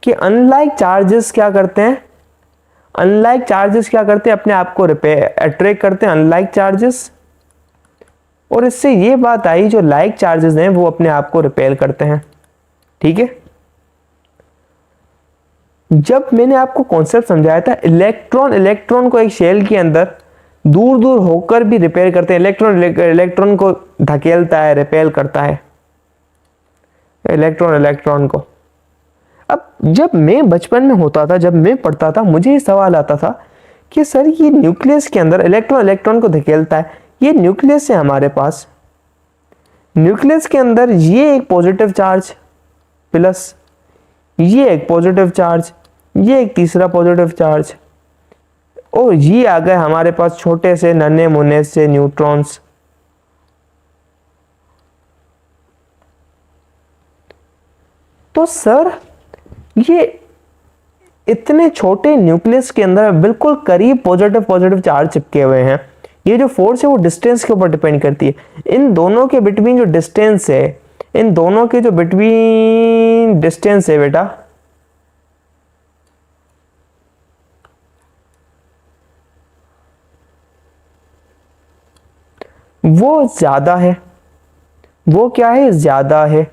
कि अनलाइक चार्जेस क्या करते हैं? अपने आप को अट्रैक्ट करते हैं, अनलाइक चार्जेस। और इससे ये बात आई, जो लाइक चार्जेस हैं वो अपने आप को रिपेल करते हैं। ठीक है, जब मैंने आपको कॉन्सेप्ट समझाया था, इलेक्ट्रॉन को एक शेल के अंदर दूर दूर होकर भी रिपेल करते हैं। इलेक्ट्रॉन को धकेलता है, रिपेल करता है इलेक्ट्रॉन को। अब जब मैं बचपन में होता था, जब मैं पढ़ता था, मुझे ये सवाल आता था कि सर ये न्यूक्लियस के अंदर इलेक्ट्रॉन को धकेलता है, ये न्यूक्लियस है हमारे पास, न्यूक्लियस के अंदर ये एक पॉजिटिव चार्ज प्लस, ये एक पॉजिटिव चार्ज, ये एक तीसरा पॉजिटिव चार्ज, और ये आ गए हमारे पास छोटे से नन्हे मुन्ने से न्यूट्रॉन्स। तो सर ये इतने छोटे न्यूक्लियस के अंदर बिल्कुल करीब पॉजिटिव चार्ज चिपके हुए हैं। ये जो फोर्स है वो डिस्टेंस के ऊपर डिपेंड करती है। इन दोनों के बिटवीन जो डिस्टेंस है, इन दोनों के जो बिटवीन डिस्टेंस है बेटा, वो ज्यादा है। वो क्या है? ज्यादा है।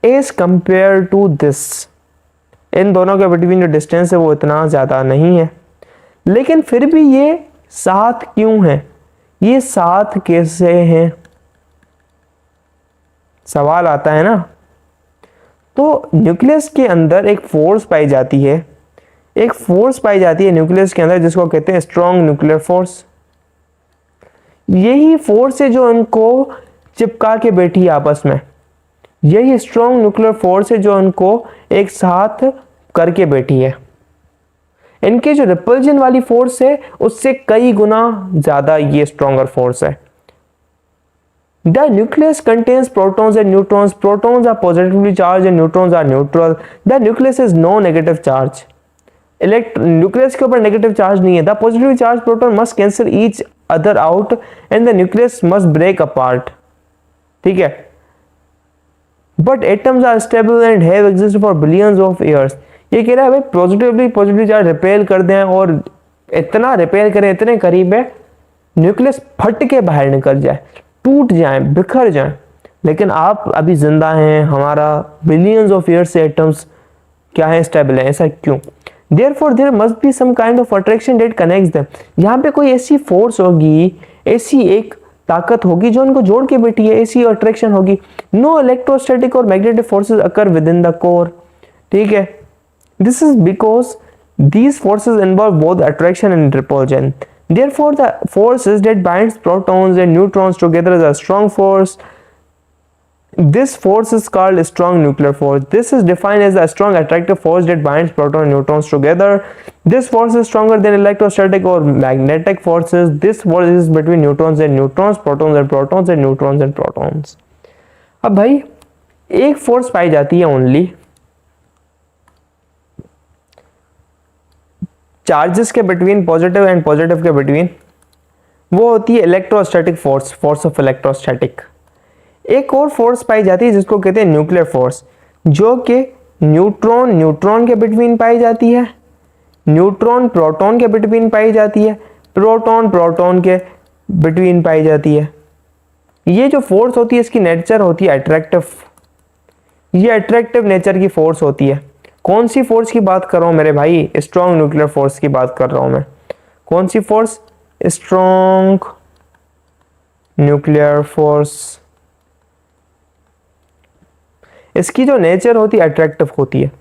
एज कंपेयर टू दिस, इन दोनों के बिटवीन जो डिस्टेंस है वो इतना ज्यादा नहीं है, लेकिन फिर भी ये साथ क्यों है? ये साथ कैसे हैं? सवाल आता है ना। तो न्यूक्लियस के अंदर एक फोर्स पाई जाती है, एक फोर्स पाई जाती है न्यूक्लियस के अंदर जिसको कहते हैं स्ट्रॉन्ग न्यूक्लियर फोर्स। यही फोर्स है जो इनको चिपका के बैठी है आपस में। यही स्ट्रॉन्ग न्यूक्लियर फोर्स है जो इनको एक साथ करके बैठी है। इनके जो रिपल्जन वाली फोर्स है उससे कई गुना ज्यादा ये स्ट्रॉन्गर फोर्स है। The nucleus contains protons and neutrons. Protons are positively charged and neutrons are neutral. The nucleus has no negative charge. Nucleus के ऊपर नेगेटिव चार्ज नहीं है। The positively charged proton must cancel each other out and the nucleus must break apart. ठीक है, but atoms are stable and have existed for billions of years. ये कह रहा है भाई पॉजिटिवली चार्ज रिपेल कर दें और इतना रिपेल करें, इतने करीब है न्यूक्लियस फट के बाहर निकल जाए, टूट जाए, बिखर जाए, लेकिन आप अभी जिंदा हैं। हमारा बिलियंस ऑफ ईयर्स से एटम्स क्या है? स्टेबल है। ऐसा क्यों? Therefore there must be some kind of attraction that connects them. यहाँ पे कोई ऐसी फोर्स होगी, ऐसी एक ताकत होगी जो उनको जोड़ के बैठी है, ऐसी अट्रैक्शन होगी। नो इलेक्ट्रोस्टैटिक और magnetic forces occur with in the core. ठीक है, this is because these forces involve both attraction and repulsion. Therefore the forces that binds protons and neutrons together is a strong force. This force is called strong nuclear force. This is defined as a strong attractive force that binds protons and neutrons together. This force is stronger than electrostatic or magnetic forces. This force is between neutrons and neutrons, protons and protons, and neutrons and protons. अब भाई एक force पाई जाती है only charges के between, positive and positive के between, वो होती है electrostatic force, force of electrostatic. एक और फोर्स पाई जाती है जिसको कहते हैं न्यूक्लियर फोर्स, जो कि न्यूट्रॉन के बिटवीन पाई जाती है, न्यूट्रॉन प्रोटॉन के बिटवीन पाई जाती है, प्रोटॉन के बिटवीन पाई जाती है। ये जो फोर्स होती है इसकी नेचर होती है अट्रैक्टिव। ये अट्रैक्टिव नेचर की फोर्स होती है। कौन सी फोर्स की बात कर रहा हूं मेरे भाई? स्ट्रॉन्ग न्यूक्लियर फोर्स की बात कर रहा हूं मैं। कौन सी फोर्स? Strong nuclear force. इसकी जो नेचर होती है अट्रैक्टिव होती है।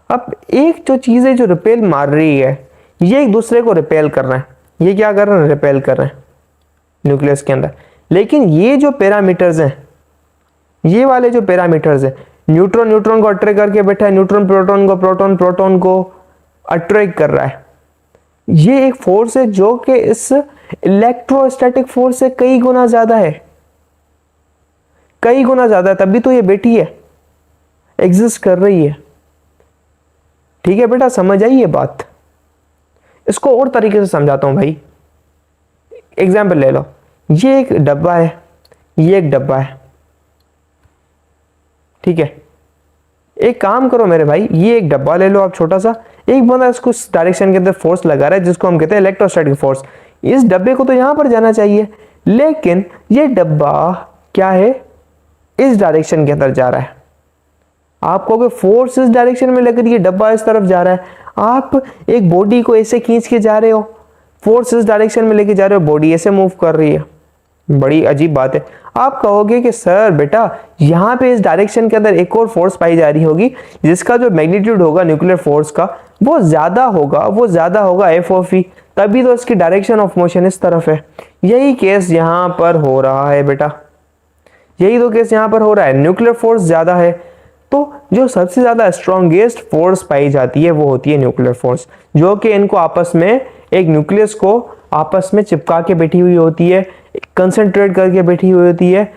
अब एक जो चीज है जो रिपेल मार रही है, ये एक दूसरे को रिपेल कर रहे हैं। ये क्या कर रहे हैं? रिपेल कर रहे हैं न्यूक्लियस के अंदर। लेकिन ये जो पैरामीटर्स हैं, ये वाले जो पैरामीटर्स हैं, न्यूट्रॉन को अट्रैक्ट करके बैठा है, न्यूट्रॉन प्रोटॉन को अट्रैक्ट कर रहा है। ये एक फोर्स है जो कि इस इलेक्ट्रोस्टैटिक फोर्स से कई गुना ज्यादा है, कई गुना ज्यादा है। तभी तो ये बैठी है, एग्जिस्ट कर रही है। ठीक है बेटा, समझ आई ये बात? इसको और तरीके से समझाता हूं भाई। एग्जाम्पल ले लो, ये एक डब्बा है, ये एक डब्बा है। ठीक है, एक काम करो मेरे भाई, ये एक डब्बा ले लो आप छोटा सा। एक बंदा इसको इस डायरेक्शन के अंदर फोर्स लगा रहा है जिसको हम कहते हैं इलेक्ट्रोस्टैटिक फोर्स। इस डब्बे को तो यहां पर जाना चाहिए, लेकिन ये डब्बा क्या है? इस डायरेक्शन के अंदर जा रहा है। आप कहोगे फोर्स इस डायरेक्शन में लग रही है, डब्बा इस तरफ जा रहा है, आप एक बॉडी को ऐसे खींच के जा रहे हो, फोर्स इस डायरेक्शन में लेके जा रहे हो, बॉडी ऐसे मूव कर रही है, बड़ी अजीब बात है। आप कहोगे कि सर बेटा यहाँ पे इस डायरेक्शन के अंदर एक और फोर्स पाई जा रही होगी जिसका जो मैग्नीट्यूड होगा न्यूक्लियर फोर्स का वो ज्यादा होगा एफ ऑफ ई, तभी तो इसकी डायरेक्शन ऑफ मोशन इस तरफ है। यही केस यहाँ पर हो रहा है बेटा, यही तो केस यहाँ पर हो रहा है, न्यूक्लियर फोर्स ज्यादा है। तो जो सबसे ज्यादा स्ट्रॉन्गेस्ट फोर्स पाई जाती है वो होती है न्यूक्लियर फोर्स, जो कि इनको आपस में एक न्यूक्लियस को आपस में चिपका के बैठी हुई होती है, कंसंट्रेट करके बैठी हुई होती है,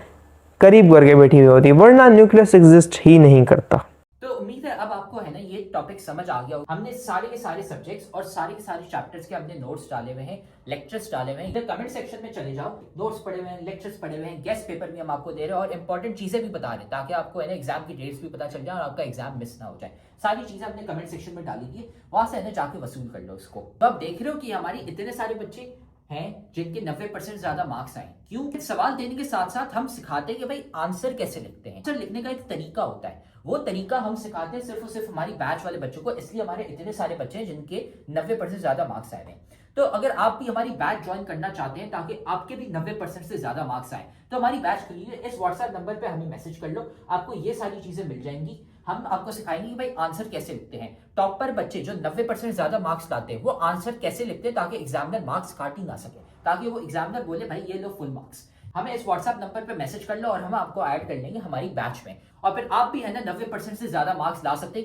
करीब करके बैठी हुई होती है, वरना न्यूक्लियस एग्जिस्ट ही नहीं करता। तो उम्मीद है अब आपको है ना ये टॉपिक समझ आ गया। हमने सारे के सारे सब्जेक्ट्स और सारे के सारे चैप्टर्स के हमने नोट्स डाले हुए हैं, लेक्चर्स डाले हुए हैं। इधर कमेंट सेक्शन में चले जाओ, नोट्स पढ़े हुए हैं, लेक्चर्स पढ़े हुए हैं, गेस्ट पेपर भी हम आपको दे रहे हैं और इंपॉर्टेंट चीजें भी बता रहे हैं ताकि आपको है ना एग्जाम की डेट्स भी पता चल जाए और आपका एग्जाम मिस ना हो जाए। सारी चीजें हमने कमेंट सेक्शन में डाली थी, वहां से है ना जाके वसूल कर लो इसको। तो आप देख रहे हो कि हमारी इतने सारे बच्चे हैं जिनके 90% ज्यादा मार्क्स आए। क्यों? सवाल देने के साथ साथ हम सिखाते हैं कि भाई आंसर कैसे लिखते हैं। आंसर लिखने का एक तरीका होता है, वो तरीका हम सिखाते हैं सिर्फ और सिर्फ हमारी बैच वाले बच्चों को, इसलिए हमारे इतने सारे बच्चे हैं जिनके 90% ज्यादा मार्क्स आए हैं। तो अगर आप भी हमारी बैच ज्वाइन करना चाहते हैं ताकि आपके भी 90% से ज्यादा मार्क्स आए तो हमारी बैच के लिए इस व्हाट्सएप नंबर पे हमें मैसेज कर लो, आपको ये सारी चीजें मिल जाएंगी। हम आपको सिखाएंगे कि भाई आंसर कैसे लिखते हैं। टॉपर बच्चे जो 90% ज्यादा मार्क्स लाते हैं वो आंसर कैसे लिखते हैं ताकि एग्जामिनर मार्क्स काट ही ना सके, ताकि वो एग्जामिनर बोले भाई ये लो फुल मार्क्स। हमें इस व्हाट्सएप नंबर पे मैसेज कर लो और हम आपको ऐड कर लेंगे हमारी बैच में, और फिर आप भी है ना 90% से ज्यादा मार्क्स ला सकते हैं।